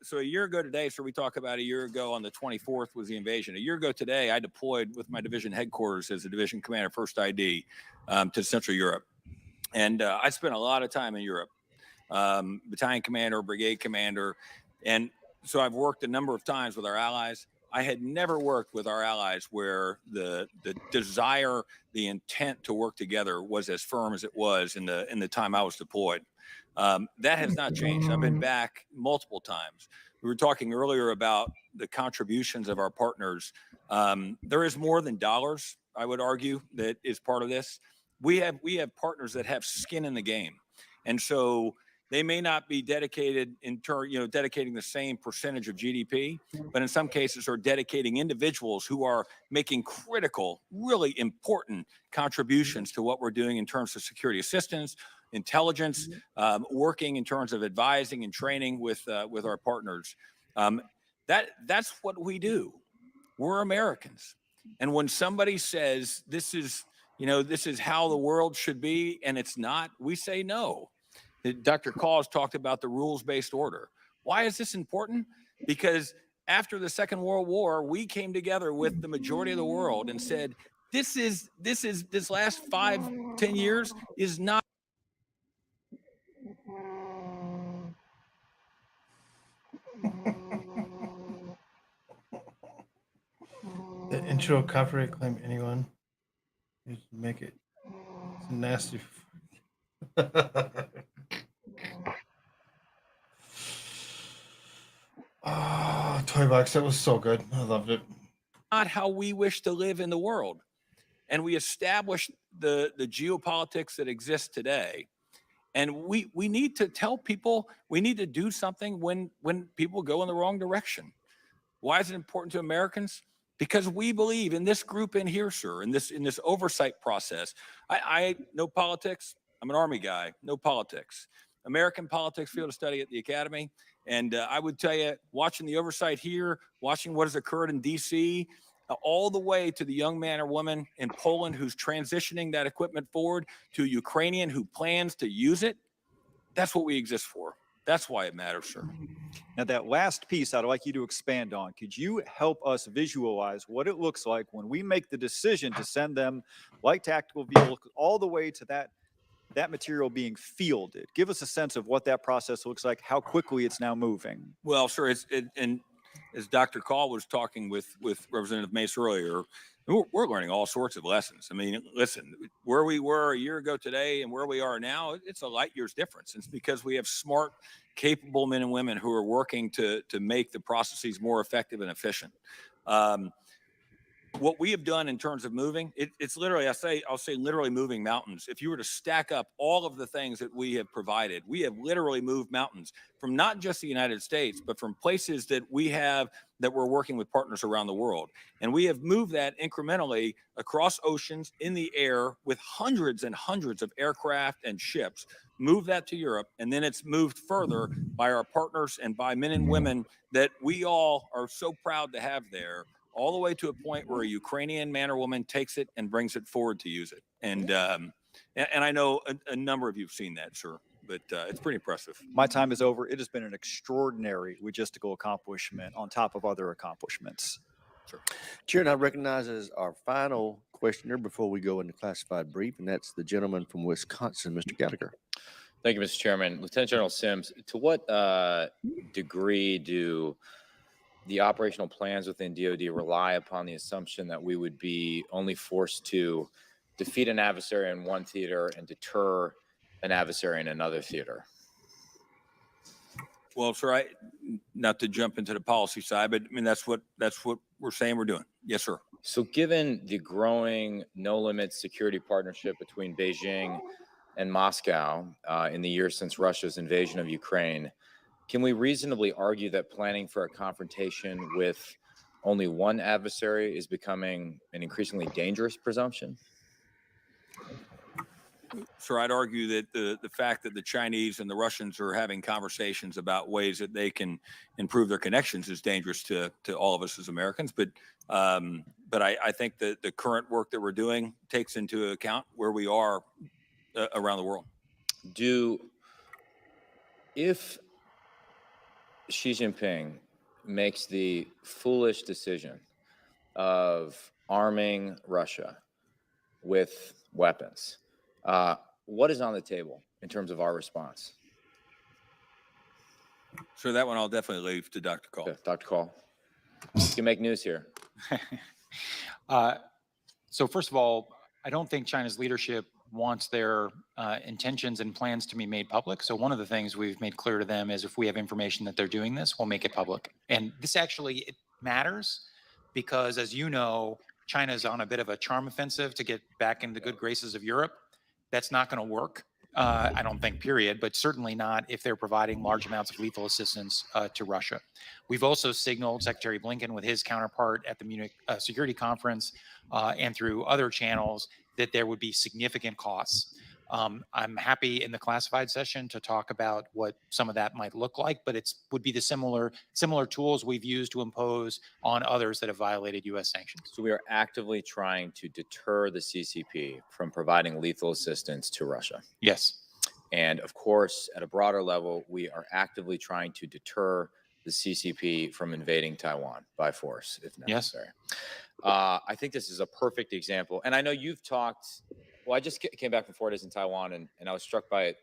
so a year ago today, so we talk about a year ago on the 24th was the invasion. A year ago today, I deployed with my division headquarters as a division commander, 1st ID, to Central Europe. And I spent a lot of time in Europe, battalion commander, brigade commander. And so I've worked a number of times with our allies. I had never worked with our allies where the desire, the intent to work together was as firm as it was in the time I was deployed. That has not changed. I've been back multiple times. We were talking earlier about the contributions of our partners. There is more than dollars, I would argue, that is part of this. We have partners that have skin in the game, and so they may not be dedicated dedicating the same percentage of GDP, but in some cases are dedicating individuals who are making critical, really important contributions to what we're doing in terms of security assistance, intelligence, working in terms of advising and training with our partners. That's what we do. We're Americans. And when somebody says this is how the world should be and it's not, we say no. Dr. Cause talked about the rules-based order. Why is this important? Because after the Second World War, we came together with the majority of the world and said, this last 5-10 years is not. The intro copyright claim, anyone? Just make it. It's nasty. Oh, Toy Box, that was so good. I loved it. Not how we wish to live in the world. And we established the geopolitics that exist today. And we need to tell people we need to do something when people go in the wrong direction. Why is it important to Americans? Because we believe in this group in here, sir, in this oversight process. I know politics. I'm an Army guy, no politics. American politics field of study at the Academy. And I would tell you, watching the oversight here, watching what has occurred in D.C., all the way to the young man or woman in Poland who's transitioning that equipment forward to a Ukrainian who plans to use it, that's what we exist for. That's why it matters, sir. Now, that last piece I'd like you to expand on. Could you help us visualize what it looks like when we make the decision to send them light tactical vehicles all the way to that material being fielded? Give us a sense of what that process looks like, how quickly it's now moving. Well, sure. And as Dr. Call was talking with Representative Mace earlier, we're learning all sorts of lessons. I mean, listen, where we were a year ago today and where we are now, it's a light years difference. It's because we have smart, capable men and women who are working to make the processes more effective and efficient. What we have done in terms of moving, it's literally, I'll say literally moving mountains. If you were to stack up all of the things that we have provided, we have literally moved mountains from not just the United States, but from places that we're working with partners around the world. And we have moved that incrementally across oceans, in the air, with hundreds and hundreds of aircraft and ships, move that to Europe. And then it's moved further by our partners and by men and women that we all are so proud to have there, all the way to a point where a Ukrainian man or woman takes it and brings it forward to use it. And I know a number of you have seen that, sir, but it's pretty impressive. My time is over. It has been an extraordinary logistical accomplishment on top of other accomplishments. Sure. Chair, and I recognize as our final questioner before we go into classified brief, and that's the gentleman from Wisconsin, Mr. Gallagher. Thank you, Mr. Chairman. Lieutenant General Sims, to what degree do the operational plans within DoD rely upon the assumption that we would be only forced to defeat an adversary in one theater and deter an adversary in another theater? Well, sir, not to jump into the policy side, but I mean, that's what we're saying we're doing. Yes, sir. So given the growing no-limit security partnership between Beijing and Moscow in the years since Russia's invasion of Ukraine, can we reasonably argue that planning for a confrontation with only one adversary is becoming an increasingly dangerous presumption? Sir, I'd argue that the fact that the Chinese and the Russians are having conversations about ways that they can improve their connections is dangerous to all of us as Americans. But I think that the current work that we're doing takes into account where we are around the world. If Xi Jinping makes the foolish decision of arming Russia with weapons, what is on the table in terms of our response? So that one I'll definitely leave to Dr. Call. Okay, Dr. Call, you can make news here. So first of all, I don't think China's leadership wants their intentions and plans to be made public. So one of the things we've made clear to them is if we have information that they're doing this, we'll make it public. And this actually it matters because, as you know, China's on a bit of a charm offensive to get back into the good graces of Europe. That's not going to work, I don't think, period, but certainly not if they're providing large amounts of lethal assistance to Russia. We've also signaled Secretary Blinken with his counterpart at the Munich Security Conference and through other channels that there would be significant costs. I'm happy in the classified session to talk about what some of that might look like, but it would be the similar tools we've used to impose on others that have violated U.S. sanctions. So we are actively trying to deter the CCP from providing lethal assistance to Russia. Yes. And of course, at a broader level, we are actively trying to deter the CCP from invading Taiwan by force, if necessary. Yes. I think this is a perfect example. And I know you've talked, well, I just came back from 4 days in Taiwan, and I was struck by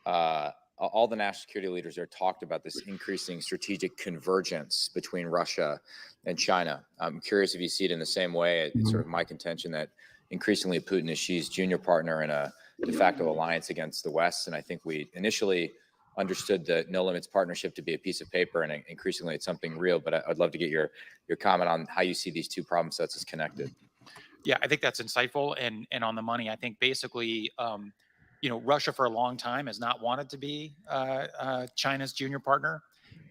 all the national security leaders there talked about this increasing strategic convergence between Russia and China. I'm curious if you see it in the same way. It's sort of my contention that increasingly Putin is Xi's junior partner in a de facto alliance against the West. And I think we initially understood the No Limits partnership to be a piece of paper, and increasingly it's something real. But I'd love to get your comment on how you see these two problem sets as connected. Yeah, I think that's insightful and on the money. I think basically, Russia for a long time has not wanted to be China's junior partner.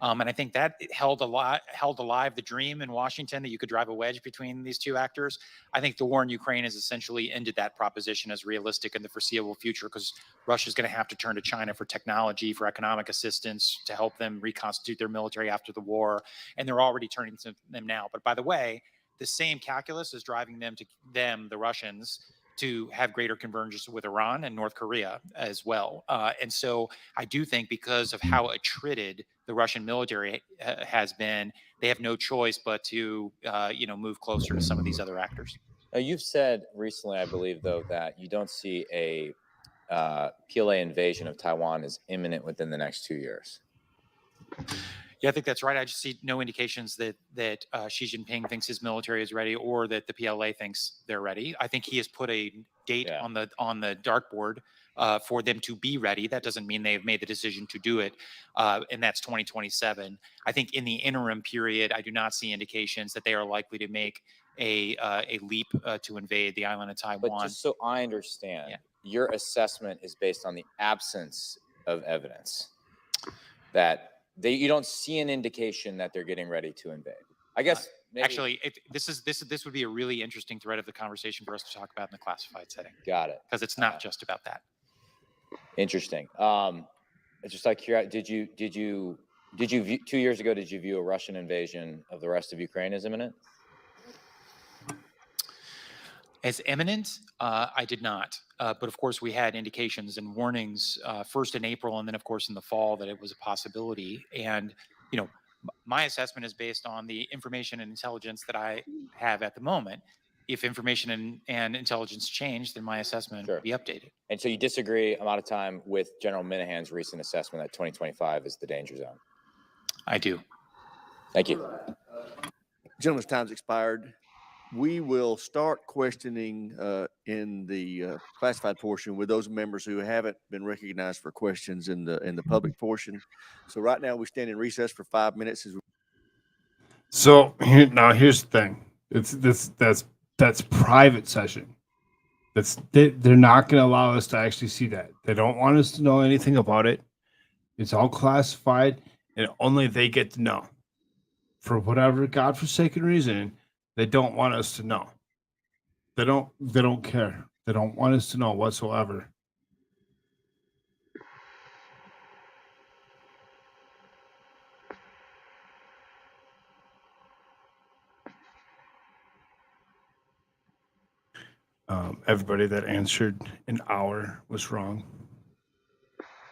And I think that held alive the dream in Washington that you could drive a wedge between these two actors. I think the war in Ukraine has essentially ended that proposition as realistic in the foreseeable future because Russia's going to have to turn to China for technology, for economic assistance, to help them reconstitute their military after the war. And they're already turning to them now. But by the way, the same calculus is driving the Russians, to have greater convergence with Iran and North Korea as well. And so I do think because of how attrited the Russian military has been, they have no choice but to, move closer to some of these other actors. Now, you've said recently, I believe, though, that you don't see a PLA invasion of Taiwan as imminent within the next 2 years. Yeah, I think that's right. I just see no indications that Xi Jinping thinks his military is ready or that the PLA thinks they're ready. I think he has put a date on the dartboard for them to be ready. That doesn't mean they've made the decision to do it, and that's 2027. I think in the interim period, I do not see indications that they are likely to make a leap to invade the island of Taiwan. But just so I understand, your assessment is based on the absence of evidence that you don't see an indication that they're getting ready to invade. I guess actually, this would be a really interesting thread of the conversation for us to talk about in the classified setting. Got it. Because it's not just about that. Interesting. Just like did you view 2 years ago? Did you view a Russian invasion of the rest of Ukraine as imminent? As imminent, I did not. But of course, we had indications and warnings first in April and then, of course, in the fall that it was a possibility. And, my assessment is based on the information and intelligence that I have at the moment. If information and intelligence change, then my assessment will be updated. And so you disagree a lot of time with General Minahan's recent assessment that 2025 is the danger zone? I do. Thank you. Gentleman's time's expired. we will start questioning in the classified portion with those members who haven't been recognized for questions in the public portion. So right now we stand in recess for 5 minutes. So here's the thing. That's private session. They're not going to allow us to actually see that. They don't want us to know anything about it. It's all classified, and only they get to know. For whatever godforsaken reason, they don't want us to know. They don't care. They don't want us to know whatsoever. Everybody that answered an hour was wrong.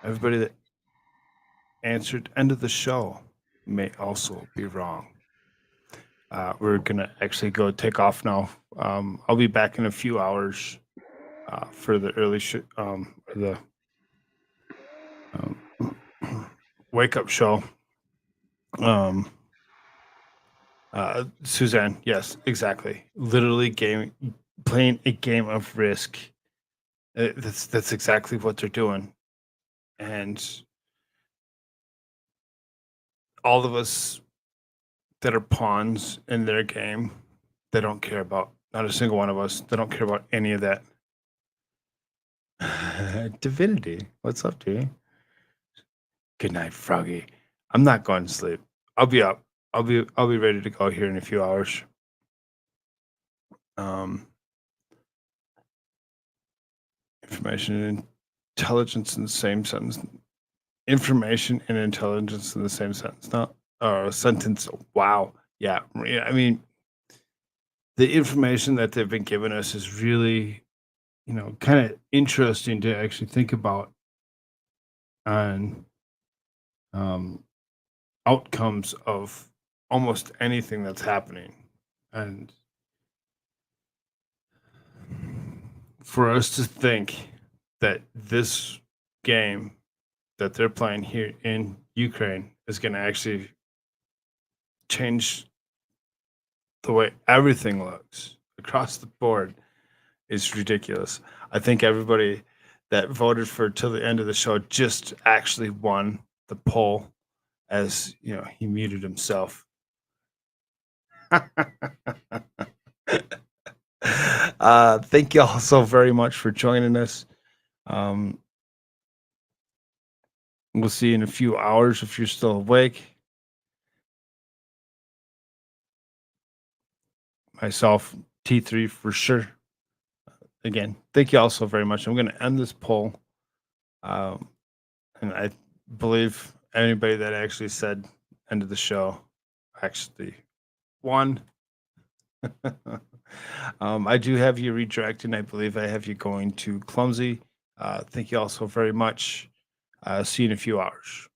Everybody that answered end of the show may also be wrong. We're gonna actually go take off now. I'll be back in a few hours for the early wake up show. Suzanne, yes, exactly. Literally playing a game of Risk. That's exactly what they're doing, and all of us that are pawns in their game, they don't care about. Not a single one of us. They don't care about any of that. Divinity, what's up, dude? Good night, Froggy. I'm not going to sleep. I'll be up. I'll be ready to go here in a few hours. Information and intelligence in the same sentence. Information and intelligence in the same sentence. Not sentence. Wow. Yeah. I mean, the information that they've been giving us is really, kind of interesting to actually think about on outcomes of almost anything that's happening. And for us to think that this game that they're playing here in Ukraine is going to actually change the way everything looks across the board is ridiculous. I think everybody that voted for till the end of the show just actually won the poll, as he muted himself. Thank you all so very much for joining us. We'll see you in a few hours if you're still awake. Myself, T3 for sure. Again, thank you all so very much. I'm going to end this poll. And I believe anybody that actually said end of the show actually won. I do have you redirected, and I believe I have you going to Clumsy. Thank you all so very much. See you in a few hours.